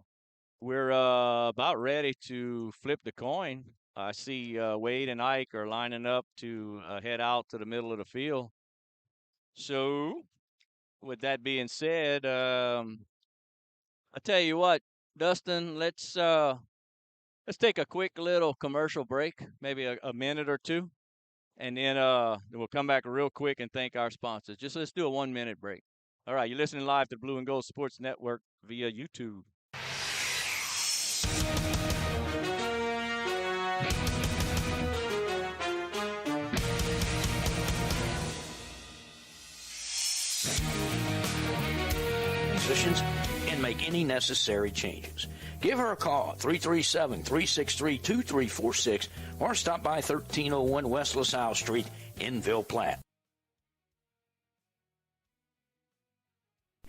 We're about ready to flip the coin. I see Wade and Ike are lining up to head out to the middle of the field. So with that being said, I tell you what, Dustin, let's take a quick little commercial break, maybe a minute or two, and then we'll come back real quick and thank our sponsors. Just let's do a 1-minute break. All right, you're listening live to Blue and Gold Sports Network via YouTube. Positions and make any necessary changes. Give her a call, 337-363-2346, or stop by 1301 West LaSalle Street in Ville Platte.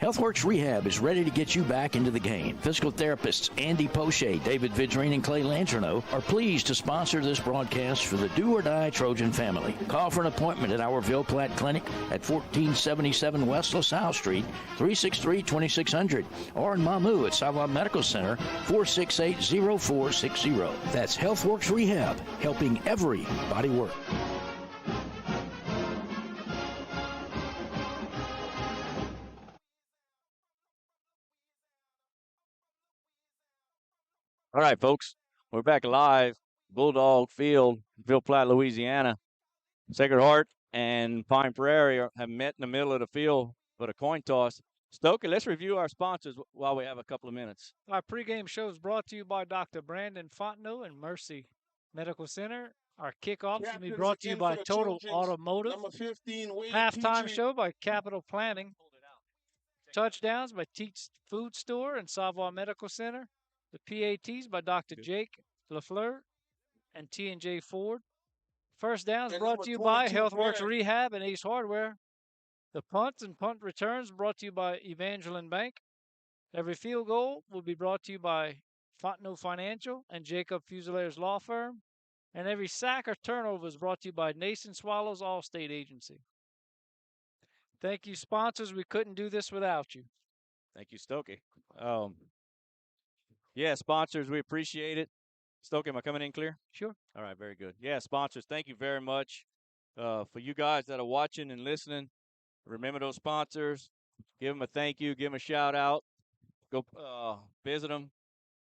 HealthWorks Rehab is ready to get you back into the game. Physical therapists Andy Poche, David Vidrine, and Clay Langerneau are pleased to sponsor this broadcast for the Do or Die Trojan family. Call for an appointment at our Ville Platte Clinic at 1477 West LaSalle Street, 363-2600, or in Mamu at Savoy Medical Center, 468-0460. That's HealthWorks Rehab, helping everybody work. All right, folks, we're back live. Bulldog Field, Ville Platte, Louisiana. Sacred Heart and Pine Prairie have met in the middle of the field for the coin toss. Stokey, let's review our sponsors while we have a couple of minutes. Our pregame show is brought to you by Dr. Brandon Fontenot and Mercy Medical Center. Our kickoffs will be brought to you by Total Automotive. Halftime show by Capital Planning. Touchdowns by Teats Food Store and Savoy Medical Center. The PATs by Dr. Jake LaFleur and T&J Ford. First downs brought to you by HealthWorks Rehab and Ace Hardware. The punts and punt returns brought to you by Evangeline Bank. Every field goal will be brought to you by Fontenot Financial and Jacob Fusilaire's Law Firm. And every sack or turnover is brought to you by Nason Swallows Allstate Agency. Thank you, sponsors. We couldn't do this without you. Thank you, Stokey. Yeah, sponsors, we appreciate it. Stokey, am I coming in clear? Sure. All right, very good. Yeah, sponsors, thank you very much. For you guys that are watching and listening, remember those sponsors. Give them a thank you. Give them a shout out. Go visit them.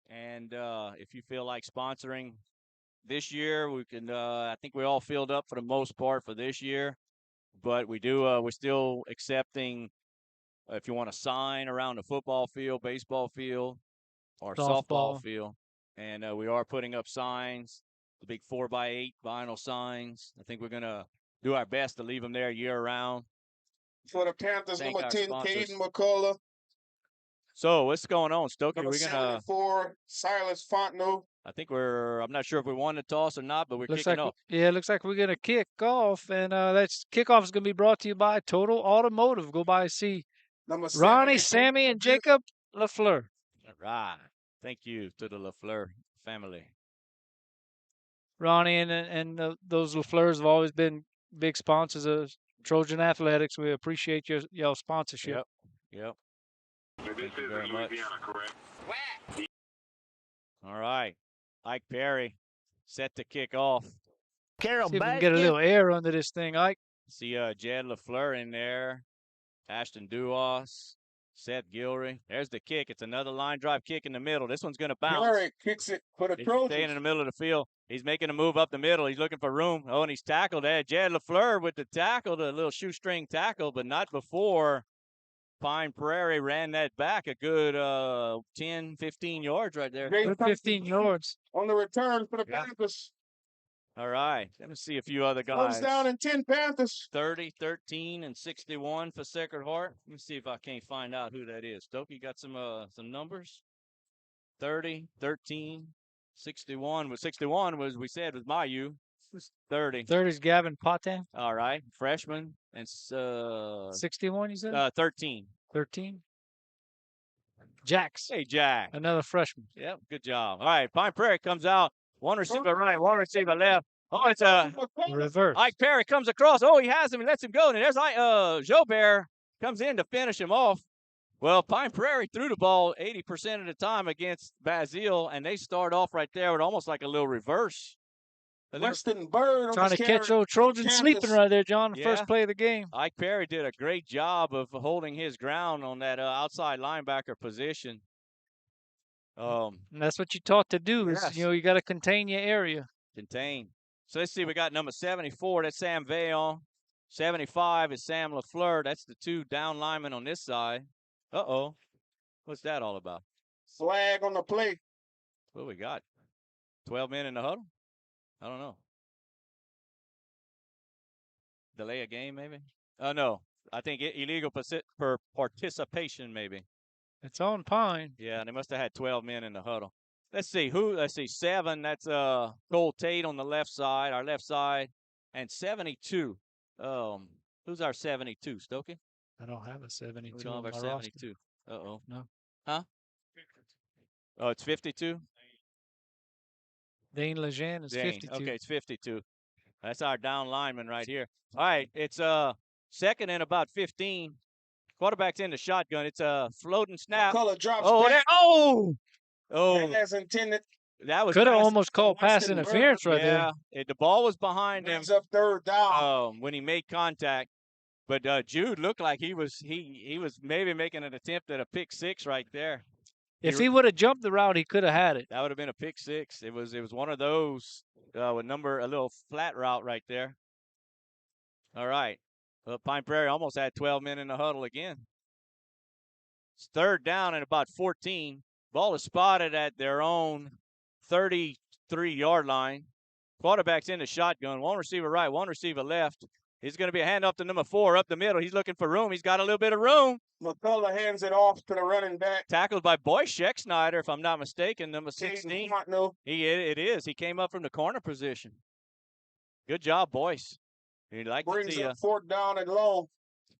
And if you feel like sponsoring this year, we can. I think we're all filled up for the most part for this year. But we do. We're still accepting if you want to sign around the football field, baseball field, or Softball. softball field. And we are putting up signs, the big 4x8 vinyl signs. I think we're going to do our best to leave them there year round. For the Panthers, Thank number our 10, sponsors. Caden McCullough. So what's going on, Stokey? Number We're gonna. 74, Silas Fontenot. I think I'm not sure if we won the toss or not, but we're kicking off. Yeah, looks like we're gonna kick off, and that's kickoff is gonna be brought to you by Total Automotive. Go by and see Number Ronnie, 70, Sammy, and Jacob LaFleur. All right. Thank you to the LaFleur family. Ronnie and those LaFleurs have always been big sponsors of Trojan Athletics. We appreciate your sponsorship. Yep. Thank you very much. All right. Ike Perry set to kick off. Carol See if we can get a little air under this thing, Ike. See Jed LaFleur in there. Ashton Duas. Seth Gilry. There's the kick. It's another line drive kick in the middle. This one's going to bounce. Gary kicks it for the He's Trojans. staying in the middle of the field. He's making a move up the middle. He's looking for room. Oh, and he's tackled there. Jed LaFleur with the tackle, the little shoestring tackle, but not before Pine Prairie ran that back a good 10, 15 yards right there. Great 15 yards. on the return for the Panthers. All right. Let me see a few other guys. First down and 10 Panthers. 30, 13, and 61 for Sacred Heart. Let me see if I can't find out who that is. Stoke, you got some numbers? 30, 13, 61. Well, 61 was, we said, was Mayu. 30. 30's Gavin Potan. All right. Freshman. And 61, you said? 13. 13. Jax. Hey, Jack. Another freshman. Yep, good job. All right, Pine Prairie comes out. One receiver right, one receiver left. Oh, it's a reverse. Ike Perry comes across. Oh, he has him. He lets him go. And there's Jobert comes in to finish him off. Well, Pine Prairie threw the ball 80% of the time against Basile, and they start off right there with almost like a little reverse. Weston Bird trying to catch those Trojans sleeping right there, John. The first Yeah. play of the game. Ike Perry did a great job of holding his ground on that outside linebacker position. And that's what you're taught to do. Is Yes. you got to contain your area. Contain. So let's see. We got number 74. That's Sam Vaillant. 75 is Sam LaFleur. That's the two down linemen on this side. Uh-oh. What's that all about? Flag on the play. What we got? 12 men in the huddle? I don't know. Delay a game, maybe? Oh, no. I think illegal participation, maybe. It's on Pine. Yeah, they must have had 12 men in the huddle. Let's see. Let's see. 7, that's Cole Tate on the left side, our left side. And 72. Who's our 72, Stokey? I don't have a 72 We don't on have my our roster. 72. Uh-oh. No. Huh? Oh, it's 52? Dane Lejeune is Dane. 52. Okay, it's 52. That's our down lineman right here. All right, it's second and about 15. Quarterback's in the shotgun. It's a floating snap. Color drops Oh, back. Oh, As intended. that was Could have pass- almost called pass Weston Bird. interference right there. Yeah, the ball was behind him Brings up third down. when he made contact. But Jude looked like he was maybe making an attempt at a pick six right there. If he would have jumped the route, he could have had it. That would have been a pick six. It was one of those with a little flat route right there. All right. Well, Pine Prairie almost had 12 men in the huddle again. It's third down and about 14. Ball is spotted at their own 33-yard line. Quarterback's in the shotgun. One receiver right, one receiver left. He's going to be a handoff to number 4 up the middle. He's looking for room. He's got a little bit of room. McCullough hands it off to the running back. Tackled by Boyce Scheck-Snyder, if I'm not mistaken, number 16. Fontenot. It is. He came up from the corner position. Good job, Boyce. You'd like to Brings see up fourth down and long.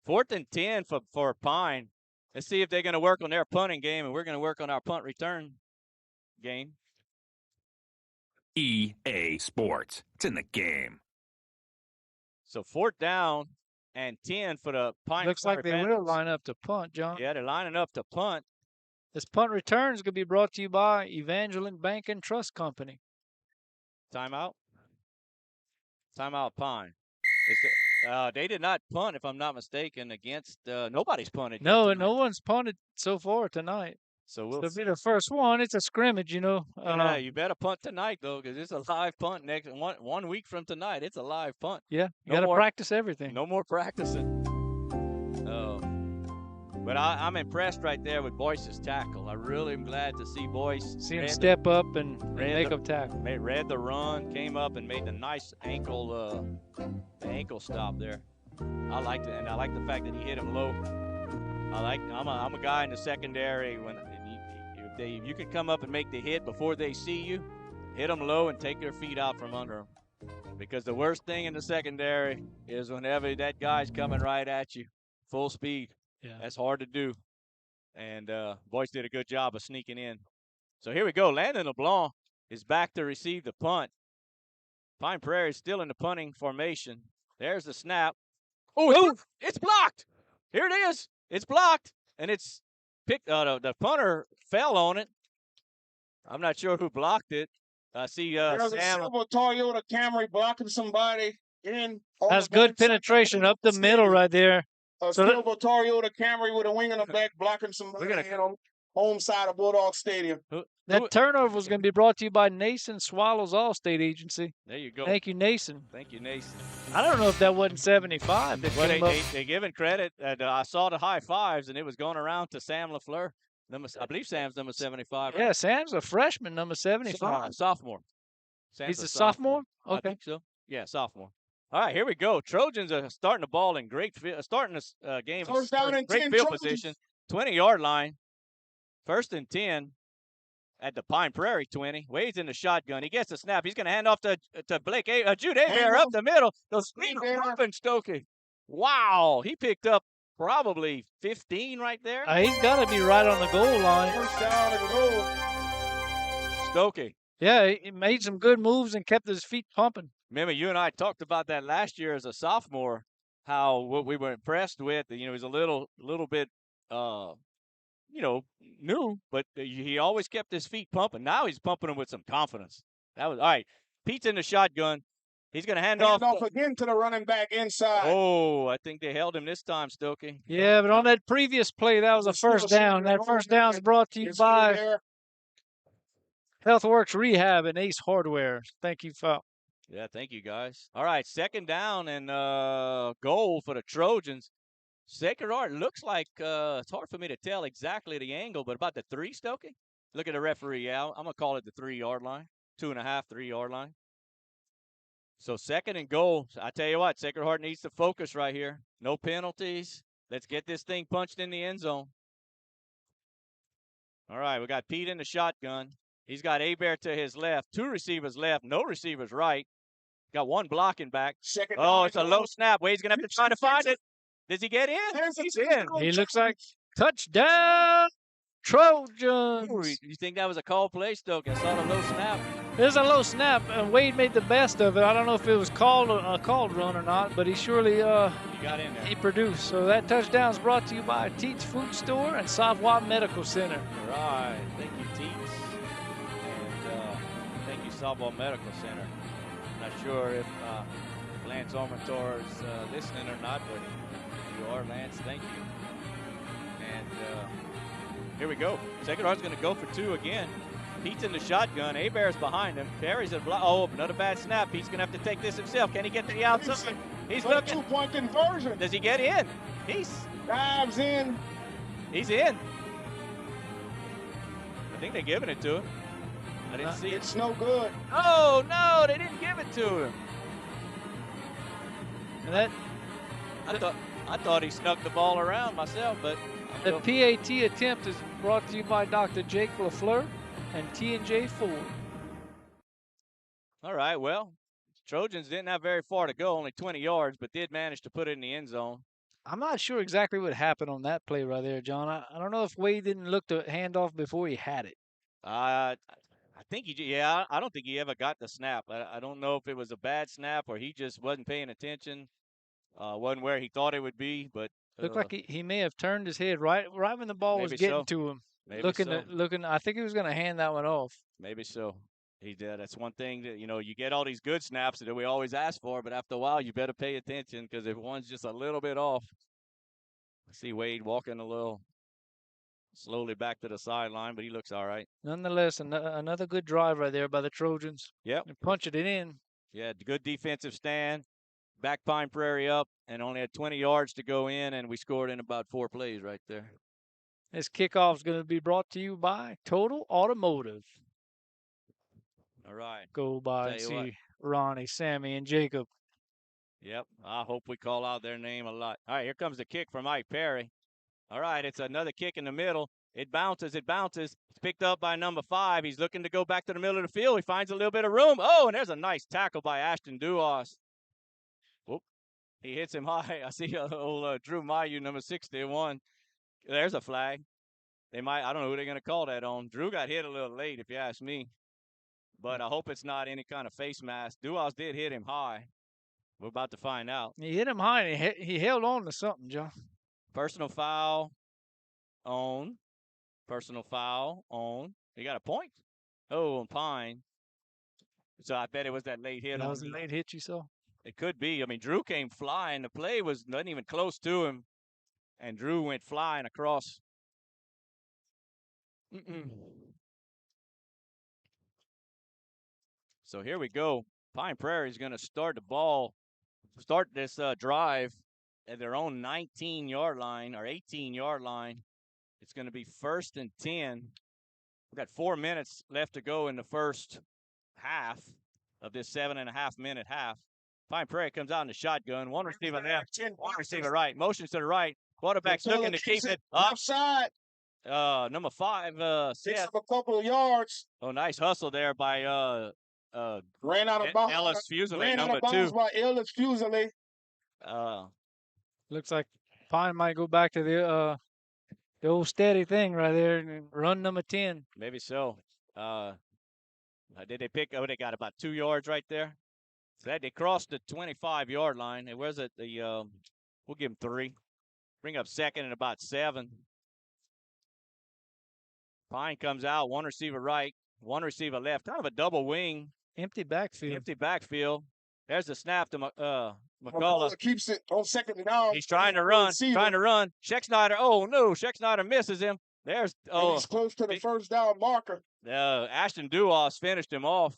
4th and 10 for Pine. Let's see if they're going to work on their punting game, and we're going to work on our punt return game. EA Sports. It's in the game. So 4th down and 10 for the Pine. Looks like they Panthers. will line up to punt, John. Yeah, they're lining up to punt. This punt return is going to be brought to you by Evangeline Bank and Trust Company. Timeout. Timeout, Pine. They did not punt, if I'm not mistaken, against nobody's punted. yet No, tonight. no one's punted so far tonight. So we'll It'll be the first one. It's a scrimmage, you know. yeah, you better punt tonight though, because it's a live punt next 1 week from tonight. It's a live punt. Yeah, you No got to more- practice everything. No more practicing. Oh. But I'm impressed right there with Boyce's tackle. I really am glad to see Boyce. See him step up and make a tackle. Read the run, came up and made the nice ankle stop there. I liked it, and I like the fact that he hit him low. I'm a guy in the secondary. If you can come up and make the hit before they see you, hit them low and take their feet out from under them. Because the worst thing in the secondary is whenever that guy's coming right at you, full speed. Yeah. That's hard to do. And Boyce did a good job of sneaking in. So here we go. Landon LeBlanc is back to receive the punt. Pine Prairie is still in the punting formation. There's the snap. Oh, it's blocked. Here it is. It's blocked. And it's picked. The punter fell on it. I'm not sure who blocked it. I see There's Sam. a silver Toyota Camry blocking somebody in. That's good penetration up the middle right there. A silver Toyota Camry with a wing in the back blocking somebody on home side of Bulldog Stadium. That turnover was going to be brought to you by Nason Swallows Allstate Agency. There you go. Thank you, Nason. Thank you, Nason. I don't know if that wasn't 75. Well, they giving credit. I saw the high fives, and it was going around to Sam LaFleur. I believe Sam's number 75. Yeah, Sam's a freshman, number 75. Sophomore. Sam's He's a sophomore? Okay. I think so. Yeah, sophomore. All right, here we go. Trojans are starting the ball in starting this game. First down and great 10 field Trojans. position. 20-yard line. First and 10 at the Pine Prairie 20. Wade's in the shotgun. He gets the snap. He's going to hand off to Blake. Jude Abear up the middle. Those speed open Stokey. Wow. He picked up probably 15 right there. He's got to be right on the goal line. First down and goal. Stokey. Yeah, he made some good moves and kept his feet pumping. Remember, you and I talked about that last year as a sophomore, how what we were impressed with, he was a little bit, new, but he always kept his feet pumping. Now he's pumping them with some confidence. That was all right. Pete's in the shotgun. He's going to hand off again to the running back inside. Oh, I think they held him this time, Stokey. Yeah, but on that previous play, that was a first down. That first down is brought to you by HealthWorks Rehab and Ace Hardware. Thank you, Phil. Yeah, thank you, guys. All right, second down and goal for the Trojans. Sacred Heart looks like it's hard for me to tell exactly the angle, but about the 3, Stokey. Look at the referee. Yeah, I'm going to call it the 3-yard line, 2.5, 3-yard line. So second and goal. I tell you what, Sacred Heart needs to focus right here. No penalties. Let's get this thing punched in the end zone. All right, we got Pete in the shotgun. He's got Abear to his left, 2 receivers left, no receivers right. Got 1 blocking back. It's a low snap. Wade's going to have to try to find it. Does he get in? He's in. He looks like touchdown Trojans. You think that was a call play, Stokey? I saw the low snap. There's a low snap, and Wade made the best of it. I don't know if it was called a called run or not, but he surely he got in there. He produced. So that touchdown is brought to you by Teats Food Store and Savoy Medical Center. All right. Thank you, Teats. And thank you, Savoy Medical Center. Not sure if Lance Ormentor is listening or not, but if you are, Lance, thank you. And here we go. Sacred Heart's going to go for 2 again. Pete's in the shotgun. Abear's behind him. Perry's at block. Oh, another bad snap. Pete's going to have to take this himself. Can he get to the outside? He's looking. 2-point conversion. Does he get in? Dives in. He's in. I think they're giving it to him. I didn't see it. It's no good. Oh, no, they didn't give it to him. And I thought he snuck the ball around myself, but the PAT attempt is brought to you by Dr. Jake LaFleur and T&J Ford. All right, well, Trojans didn't have very far to go, only 20 yards, but did manage to put it in the end zone. I'm not sure exactly what happened on that play right there, John. I don't know if Wade didn't look to hand off before he had it. I think I don't think he ever got the snap. I don't know if it was a bad snap or he just wasn't paying attention. Wasn't where he thought it would be, but looked like he may have turned his head right when the ball was getting to him. Maybe looking. I think he was going to hand that one off. Maybe so. He did. That's one thing that you get all these good snaps that we always ask for, but after a while you better pay attention because if one's just a little bit off. I see Wade walking a little slowly back to the sideline, but he looks all right. Nonetheless, another good drive right there by the Trojans. Yep. And punching it in. Yeah, good defensive stand. back Pine Prairie up and only had 20 yards to go in, and we scored in about 4 plays right there. This kickoff is going to be brought to you by Total Automotive. All right. Go by and see Ronnie, Sammy, and Jacob. Yep. I hope we call out their name a lot. All right, here comes the kick from Ike Perry. All right, it's another kick in the middle. It bounces. It's picked up by number 5. He's looking to go back to the middle of the field. He finds a little bit of room. Oh, and there's a nice tackle by Ashton Duas. Whoop. He hits him high. I see old Drew Mayu, number 61. There's a flag. I don't know who they're going to call that on. Drew got hit a little late, if you ask me. But I hope it's not any kind of face mask. Duas did hit him high. We're about to find out. He hit him high, and he held on to something, John. Personal foul on. Personal foul on. He got a point. Oh, on Pine. So I bet it was that late hit. That was a late hit you saw? It could be. I mean, Drew came flying. The play wasn't even close to him. And Drew went flying across. So here we go. Pine Prairie is going to start this drive at their own 19-yard line or 18-yard line. It's going to be 1st and 10. We've got 4 minutes left to go in the first half of this 7.5-minute half. Pine Prairie comes out in the shotgun. One receiver left, one receiver right. Motions to the right. Quarterback's looking to keep it offside. Number 5, Picks up a couple of yards. Oh, nice hustle there by ran out of bounds. Ellis Fusilier, ran number out of bounds 2. By Ellis Fusilier. Looks like Pine might go back to the old steady thing right there and run number 10. Maybe so. Did they pick? Oh, they got about 2 yards right there. So they crossed the 25-yard line. And where's it? We'll give them 3. Bring up 2nd and about 7. Pine comes out, one receiver right, one receiver left. Kind of a double wing. Empty backfield. There's the snap to McCullough. Keeps it on 2nd and down. He's trying to run. Scheck-Snyder. Oh, no. Scheck-Snyder misses him. And he's close to the first down marker. Ashton Duas finished him off.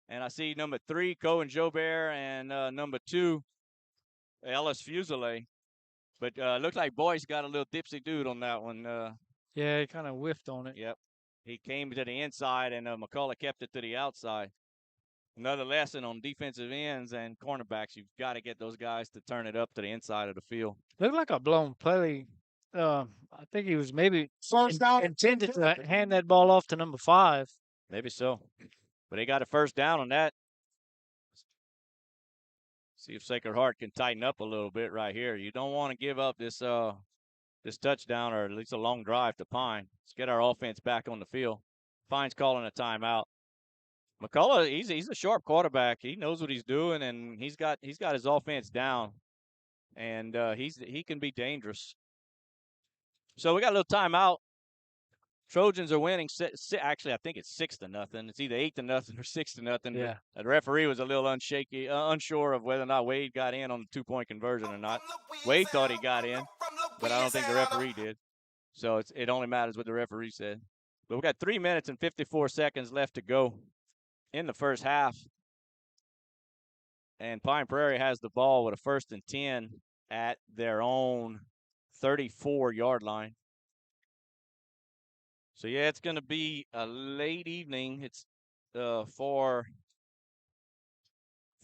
And I see number 3, Cohen Jobert, and number 2, Ellis Fusilier. But looks like Boyce got a little dipsy dude on that one. Yeah, he kind of whiffed on it. Yep. He came to the inside, and McCullough kept it to the outside. Another lesson on defensive ends and cornerbacks. You've got to get those guys to turn it up to the inside of the field. Looked like a blown play. I think he was maybe intended to hand that ball off to number 5. Maybe so. But they got a first down on that. See if Sacred Heart can tighten up a little bit right here. You don't want to give up this touchdown or at least a long drive to Pine. Let's get our offense back on the field. Pine's calling a timeout. McCullough, he's a sharp quarterback. He knows what he's doing, and he's got his offense down, and he can be dangerous. So we got a little timeout. Trojans are winning. Actually, I think it's 6-0. It's either 8-0 or 6-0. Yeah. The referee was a little unsure of whether or not Wade got in on the 2-point conversion or not. Wade thought he got in, but I don't think the referee did. So it only matters what the referee said. But we've got 3 minutes and 54 seconds left to go in the first half. And Pine Prairie has the ball with a 1st and 10 at their own 34-yard line. So, yeah, it's going to be a late evening. It's for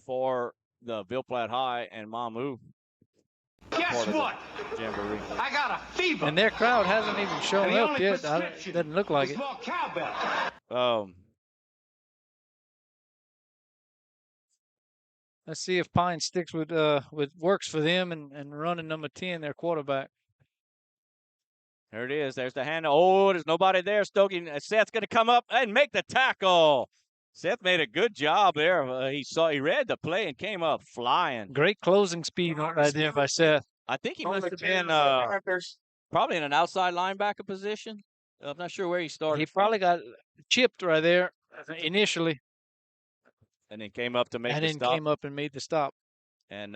the Ville Platte High and Mamu. Guess what? Jamboree. I got a fever. And their crowd hasn't even shown up yet. Doesn't look like it. More cowbell. Let's see if Pine sticks with works for them and running number 10, their quarterback. There it is. There's the hand. Oh, there's nobody there. Stokey. Seth's going to come up and make the tackle. Seth made a good job there. He read the play and came up flying. Great closing speed right there by Seth. I think he must have been probably in an outside linebacker position. I'm not sure where he started. He probably got chipped right there initially. And then came up to make the stop. And then came up and made the stop. And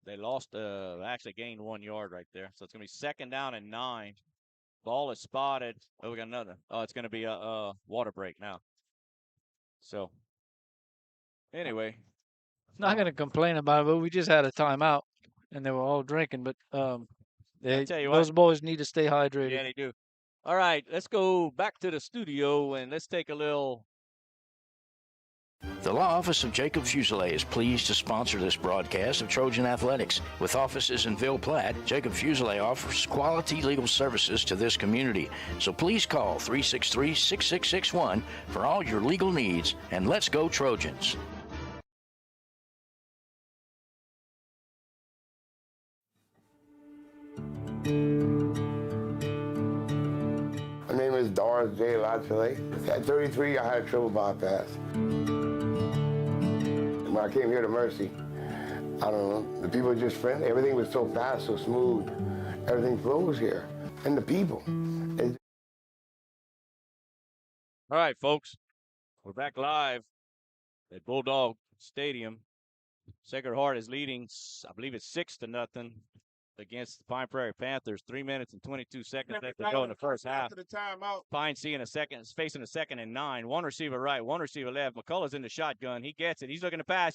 they lost, actually gained 1 yard right there. So it's going to be 2nd down and 9. Ball is spotted. Oh, we got another. Oh, it's going to be a water break now. So, anyway, Not going to complain about it, but we just had a timeout, and they were all drinking. But tell you those what. boys need to stay hydrated. Yeah, they do. All right, let's go back to the studio and let's take a little. The Law Office of Jacob Fuselier is pleased to sponsor this broadcast of Trojan Athletics. With offices in Ville Platte, Jacob Fuselier offers quality legal services to this community. So please call 363-6661 for all your legal needs, and let's go Trojans. My name is Doris J. Lachele. At 33, I had a triple bypass. When I came here to Mercy, I don't know, the people were just friendly. Everything was so fast, so smooth. Everything flows here. And the people. All right, folks, we're back live at Bulldog Stadium. Sacred Heart is leading, I believe it's 6-0 against the Pine Prairie Panthers. 3 minutes and 22 seconds left to go in the first half. Pine facing a second and 9. One receiver right, one receiver left. McCullough's in the shotgun. He gets it. He's looking to pass.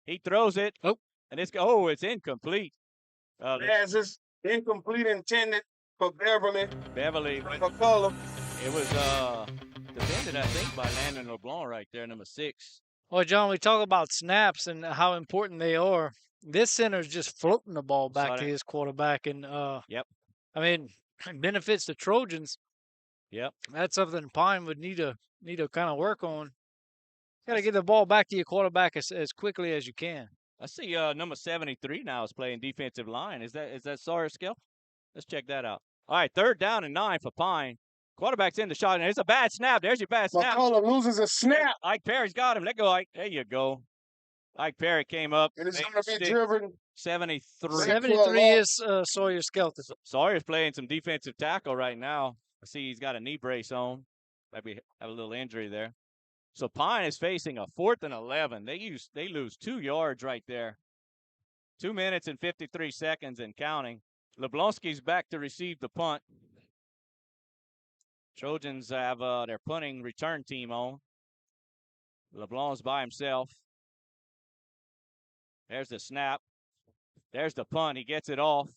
He throws it. Oh. And it's incomplete. As it's incomplete intended for Beverly. McCullough. It was defended, I think, by Landon LeBlanc right there, number 6. Well, John, we talk about snaps and how important they are. This center is just floating the ball back to his quarterback, and yep. I mean, it benefits the Trojans. Yep. That's something Pine would need to kind of work on. Got to get the ball back to your quarterback as quickly as you can. I see number 73 now is playing defensive line. Is that Sawyer Skill? Let's check that out. All right, 3rd down and 9 for Pine. Quarterback's in the shot, and it's a bad snap. There's your bad snap. McCullough loses a snap. Ike Perry's got him. Let go, Ike. There you go. Ike Perry came up. And it's going to be driven. 73. 73 is Sawyer Skelton. Sawyer's playing some defensive tackle right now. I see he's got a knee brace on. Maybe have a little injury there. So Pine is facing a 4th and 11. They lose 2 yards right there. 2 minutes and 53 seconds and counting. Leblonski's back to receive the punt. Trojans have their punting return team on. LeBlanc's by himself. There's the snap. There's the punt. He gets it off.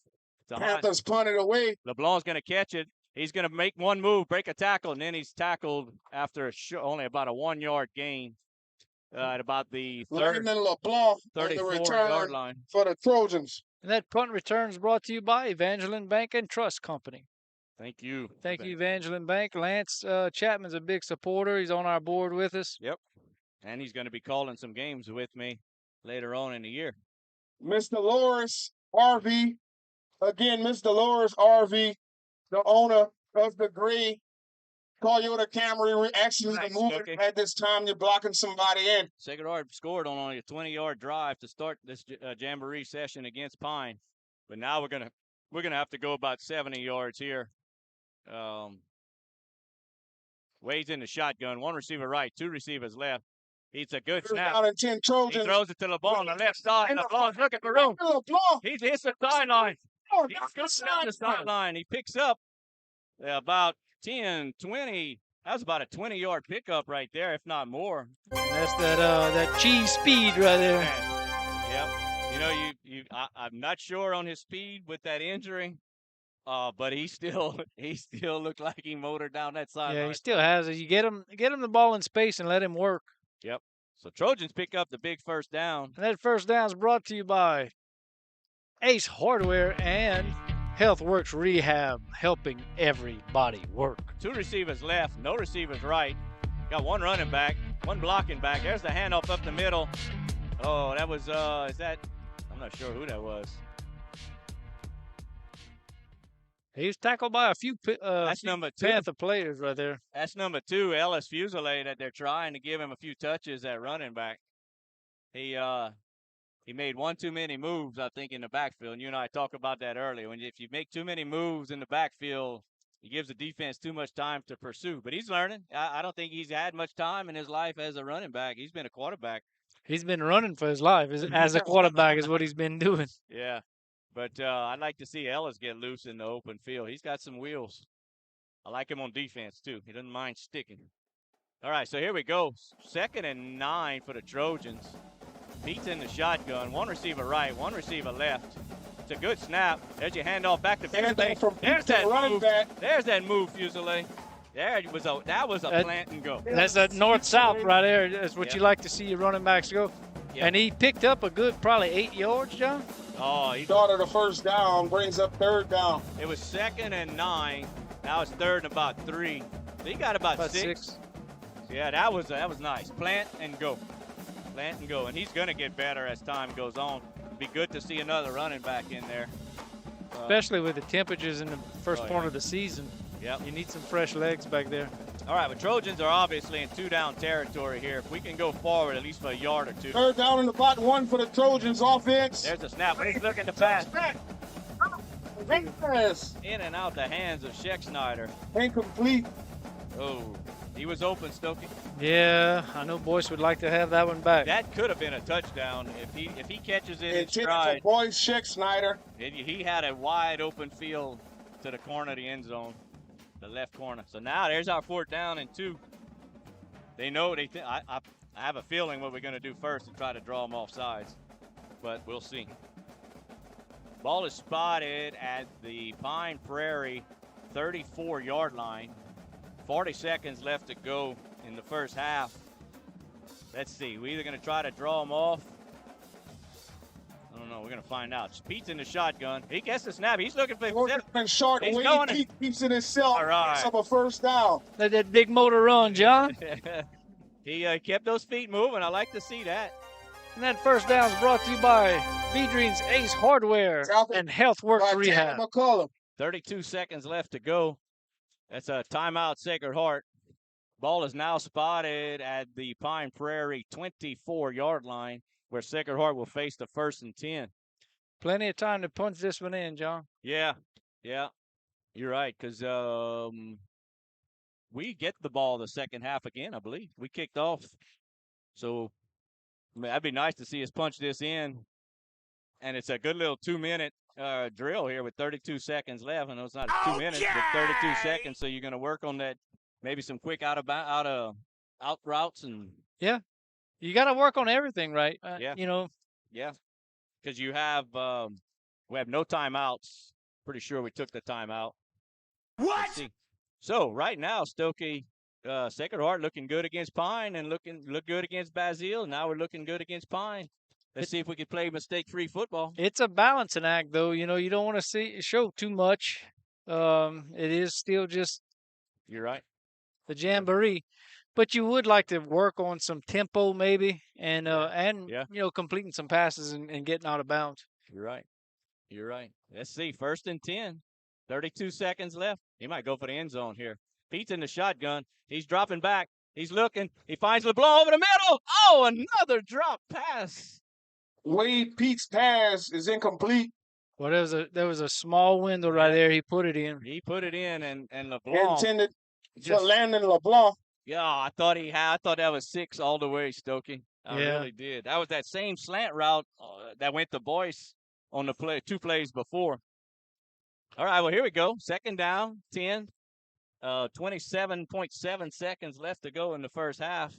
Panthers punted away. LeBlanc's going to catch it. He's going to make one move, break a tackle, and then he's tackled after only about a 1-yard gain at about the Landon LeBlanc 34-yard line for the Trojans. And that punt return is brought to you by Evangeline Bank and Trust Company. Thank you. Thank you, Evangeline Bank. Lance Chapman's a big supporter. He's on our board with us. Yep. And he's going to be calling some games with me later on in the year. Mr. Loris RV. Again, Mr. Loris RV, the owner of the gray Toyota Camry. Actually, the movement at this time, you're blocking somebody in. Sacred Heart scored on only a 20-yard drive to start this jamboree session against Pine. But now we're gonna have to go about 70 yards here. Wade's in the shotgun. 1 receiver right, 2 receivers left. It's a good snap. Out and 10 Trojans. He throws it to LeBlanc on the left side. LeBlanc's looking for room. He hits the sideline. He goes down the sideline. He picks up about 10, 20. That was about a 20-yard pickup right there, if not more. And that's that cheese speed right there. Yep. You know, I'm not sure on his speed with that injury. But he still looked like he motored down that sideline. Yeah, he still has it. You get him the ball in space and let him work. Yep. So Trojans pick up the big first down. And that first down is brought to you by Ace Hardware and HealthWorks Rehab, helping everybody work. 2 receivers left, no receivers right. Got 1 running back, 1 blocking back. There's the handoff up the middle. Oh, that was I'm not sure who that was. He was tackled by a few That's number 2. Panther players right there. That's number 2, Ellis Fuselier, that they're trying to give him a few touches at running back. He made 1 too many moves, I think, in the backfield. And you and I talked about that earlier. If you make too many moves in the backfield, it gives the defense too much time to pursue. But he's learning. I don't think he's had much time in his life as a running back. He's been a quarterback. He's been running for his life as a quarterback is what he's been doing. Yeah. But I'd like to see Ellis get loose in the open field. He's got some wheels. I like him on defense, too. He doesn't mind sticking. All right, so here we go. 2nd and 9 for the Trojans. Pete's in the shotgun. One receiver right, one receiver left. It's a good snap. There's your handoff back to Fuselier. There's that move. There's that move, Fuselier. That was a plant and go. That's that north-south right there. That's what you like to see your running backs go. Yep. And he picked up a good probably 8 yards, John. Oh, he Started the first down, brings up third down. It was 2nd and 9. Now it's 3rd and about 3. So he got about 6. Yeah, that was nice. Plant and go. Plant and go. And he's going to get better as time goes on. Be good to see another running back in there. Especially with the temperatures in the first part of the season. Yep. You need some fresh legs back there. All right, but Trojans are obviously in 2-down territory here. If we can go forward at least for a yard or two. Third down and about 1 for the Trojans offense. There's a snap. He's looking to pass. Pass. In and out the hands of Schexnayder. Incomplete. Oh, he was open, Stokey. Yeah, I know Boyce would like to have that one back. That could have been a touchdown if he catches it in Intended stride. for Boyce Schexnayder. He had a wide open field to the corner of the end zone, the left corner. So now there's our 4th down and 2. They know I have a feeling what we're going to do first is try to draw them off sides, but we'll see. Ball is spotted at the Pine Prairie 34-yard line. 40 seconds left to go in the first half. Let's see. We're either going to try to draw them off. I don't know. We're going to find out. Pete's in the shotgun. He gets the snap. He's looking for Working short. He's Wade going. Pete keeps it himself. All right. Picks up a first down. Let that big motor run, John. He kept those feet moving. I like to see that. And that first down is brought to you by Vedreen's Ace Hardware and HealthWorks Rehab. McCullum. 32 seconds left to go. That's a timeout, Sacred Heart. Ball is now spotted at the Pine Prairie 24-yard line, where Sacred Heart will face the 1st and 10. Plenty of time to punch this one in, John. Yeah. You're right, because we get the ball the second half again, I believe. We kicked off. So that'd be nice to see us punch this in. And it's a good little 2-minute drill here with 32 seconds left. I know it's not 2 minutes, but 32 seconds. So you're going to work on that, maybe some quick out routes and. Yeah, you got to work on everything, right? Yeah. Yeah, because we have no timeouts. Pretty sure we took the timeout. What? So right now, Stokey, Sacred Heart looking good against Pine and look good against Basile. Now we're looking good against Pine. Let's see if we can play mistake-free football. It's a balancing act, though. You don't want to show too much. It is still just. You're right. The jamboree, but you would like to work on some tempo, maybe, and completing some passes and getting out of bounds. You're right. Let's see. 1st and 10. 32 seconds left. He might go for the end zone here. Pete's in the shotgun. He's dropping back. He's looking. He finds LeBlanc over the middle. Oh, another drop pass. Wade Pete's pass is incomplete. Well, there was a small window right there. He put it in. He put it in, and LeBlanc intended for Landon LeBlanc. Yeah, I thought that was 6 all the way, Stokey. I really did. That was that same slant route that went to Boyce on the 2 plays before. All right, well, here we go. 2nd down, 10. 27.7 seconds left to go in the first half.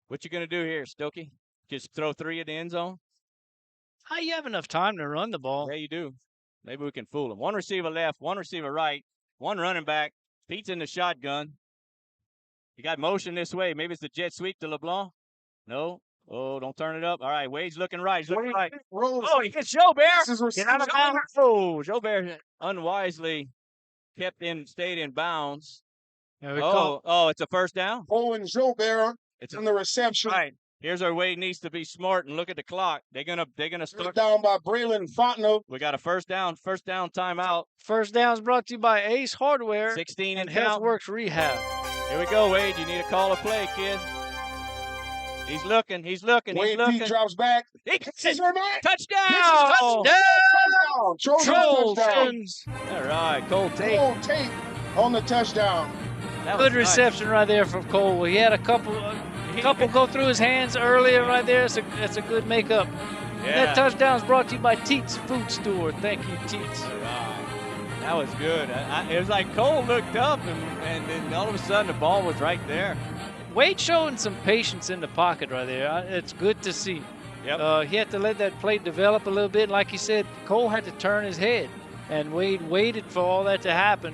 What you going to do here, Stokey? Just throw 3 at the end zone? You have enough time to run the ball. Yeah, you do. Maybe we can fool them. 1 receiver left, 1 receiver right, 1 running back. Pete's in the shotgun. You got motion this way. Maybe it's the jet sweep to LeBlanc. No. Oh, don't turn it up. All right, Wade's looking right. He's looking right. Oh, he gets Joubert. Get out of bounds. Oh, Joubert unwisely stayed in bounds. It's a first down. Owen Joubert in the reception. Right. Here's where Wade needs to be smart and look at the clock. They're gonna start down by Braylon Fontenot. We got a first down timeout. First down is brought to you by Ace Hardware 16 and HealthWorks Rehab. Here we go, Wade. You need to call a play, kid. He's looking. Wade Pete drops back. Touchdown! Trojans. All right, Cole Tate. On the touchdown. Good reception right there from Cole. He had a couple go through his hands earlier right there. It's a good makeup. Yeah. That touchdown is brought to you by Teats Food Store. Thank you, Teats. All right. That was good. It was like Cole looked up, and then all of a sudden the ball was right there. Wade showing some patience in the pocket right there. It's good to see. Yep. He had to let that play develop a little bit. Like he said, Cole had to turn his head, and Wade waited for all that to happen.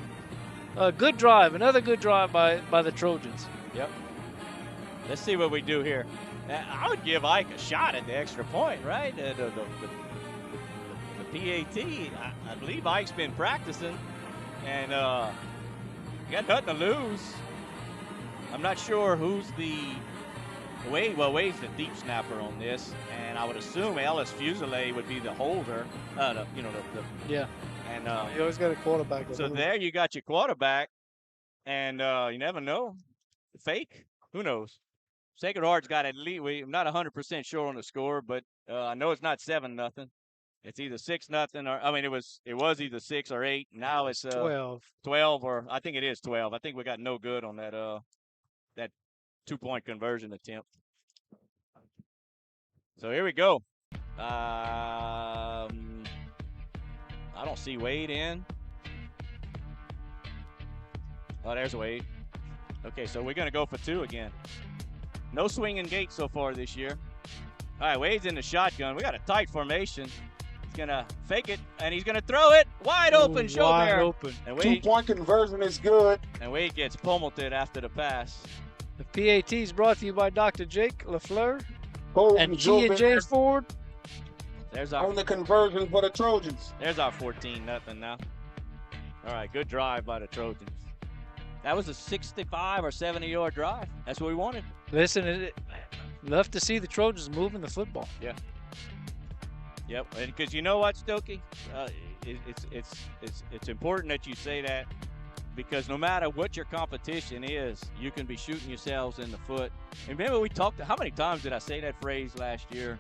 Good drive, another good drive by the Trojans. Yep. Let's see what we do here. I would give Ike a shot at the extra point, right? The PAT, I believe Ike's been practicing, and you got nothing to lose. I'm not sure who's Wade. Well, Wade's the deep snapper on this, and I would assume Ellis Fusilier would be the holder. Yeah. And you always got a quarterback. So there you got your quarterback, and you never know. Fake? Who knows? Sacred Heart's got at least. I'm not 100% sure on the score, but I know it's not 7-0. It's either 6-0, or I mean, it was either 6 or 8. Now it's 12. 12, or I think it is 12. I think we got no good on that 2-point conversion attempt. So here we go. I don't see Wade in. Oh, there's Wade. Okay, so we're going to go for 2 again. No swinging gate so far this year. All right, Wade's in the shotgun. We got a tight formation. He's going to fake it, and he's going to throw it. Wide open, Joubert. Wide open. And Wade, 2-point conversion is good. And Wade gets pummeled after the pass. The PAT is brought to you by Dr. Jake LaFleur and Joubert G&J Ford. There's our on the conversion for the Trojans. There's our 14-0 now. All right, good drive by the Trojans. That was a 65 or 70-yard drive. That's what we wanted. Listen, love to see the Trojans moving the football. Yeah. Yep, because you know what, Stokey? It's important that you say that, because no matter what your competition is, you can be shooting yourselves in the foot. And remember, we talked. How many times did I say that phrase last year?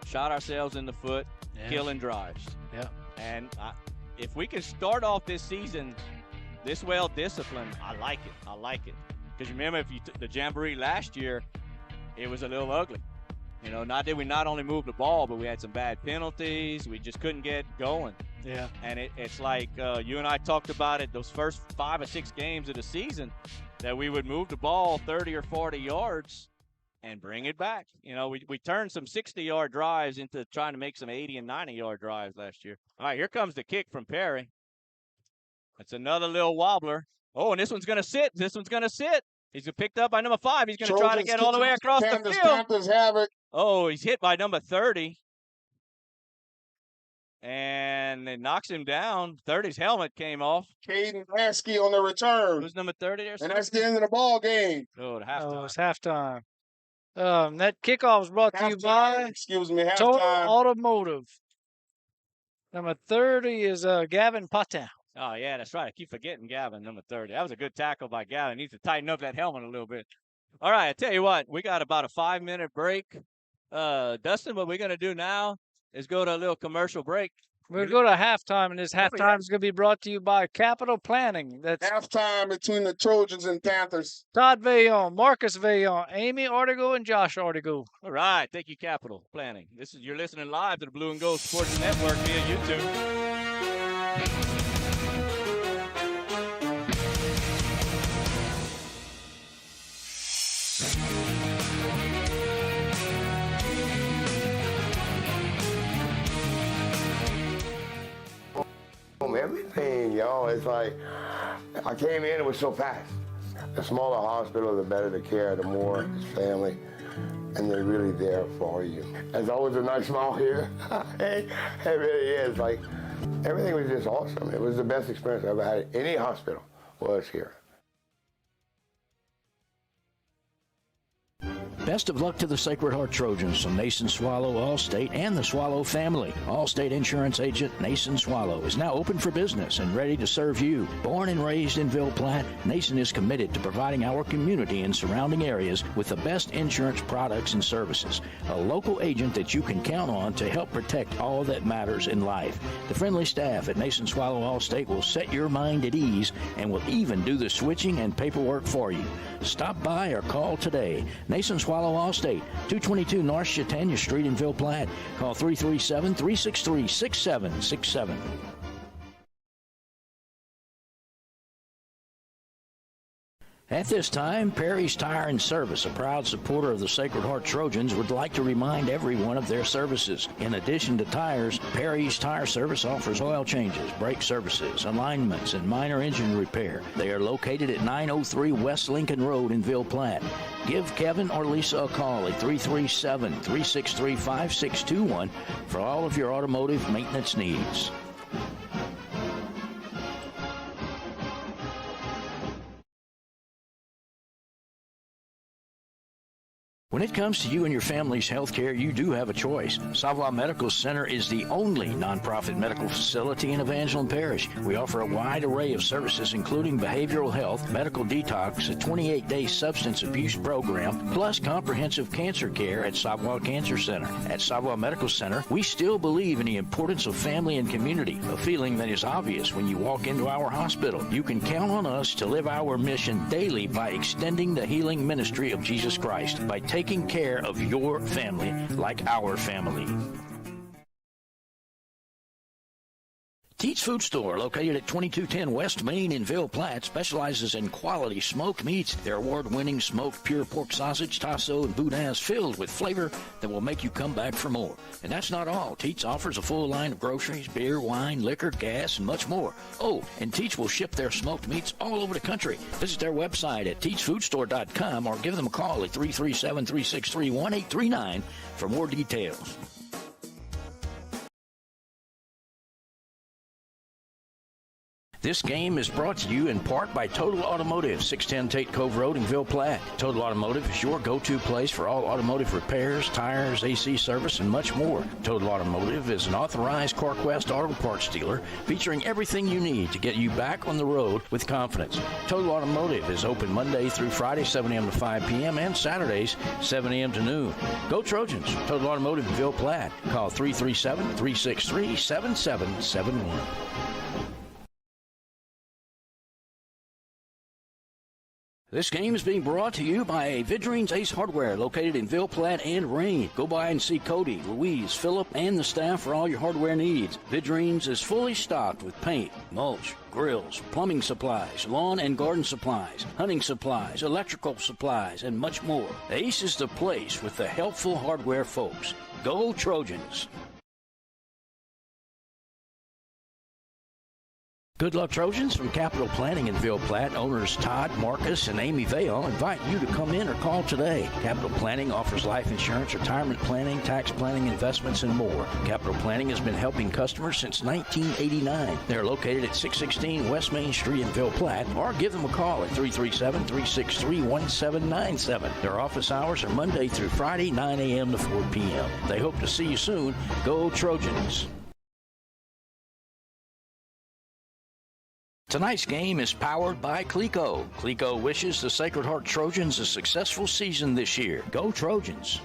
Shot ourselves in the foot, killing drives. Yeah. And if we can start off this season this well disciplined, I like it. I like it. Because remember, if you took the Jamboree last year, it was a little ugly. You know, not that we not only moved the ball, but we had some bad penalties. We just couldn't get going. Yeah. And it's like you and I talked about it those first 5 or 6 games of the season, that we would move the ball 30 or 40 yards and bring it back. You know, we turned some 60-yard drives into trying to make some 80 and 90-yard drives last year. All right, here comes the kick from Perry. That's another little wobbler. Oh, and this one's going to sit. This one's going to sit. He's picked up by number 5. He's going to try to get all the way across the field. Panthers have it. Oh, he's hit by number 30. And it knocks him down. 30's helmet came off. Caden Lasky on the return. Who's number 30 there? And that's the end of the ball game. Oh, halftime. Oh, it's halftime. That kickoff was brought to you by halftime. Total Automotive. Number 30 is Gavin Patin. Oh, yeah, that's right. I keep forgetting Gavin, number 30. That was a good tackle by Gavin. He needs to tighten up that helmet a little bit. All right, I tell you what, we got about a 5-minute break. Dustin, what we're going to do now is go to a little commercial break. We're going to go to halftime, and this halftime is going to be brought to you by Capital Planning. That's halftime between the Trojans and Panthers. Todd Veillon, Marcus Veillon, Amy Artigo, and Josh Artigo. All right, thank you, Capital Planning. You're listening live to the Blue and Gold Sports Network via YouTube. Everything, y'all. It's like, I came in, it was so fast. The smaller hospital, the better the care, the more family, and they're really there for you. There's always a nice smile here. It really is. Like, everything was just awesome. It was the best experience I ever had at any hospital was here. Best of luck to the Sacred Heart Trojans from Nason Swallow Allstate and the Swallow family. Allstate Insurance Agent Nason Swallow is now open for business and ready to serve you. Born and raised in Ville Platte, Nason is committed to providing our community and surrounding areas with the best insurance products and services. A local agent that you can count on to help protect all that matters in life. The friendly staff at Nason Swallow Allstate will set your mind at ease and will even do the switching and paperwork for you. Stop by or call today. Nason Swallow Allstate, 222 North Chautauqua Street in Ville Platte. Call 337-363-6767. At this time, Perry's Tire and Service, a proud supporter of the Sacred Heart Trojans, would like to remind everyone of their services. In addition to tires, Perry's Tire Service offers oil changes, brake services, alignments, and minor engine repair. They are located at 903 West Lincoln Road in Ville Platte. Give Kevin or Lisa a call at 337-363-5621 for all of your automotive maintenance needs. When it comes to you and your family's health care, you do have a choice. Savoir Medical Center is the only nonprofit medical facility in Evangeline Parish. We offer a wide array of services, including behavioral health, medical detox, a 28-day substance abuse program, plus comprehensive cancer care at Savoir Cancer Center. At Savoir Medical Center, we still believe in the importance of family and community, a feeling that is obvious when you walk into our hospital. You can count on us to live our mission daily by extending the healing ministry of Jesus Christ, by taking care of your family like our family. Teats Food Store, located at 2210 West Main in Ville Platte, specializes in quality smoked meats. Their award-winning smoked pure pork sausage, tasso, and boudin is filled with flavor that will make you come back for more. And that's not all. Teats offers a full line of groceries, beer, wine, liquor, gas, and much more. Oh, and Teats will ship their smoked meats all over the country. Visit their website at teatsfoodstore.com or give them a call at 337-363-1839 for more details. This game is brought to you in part by Total Automotive, 610 Tate Cove Road in Ville Platte. Total Automotive is your go-to place for all automotive repairs, tires, AC service, and much more. Total Automotive is an authorized CarQuest auto parts dealer featuring everything you need to get you back on the road with confidence. Total Automotive is open Monday through Friday, 7 a.m. to 5 p.m., and Saturdays, 7 a.m. to noon. Go Trojans! Total Automotive in Ville Platte. Call 337-363-7771. This game is being brought to you by Vidrine's Ace Hardware, located in Ville Platte and Rain. Go by and see Cody, Louise, Phillip, and the staff for all your hardware needs. Vidrine's is fully stocked with paint, mulch, grills, plumbing supplies, lawn and garden supplies, hunting supplies, electrical supplies, and much more. Ace is the place with the helpful hardware folks. Go Trojans! Good luck, Trojans. From Capital Planning in Ville Platte, owners Todd, Marcus, and Amy Vale invite you to come in or call today. Capital Planning offers life insurance, retirement planning, tax planning, investments, and more. Capital Planning has been helping customers since 1989. They're located at 616 West Main Street in Ville Platte, or give them a call at 337-363-1797. Their office hours are Monday through Friday, 9 a.m. to 4 p.m. They hope to see you soon. Go Trojans! Tonight's game is powered by Clico. Clico wishes the Sacred Heart Trojans a successful season this year. Go Trojans!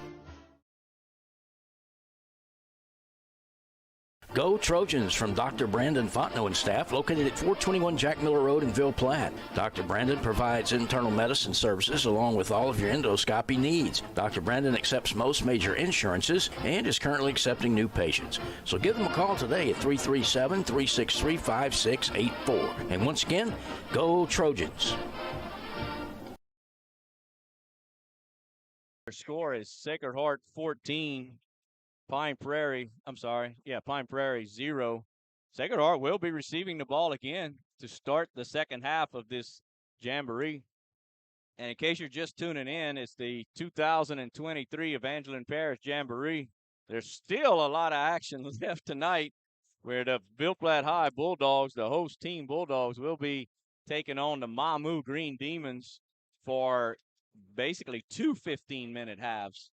Go Trojans from Dr. Brandon Fontenot and staff, located at 421 Jack Miller Road in Ville Platte. Dr. Brandon provides internal medicine services along with all of your endoscopy needs. Dr. Brandon accepts most major insurances and is currently accepting new patients. So give them a call today at 337-363-5684. And once again, go Trojans! Their score is Sacred Heart 14. Pine Prairie 0. Sacred Heart will be receiving the ball again to start the second half of this jamboree. And in case you're just tuning in, it's the 2023 Evangeline Parish Jamboree. There's still a lot of action left tonight where the Ville Platte High Bulldogs, the host team Bulldogs, will be taking on the Mamu Green Demons for basically two 15-minute halves.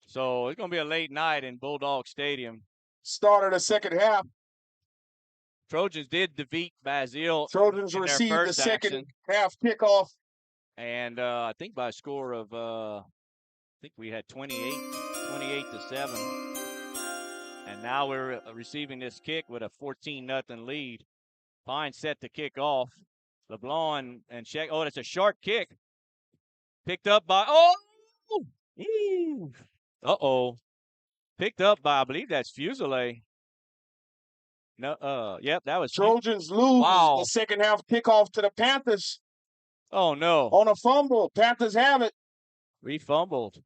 So it's going to be a late night in Bulldog Stadium. Start of the second half. Trojans did defeat Basile. Trojans received the second half kickoff. And I think by a score of, I think we had 28-7. And now we're receiving this kick with a 14-0 lead. Pine set to kick off. LeBlanc and Sheck. Oh, that's a short kick. Picked up by, Picked up by, I believe that's Fusilier. No, yep, that was Trojans lose the second half kickoff to the Panthers. Oh, no. On a fumble. Panthers have it. We fumbled.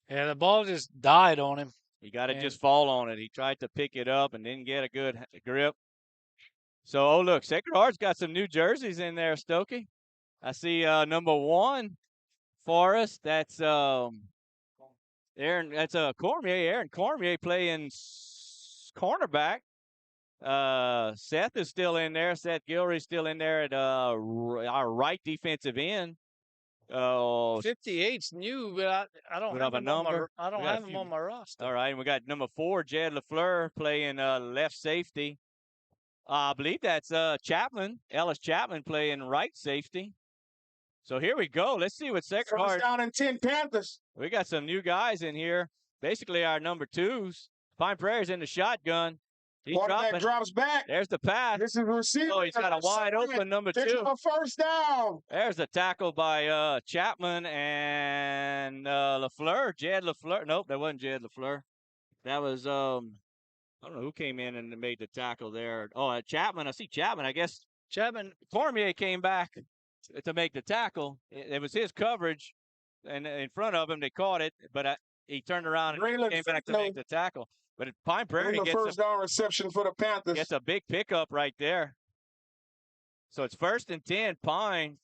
Yeah, the ball just died on him. He got to And- just fall on it. He tried to pick it up and didn't get a good grip. So, oh, look, Sacred Heart's got some new jerseys in there, Stokey. I see number 1 for us. That's Aaron. That's Cormier. Aaron Cormier playing cornerback. Seth is still in there. Seth Gilry's still in there at our right defensive end. 58's new, but I don't have him on my, I don't have him on my roster. All right, and we got number 4, Jed LaFleur, playing left safety. I believe that's Chapman, Ellis Chapman, playing right safety. So here we go. Let's see what Sacred Heart. First down and 10 Panthers. We got some new guys in here. Basically, our number 2s. Pine Prairie's in the shotgun. Quarterback drops back. There's the pass. This is receiver. Oh, he's got a wide open number 2. A first down. There's the tackle by Chapman and LaFleur. Jed LaFleur. Nope, that wasn't Jed LaFleur. That was I don't know who came in and made the tackle there. Oh, Chapman. I see Chapman. I guess Chapman. Cormier came back to make the tackle. It was his coverage, and in front of him, they caught it, but he turned around and came back to make the tackle. But Pine Prairie gets first down reception for the Panthers. Gets a big pickup right there. So it's 1st and 10, Pine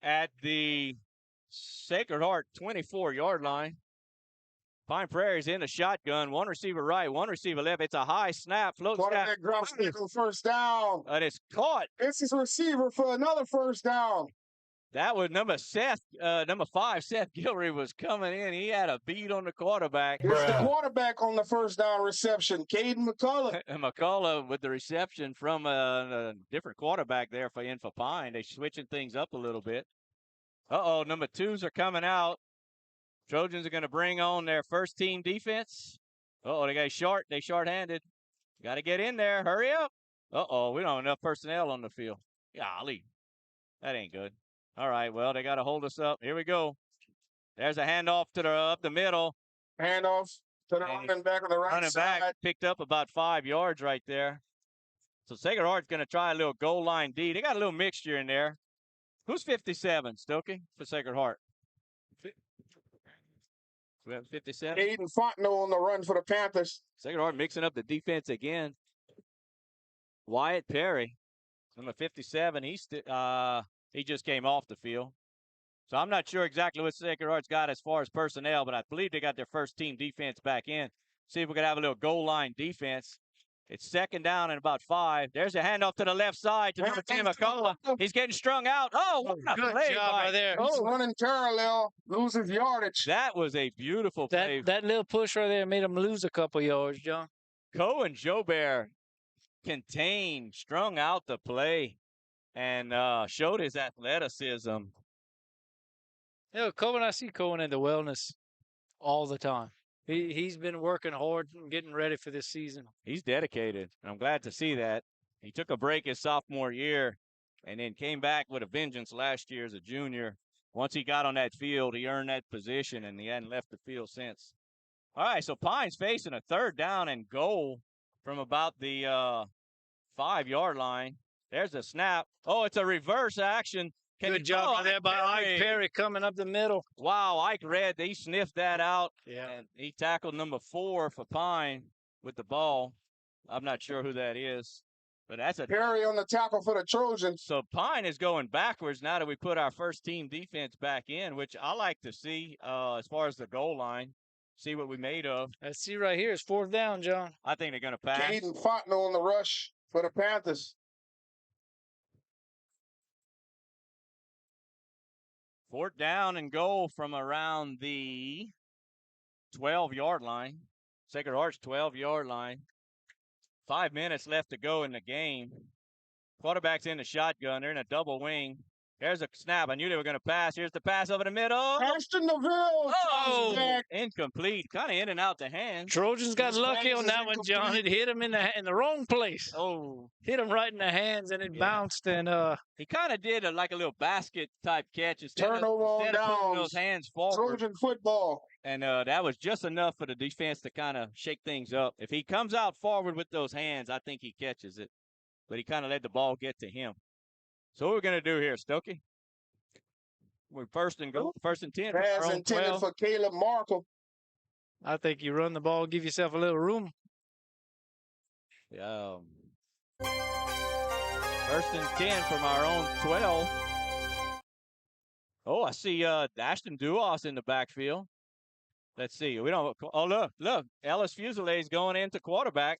at the Sacred Heart 24-yard line. Pine Prairie's in the shotgun. 1 receiver right, 1 receiver left. It's a high snap. Float snap. Quarterback drops back on first down. And it's caught. This is receiver for another first down. That was number 5, Seth Gilry was coming in. He had a beat on the quarterback. It's the quarterback on the first down reception, Caden McCullough. And McCullough with the reception from a different quarterback there for Pine. They're switching things up a little bit. Uh-oh, number 2s are coming out. Trojans are going to bring on their first team defense. Uh-oh, they short-handed. Got to get in there. Hurry up. Uh-oh, we don't have enough personnel on the field. Golly, that ain't good. All right, well, they got to hold us up. Here we go. There's a handoff to up the middle. Handoff to the running back on the right side. Back picked up about 5 yards right there. So Sacred Heart's going to try a little goal line D. They got a little mixture in there. Who's 57, Stokey, for Sacred Heart? We have 57. Aiden Fontenot on the run for the Panthers. Sacred Heart mixing up the defense again. Wyatt Perry, number 57. He just came off the field. So I'm not sure exactly what Sacred Heart's got as far as personnel, but I believe they got their first team defense back in. See if we can have a little goal line defense. It's 2nd down and about 5. There's a handoff to the left side to number 10, McCullough. He's getting strung out. Oh, what a good play job right there. He's running parallel, loses yardage. That was a beautiful play. That little push right there made him lose a couple yards, John. Cohen Jobert contained, strung out the play, and showed his athleticism. Yeah, Cohen, I see Cohen in the wellness all the time. He's been working hard and getting ready for this season. He's dedicated, and I'm glad to see that. He took a break his sophomore year and then came back with a vengeance last year as a junior. Once he got on that field, he earned that position, and he hadn't left the field since. All right, so Pine's facing a 3rd down and goal from about the 5-yard line. There's a snap. Oh, it's a reverse action. Good job there by Ike Perry coming up the middle. Wow, Ike Red, he sniffed that out. Yeah. And he tackled number 4 for Pine with the ball. I'm not sure who that is, but that's a Perry on the tackle for the Trojans. So Pine is going backwards now that we put our first team defense back in, which I like to see as far as the goal line. See what we made of. Let's see right here. It's 4th down, John. I think they're going to pass. Caden Fontenot on the rush for the Panthers. 4th down and goal from around the 12-yard line. Sacred Heart's 12-yard line. 5 minutes left to go in the game. Quarterback's in the shotgun. They're in a double wing. There's a snap. I knew they were going to pass. Here's the pass over the middle. Ashton Neville. Oh, incomplete. Kind of in and out the hands. Trojans got lucky on that one, John. It hit him in the wrong place. Oh, hit him right in the hands, and it bounced. And he kind of did like a little basket type catch instead Turnover on of putting those hands forward. Trojan football. And that was just enough for the defense to kind of shake things up. If he comes out forward with those hands, I think he catches it. But he kind of let the ball get to him. So what we're going to do here, Stokey? We're first and 10 from Pass our own intended 12. for Caleb Markle. I think you run the ball, give yourself a little room. First and 10 from our own 12. Oh, I see Ashton Duos in the backfield. Let's see. We don't. Oh, look. Ellis Fusilier going into quarterback.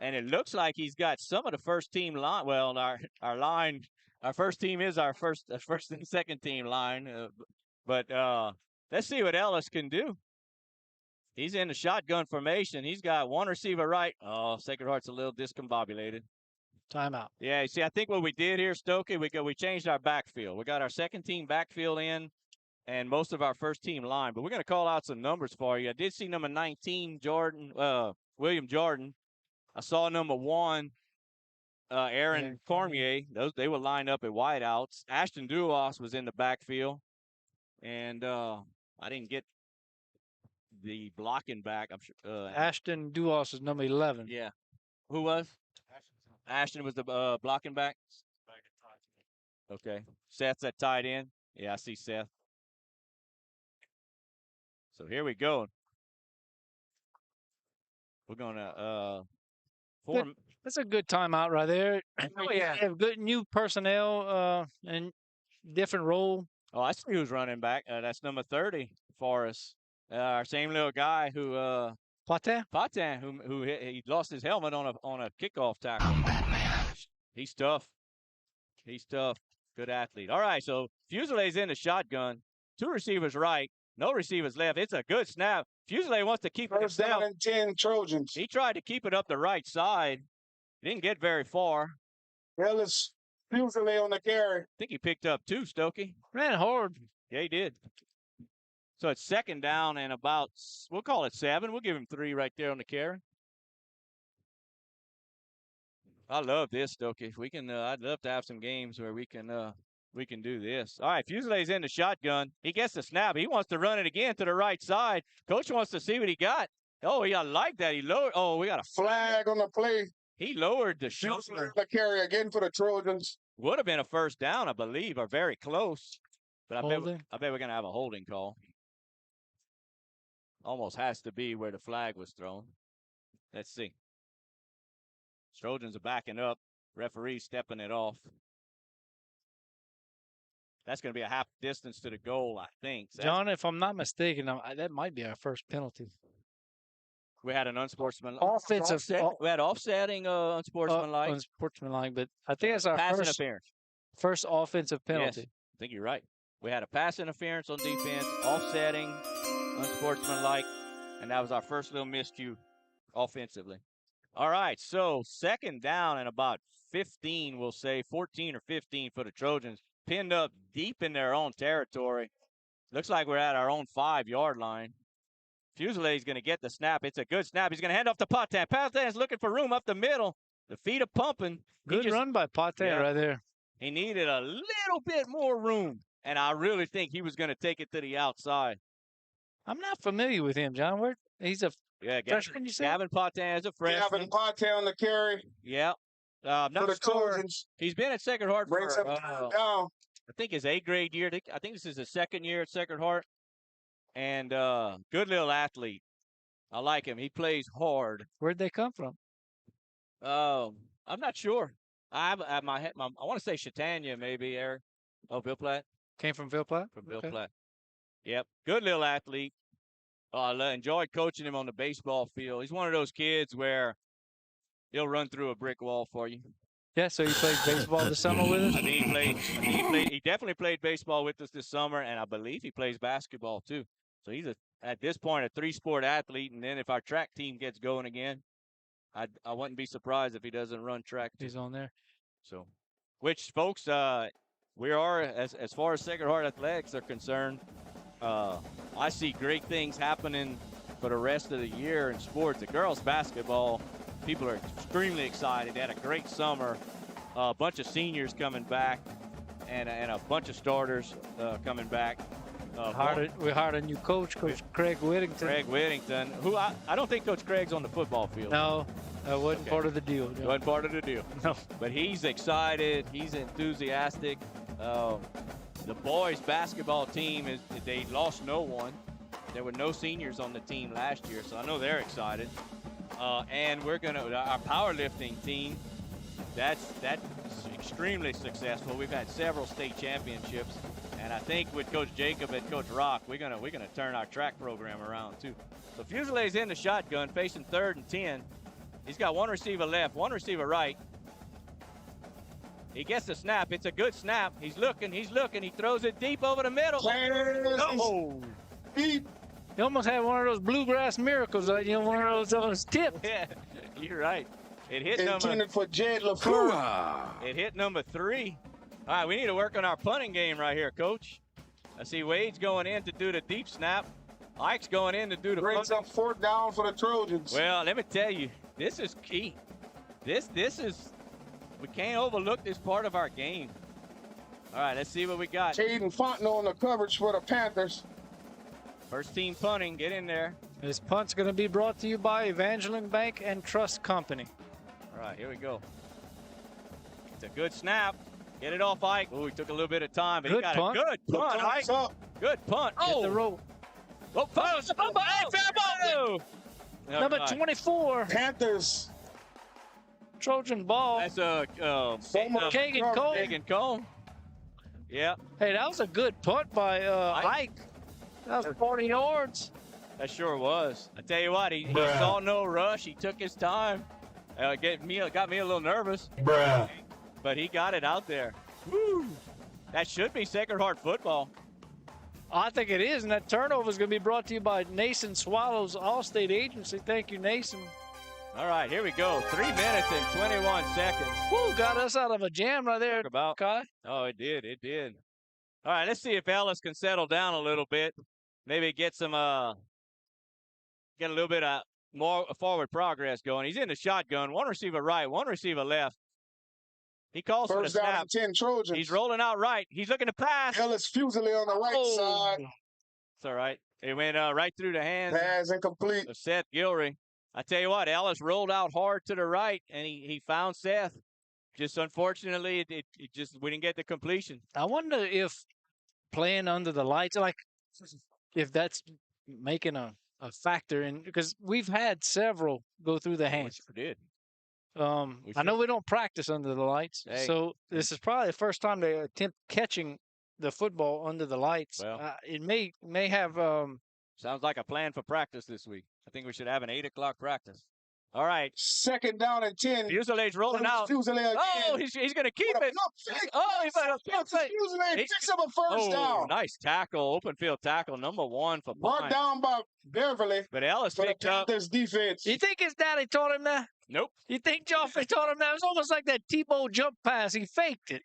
And it looks like he's got some of the first team line. Well, our line, our first team is our first and second team line. But let's see what Ellis can do. He's in the shotgun formation. He's got one receiver right. Oh, Sacred Heart's a little discombobulated. Timeout. Yeah, you see, I think what we did here, Stokey, we changed our backfield. We got our second team backfield in and most of our first team line. But we're going to call out some numbers for you. I did see number 19, William Jordan. I saw number 1, Aaron Cormier. They were lined up at wideouts. Ashton Duos was in the backfield. And I didn't get the blocking back. I'm sure. Ashton Duos is number 11. Yeah. Who was? Ashton was the blocking back? Okay. Seth's at tight end. Yeah, I see Seth. So here we go. We're going to form. That's a good timeout right there. Oh, yeah. You have good new personnel and different role. Oh, I see who's running back. That's number 30 for us. Our same little guy who Patin, who he lost his helmet on a kickoff tackle. He's tough. Good athlete. All right, so Fusilier's in the shotgun. 2 receivers right, no receivers left. It's a good snap. Fusilier wants to keep it First himself. down and 10 Trojans. He tried to keep it up the right side. Didn't get very far. Ellis Fusilier on the carry. I think he picked up 2, Stokey. Ran hard. Yeah, he did. So it's second down and about, we'll call it 7. We'll give him 3 right there on the carry. I love this, Stokey. We can. I'd love to have some games where we can do this. All right, Fusilier's in the shotgun. He gets the snap. He wants to run it again to the right side. Coach wants to see what he got. Oh, I like that. He lowered. Oh, we got a flag on the play. He lowered the shoulder. The carry again for the Trojans. Would have been a first down, I believe, or very close. But I bet we're gonna have a holding call. Almost has to be where the flag was thrown. Let's see. Trojans are backing up. Referee stepping it off. That's going to be a half distance to the goal, I think. So John, if I'm not mistaken, that might be our first penalty. We had an unsportsmanlike. Offensive. We had offsetting unsportsmanlike. Unsportsmanlike, but I think that's our pass interference. First offensive penalty. Yes, I think you're right. We had a pass interference on defense, offsetting, unsportsmanlike, and that was our first little miscue offensively. All right, so second down and about 15, we'll say, 14 or 15 for the Trojans, pinned up deep in their own territory. Looks like we're at our own 5-yard line. Fusilier's going to get the snap. It's a good snap. He's going to hand off to Patin. Patin's looking for room up the middle. The feet are pumping. Good run by Patin right there. He needed a little bit more room, and I really think he was going to take it to the outside. I'm not familiar with him, John. He's a freshman, you said? Gavin Patin is a freshman. Gavin Patin on the carry. Yeah. I'm not sure. He's been at Sacred Heart for, down. I think his 8th grade year. I think this is his 2nd year at Sacred Heart. And good little athlete. I like him. He plays hard. Where'd they come from? I'm not sure. I want to say Chautauqua, maybe, Eric. Oh, Ville Platte? Came from Ville Platte? From Ville Platte. Yep. Good little athlete. I enjoyed coaching him on the baseball field. He's one of those kids where he'll run through a brick wall for you. Yeah, so he played baseball this summer with us? I mean, he definitely played baseball with us this summer, and I believe he plays basketball too. So he's, at this point, a 3-sport athlete, and then if our track team gets going again, I wouldn't be surprised if he doesn't run track. He's on there. So, which, folks, we are, as far as Sacred Heart Athletics are concerned, I see great things happening for the rest of the year in sports. The girls' basketball, people are extremely excited. They had a great summer. A bunch of seniors coming back and a bunch of starters coming back. We hired a new coach, Coach Craig Whittington. Craig Whittington, who I don't think Coach Craig's on the football field. No, that wasn't part of the deal. No. Wasn't part of the deal. No. But he's excited. He's enthusiastic. The boys basketball team, they lost no one. There were no seniors on the team last year, so I know they're excited. And our powerlifting team, that's extremely successful. We've had several state championships, and I think with Coach Jacob and Coach Rock, we're gonna turn our track program around too. So Fusilier's in the shotgun, facing 3rd and 10. He's got one receiver left, one receiver right. He gets the snap. It's a good snap. He's looking. He throws it deep over the middle. Oh, deep. You almost had one of those bluegrass miracles, one of those tips. Yeah, you're right. It hit Intended for Jed LaFleur. It hit number 3. All right, we need to work on our punting game right here, Coach. I see Wade's going in to do the deep snap. Ike's going in to do the Brings up 4th down for the Trojans. Well, let me tell you, this is key. This is, we can't overlook this part of our game. All right, let's see what we got. Caden Fontenot on the coverage for the Panthers. First team punting, get in there. This punt's going to be brought to you by Evangeline Bank and Trust Company. All right, here we go. It's a good snap. Get it off Ike. Oh, he took a little bit of time, but Good he got punt. a good punt, Ike. Good punt. Hit the rope. Number 24. Panthers. Trojan ball. That's a Kagan Cole. Kagan Cole. Yeah. Hey, that was a good punt by Ike. That was 40 yards. That sure was. I tell you what, he saw no rush. He took his time. Got me a little nervous. But he got it out there. Woo! That should be Sacred Heart football. I think it is, and that turnover is going to be brought to you by Nason Swallows Allstate Agency. Thank you, Nason. All right, here we go. 3 minutes and 21 seconds. Woo, got us out of a jam right there, Kai. Oh, it did. All right, let's see if Ellis can settle down a little bit. Maybe get a little bit of more forward progress going. He's in the shotgun. One receiver right, one receiver left. He calls for the snap. First down and 10 Trojans. He's rolling out right. He's looking to pass. Ellis Fusilier on the right side. It's all right. It went right through the hands Pass incomplete. of Seth Gilry. I tell you what, Ellis rolled out hard to the right, and he found Seth. Just unfortunately, we didn't get the completion. I wonder if playing under the lights, if that's making a factor in, because we've had several go through the hands. We sure did. I know we don't practice under the lights, so this is probably the first time they attempt catching the football under the lights. Well, it may have. Sounds like a plan for practice this week. I think we should have an 8 o'clock practice. All right. 2nd down and 10. Fusilier's rolling out. Fusilier Oh, he's going to keep it. Fusilier picks up a first down. Nice tackle, open field tackle, number 1 for Brought Pine. down by Beverly. But Ellis for picked the up. Panthers defense. You think his daddy taught him that? Nope. You think Joffrey taught him that? It was almost like that Tebow jump pass. He faked it.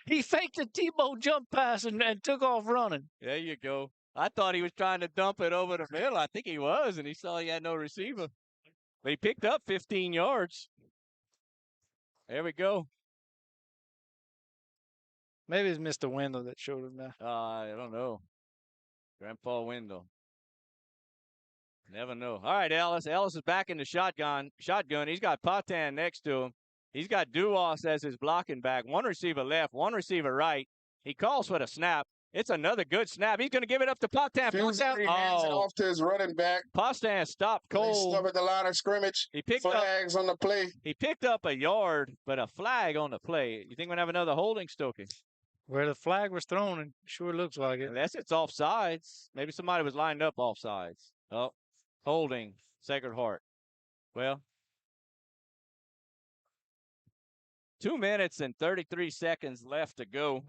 He faked the Tebow jump pass and took off running. There you go. I thought he was trying to dump it over the middle. I think he was, and he saw he had no receiver. But he picked up 15 yards. There we go. Maybe it's Mr. Wendell that showed him that. I don't know. Grandpa Wendell. Never know. All right, Ellis. Ellis is back in the shotgun. He's got Patan next to him. He's got Duas as his blocking back. One receiver left, one receiver right. He calls for the snap. It's another good snap. He's going to give it up to Patan. Hands it off to his running back. Patan stopped cold. He stop at the line of scrimmage. He picked flags on the play. He picked up a yard, but a flag on the play. You think we're going to have another holding, Stokey? Where the flag was thrown, it sure looks like it. Unless it's offsides. Maybe somebody was lined up offsides. Oh, holding, Sacred Heart. Well, 2 minutes and 33 seconds left to go.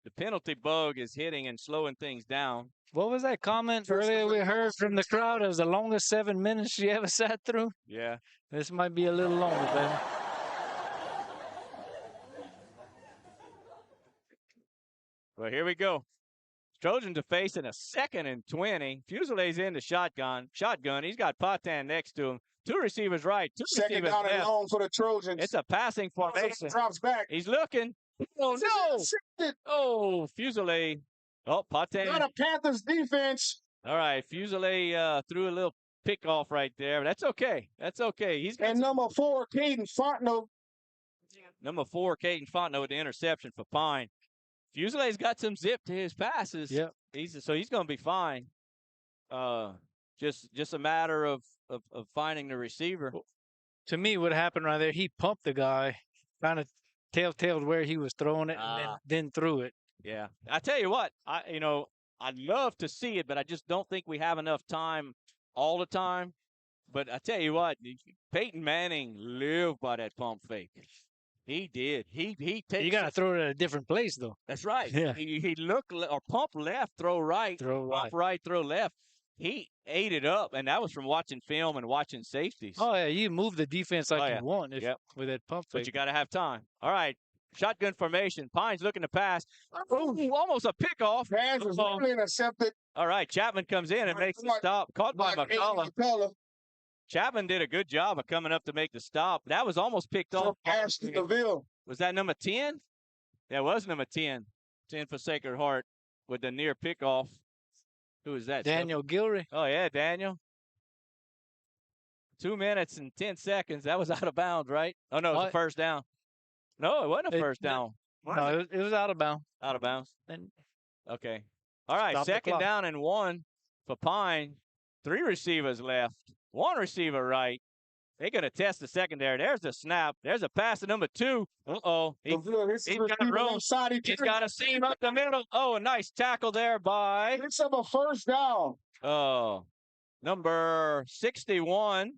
The penalty bug is hitting and slowing things down. What was that comment earlier we heard from the crowd? It was the longest 7 minutes you ever sat through. Yeah. This might be a little longer, baby. Well, here we go. Trojans are facing a 2nd and 20. Fusilier's in the shotgun. He's got Patan next to him. 2 receivers right, 2 Second receivers down left. and long for the Trojans. It's a passing formation. Drops back. He's looking. Oh, no. Oh, Fusilier. Oh, Patan. Got a Panthers defense. All right, Fusilier threw a little pick off right there. But that's okay. That's okay. He's got number 4, Caden Fontenot. Number 4, Caden Fontenot with the interception for Pine. Fusilier's got some zip to his passes. Yep. He's going to be fine. Just a matter of finding the receiver. To me, what happened right there, he pumped the guy, kind of telltale where he was throwing it, and then threw it. Yeah. I tell you what, I'd love to see it, but I just don't think we have enough time all the time. But I tell you what, Peyton Manning lived by that pump fake. He did. He takes. You got to throw it at a different place, though. That's right. Yeah. He looked or pump left, throw right, pump right, throw left. He ate it up, and that was from watching film and watching safeties. Oh yeah, you move the defense like you want with that pump fake. But you got to have time. All right. Shotgun formation. Pine's looking to pass. Ooh, almost a pickoff. Pass was really intercepted. All right. Chapman comes in and makes the stop. Caught by McCullough. Chapman did a good job of coming up to make the stop. That was almost picked off. Ashton DeVille. Was that number 10? That was number 10. 10 for Sacred Heart with the near pickoff. Who is that? Daniel Gilray. Oh, yeah, Daniel. 2 minutes and 10 seconds. That was out of bounds, right? Oh, no, it was a first down. No, it wasn't a first down. No, it was out of bounds. Out of bounds. And okay. All right, second down and 1 for Pine. 3 receivers left. 1 receiver right. They're going to test the secondary. There's the snap. There's a pass to number 2. Uh-oh. He's got room. He's got a seam up the middle. Oh, a nice tackle there by. Picks up a first down. Oh, number 61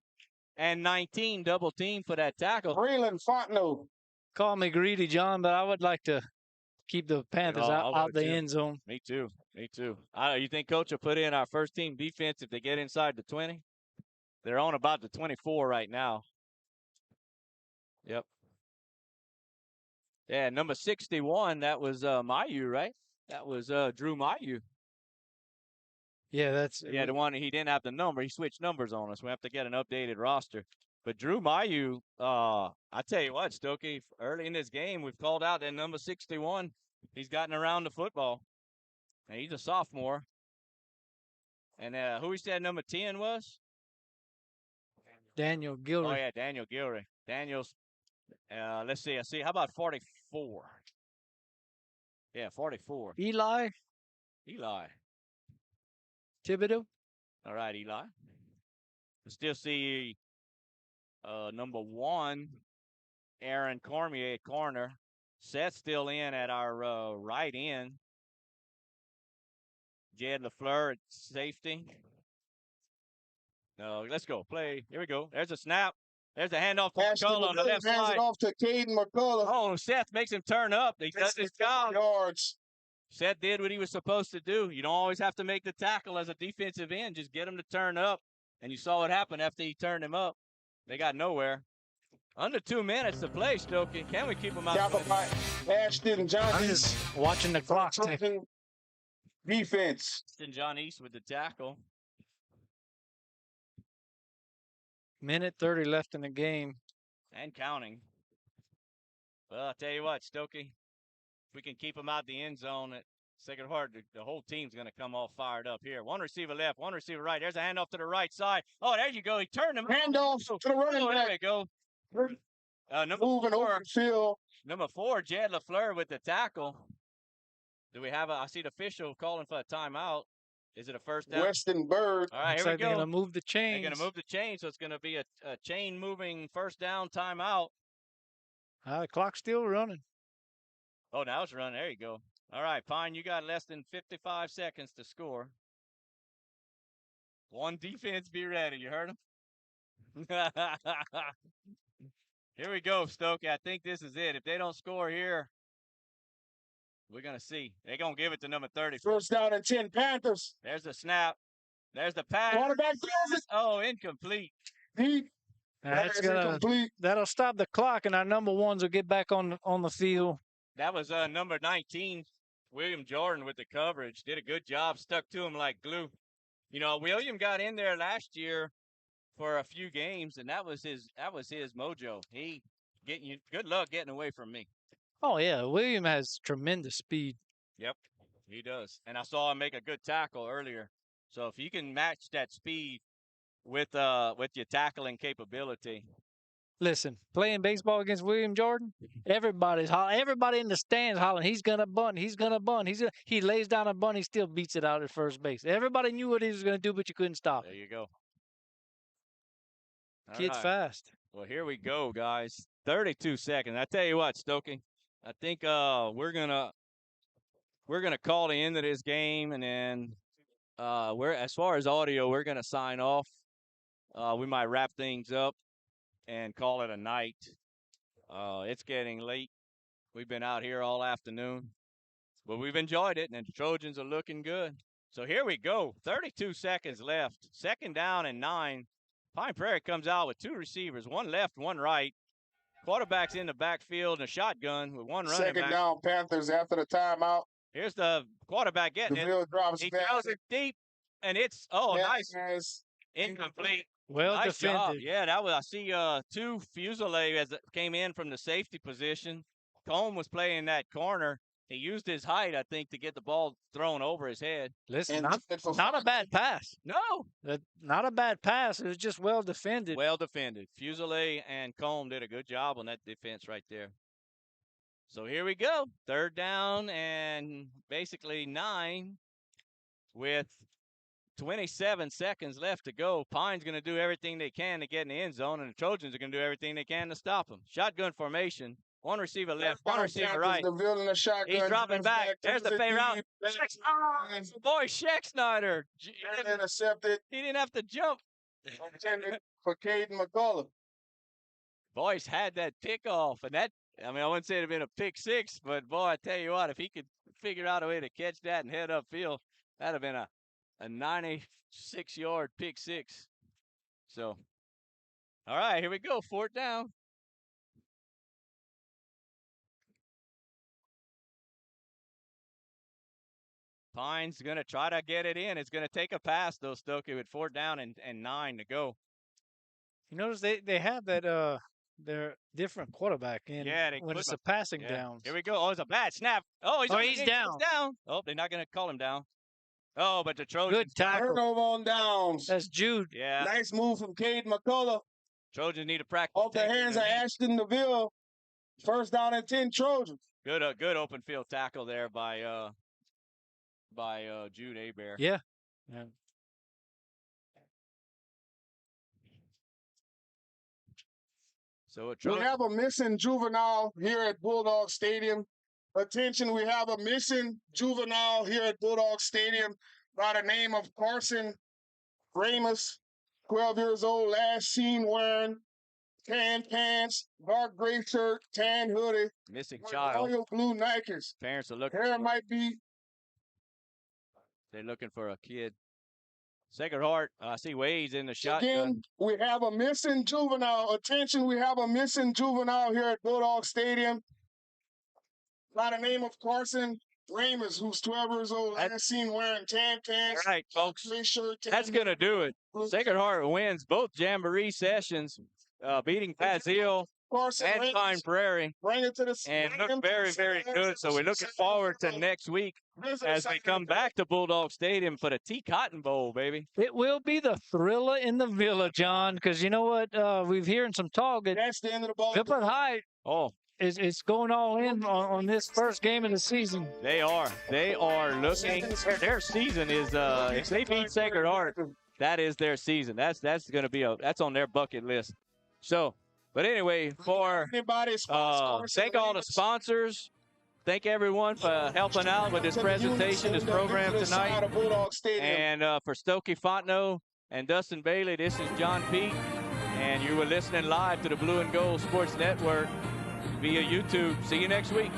and 19 double team for that tackle. Braylon Fontenot. Call me greedy, John, but I would like to keep the Panthers out the end zone. Me too. Me too. You think Coach will put in our first team defense if they get inside the 20? They're on about the 24 right now. Yep. Yeah, number 61, that was Mayu, right? That was Drew Mayu. Yeah, that's... Yeah, the one, he didn't have the number. He switched numbers on us. We have to get an updated roster. But Drew Mayu, I tell you what, Stokey, early in this game, we've called out that number 61. He's gotten around the football. And he's a sophomore. And who he said number 10 was? Daniel Gilray. Oh, yeah, Daniel Gilray. Daniel's, let's see. How about 44? Yeah, 44. Eli. Thibodeau. All right, Eli. We still see number 1, Aaron Cormier at corner. Seth's still in at our right end. Jed LaFleur at safety. No, let's go. Play. Here we go. There's a snap. There's a handoff to McCullough on the left side. Hands it off to Caden McCullough. Oh, Seth makes him turn up. He does his job. Yards. Seth did what he was supposed to do. You don't always have to make the tackle as a defensive end. Just get him to turn up. And you saw what happened after he turned him up. They got nowhere. Under 2 minutes to play, Stokey. Can we keep them out? Ashton John. I'm just watching the clock. Defense. Ashton John East with the tackle. Minute 30 left in the game. And counting. Well, I'll tell you what, Stokey. If we can keep them out the end zone at Sacred Heart, the whole team's going to come all fired up here. 1 receiver left, 1 receiver right. There's a handoff to the right side. Oh, there you go. He turned him. Handoff to the running back. There we go. Number Moving 4. over the field. Number 4, Jed LaFleur with the tackle. Do we have I see the official calling for a timeout. Is it a first down? Weston Bird. All right, Looks here like we go. They're going to move the chains. They're going to move the chain, so it's going to be a chain moving first down timeout. The clock's still running. Oh, now it's running. There you go. All right, Pine, you got less than 55 seconds to score. 1 defense, be ready. You heard him? Here we go, Stokey. I think this is it. If they don't score here, we're going to see. They're going to give it to number 30. First down and 10 Panthers. There's the snap. There's the pass. Quarterback throws it. Oh, incomplete. Deep. That'll stop the clock, and our number 1s will get back on the field. That was number 19, William Jordan, with the coverage. Did a good job. Stuck to him like glue. You know, William got in there last year for a few games, and that was his mojo. Good luck getting away from me. Oh, yeah. William has tremendous speed. Yep, he does. And I saw him make a good tackle earlier. So if you can match that speed with your tackling capability, Listen, playing baseball against William Jordan, everybody's hollering. Everybody in the stands hollering, he's going to bunt, he's going to bunt. He lays down a bunt, he still beats it out at first base. Everybody knew what he was going to do, but you couldn't stop There him. you go. Kid's right. fast. Well, here we go, guys. 32 seconds. I tell you what, Stokey, I think we're gonna call the end of this game, and then we're as far as audio, we're gonna sign off. We might wrap things up and call it a night. It's getting late. We've been out here all afternoon, but we've enjoyed it, and the Trojans are looking good. So here we go. 32 seconds left. 2nd down and 9. Pine Prairie comes out with 2 receivers, one left, one right. Quarterback's in the backfield in a shotgun with one running back. 2nd down, Panthers after the timeout. Here's the quarterback getting DeVille it. drops He back. throws it deep, and it's nice. Incomplete. Well nice defended. job. Yeah, that was. I see 2 Fusilier as it came in from the safety position. Combe was playing that corner. He used his height, I think, to get the ball thrown over his head. Listen, not a bad pass. No. Not a bad pass. It was just well defended. Well defended. Fusilier and Combe did a good job on that defense right there. So here we go. 3rd down and basically 9 with 27 seconds left to go. Pine's going to do everything they can to get in the end zone, and the Trojans are going to do everything they can to stop them. Shotgun formation. One receiver left, one receiver right. DeVille in the shotgun. He's dropping back. There's the fade route. Boy, Scheck-Snyder. Intercepted. He didn't have to jump. Intended for Caden McCullough. Boyce had that pick off, and that, I mean, I wouldn't say it'd have been a pick 6, but boy, I tell you what, if he could figure out a way to catch that and head upfield, that'd have been a 96-yard pick 6. So, all right, here we go. 4th down. Pine's going to try to get it in. It's going to take a pass, though, Stokey, with 4th down and 9 to go. You notice they have that their different quarterback in when it's a passing down. Here we go. Oh, it's a bad snap. Oh, he's down. He's down. Oh, they're not going to call him down. Oh, but the Trojans. Good tackle. Turnover on downs. That's Jude. Yeah. Nice move from Caden McCullough. Trojans need to practice. Off the hands of Ashton DeVille. 1st down and 10 Trojans. Good open field tackle there by Jude Hebert. Yeah. So we have a missing juvenile here at Bulldog Stadium. Attention, we have a missing juvenile here at Bulldog Stadium by the name of Carson Ramus, 12 years old, last seen wearing tan pants, dark gray shirt, tan hoodie. Missing child. Royal blue Nikes. Parents are looking. Hair might be. They're looking for a kid. Sacred Heart, I see Wade's in the shotgun. Again, we have a missing juvenile. Attention, we have a missing juvenile here at Bulldog Stadium by the name of Carson Ramus, who's 12 years old, last seen wearing tan pants. All right, folks. Gray shirt, That's going to do it. Sacred Heart wins both Jamboree sessions, beating Pazil and Pine Prairie. Bring it to the and look very, very good. So we're looking forward to next week as we come back to Bulldog Stadium for the T Cotton Bowl, baby. It will be the thriller in the villa, John, because you know what? We've hearing some talk. That's the end of the ball. Philip High is going all in on this first game of the season. They are. They are looking. Their season is, if they beat Sacred Heart, that is their season. That's going to be that's on their bucket list. So, but anyway, thank all the sponsors. Thank everyone for helping out with this presentation, this program tonight. And for Stokey Fontenot and Dustin Bailey, this is John Pete. And you were listening live to the Blue and Gold Sports Network via YouTube. See you next week.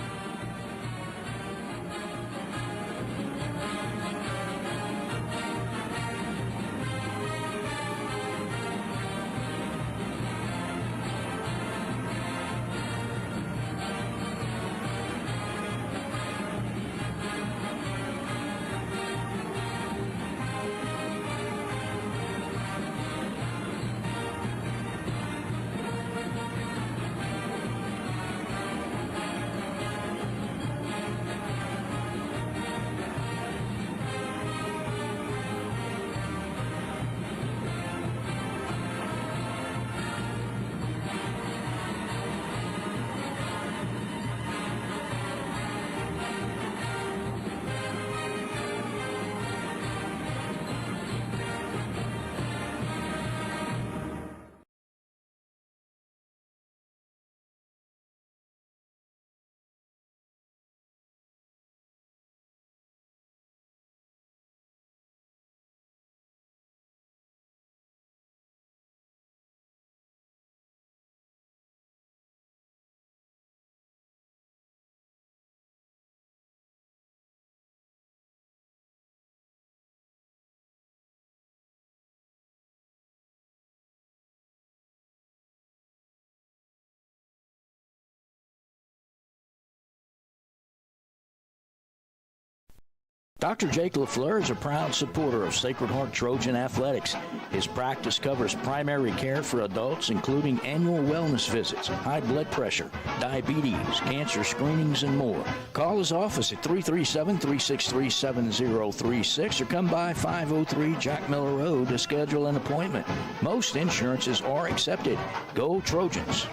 Dr. Jake LaFleur is a proud supporter of Sacred Heart Trojan Athletics. His practice covers primary care for adults, including annual wellness visits, high blood pressure, diabetes, cancer screenings, and more. Call his office at 337-363-7036 or come by 503 Jack Miller Road to schedule an appointment. Most insurances are accepted. Go Trojans!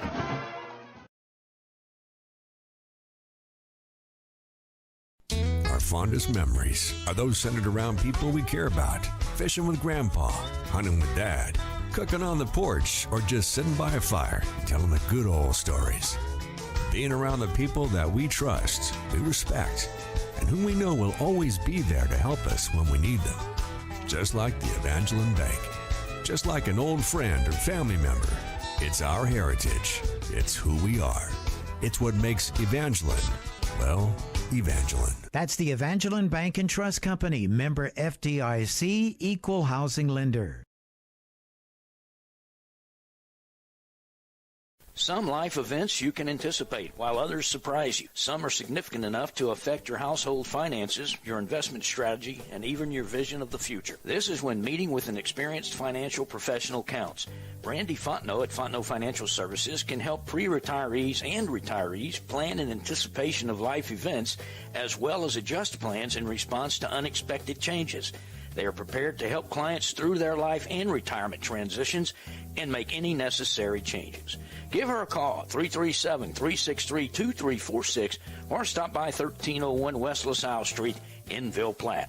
Our fondest memories are those centered around people we care about. Fishing with Grandpa, hunting with Dad, cooking on the porch, or just sitting by a fire, telling the good old stories. Being around the people that we trust, we respect, and whom we know will always be there to help us when we need them. Just like the Evangeline Bank. Just like an old friend or family member. It's our heritage. It's who we are. It's what makes Evangeline, well, Evangeline. That's the Evangeline Bank and Trust Company, member FDIC, equal housing lender. Some life events you can anticipate, while others surprise you. Some are significant enough to affect your household finances, your investment strategy, and even your vision of the future. This is when meeting with an experienced financial professional counts. Brandy Fontenot at Fontenot Financial Services can help pre-retirees and retirees plan in anticipation of life events, as well as adjust plans in response to unexpected changes. They are prepared to help clients through their life and retirement transitions and make any necessary changes. Give her a call at 337-363-2346 or stop by 1301 West LaSalle Street in Ville Platte.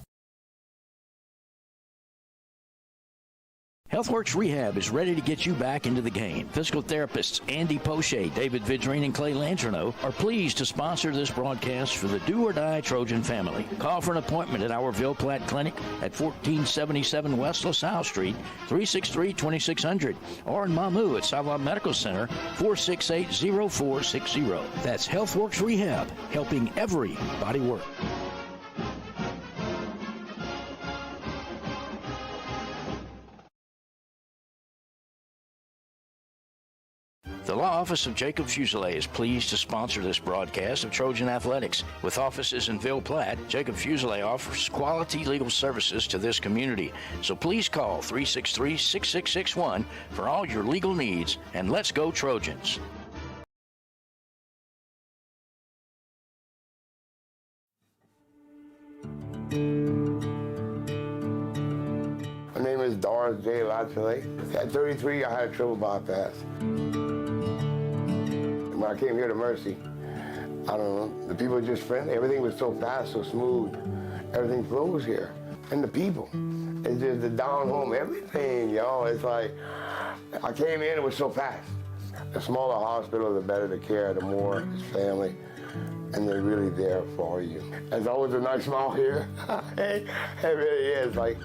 HealthWorks Rehab is ready to get you back into the game. Physical therapists Andy Poche, David Vidrine, and Clay Landrino are pleased to sponsor this broadcast for the Do or Die Trojan family. Call for an appointment at our Ville Platte Clinic at 1477 West LaSalle Street, 363-2600, or in Mamou at Savoy Medical Center, 468-0460. That's HealthWorks Rehab, helping everybody work. The Law Office of Jacob Fuselier is pleased to sponsor this broadcast of Trojan Athletics. With offices in Ville Platte, Jacob Fuselier offers quality legal services to this community. So please call 363-6661 for all your legal needs, and let's go Trojans. My name is Doris J. Lachele. At 33, I had a triple bypass. When I came here to Mercy, I don't know, the people were just friendly. Everything was so fast, so smooth. Everything flows here. And the people, it's just the down home, everything, y'all. It's like, I came in, it was so fast. The smaller hospital, the better the care, the more family, and they're really there for you. There's always a nice smile here. It really is. Like,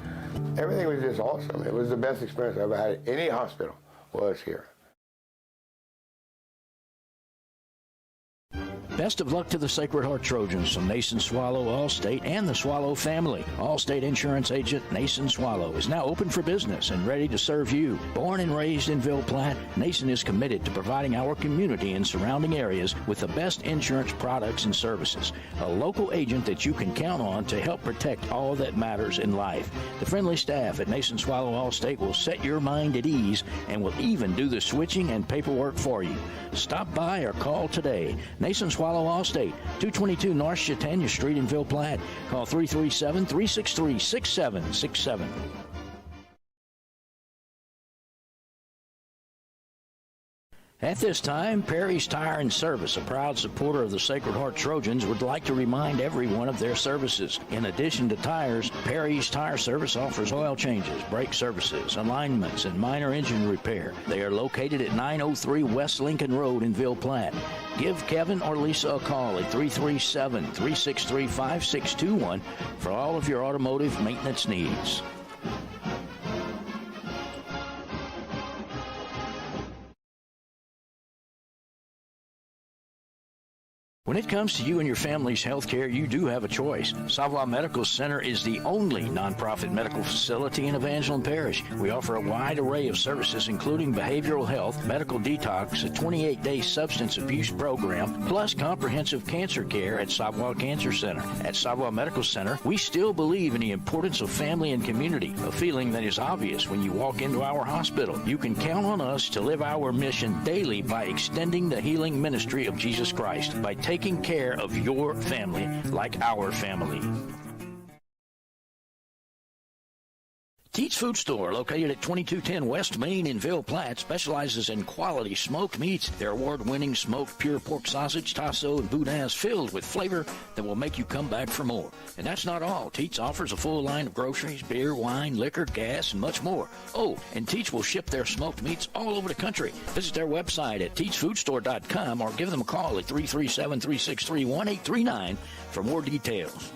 everything was just awesome. It was the best experience I ever had at any hospital was here. Best of luck to the Sacred Heart Trojans from Nason Swallow Allstate and the Swallow family. Allstate Insurance Agent Nason Swallow is now open for business and ready to serve you. Born and raised in Ville Platte, Nason is committed to providing our community and surrounding areas with the best insurance products and services. A local agent that you can count on to help protect all that matters in life. The friendly staff at Nason Swallow Allstate will set your mind at ease and will even do the switching and paperwork for you. Stop by or call today. Nason Swallow Allstate, 222 North Chautauqua Street in Ville Platte. Call 337-363-6767. At this time, Perry's Tire and Service, a proud supporter of the Sacred Heart Trojans, would like to remind everyone of their services. In addition to tires, Perry's Tire Service offers oil changes, brake services, alignments, and minor engine repair. They are located at 903 West Lincoln Road in Ville Platte. Give Kevin or Lisa a call at 337-363-5621 for all of your automotive maintenance needs. When it comes to you and your family's health care, you do have a choice. Savoy Medical Center is the only nonprofit medical facility in Evangeline Parish. We offer a wide array of services, including behavioral health, medical detox, a 28-day substance abuse program, plus comprehensive cancer care at Savoy Cancer Center. At Savoy Medical Center, we still believe in the importance of family and community, a feeling that is obvious when you walk into our hospital. You can count on us to live our mission daily by extending the healing ministry of Jesus Christ, by taking care of your family like our family. Teats Food Store, located at 2210 West Main in Ville Platte, specializes in quality smoked meats. Their award-winning smoked pure pork sausage, tasso, and boudin is filled with flavor that will make you come back for more. And that's not all. Teats offers a full line of groceries, beer, wine, liquor, gas, and much more. Oh, and Teats will ship their smoked meats all over the country. Visit their website at teatsfoodstore.com or give them a call at 337-363-1839 for more details.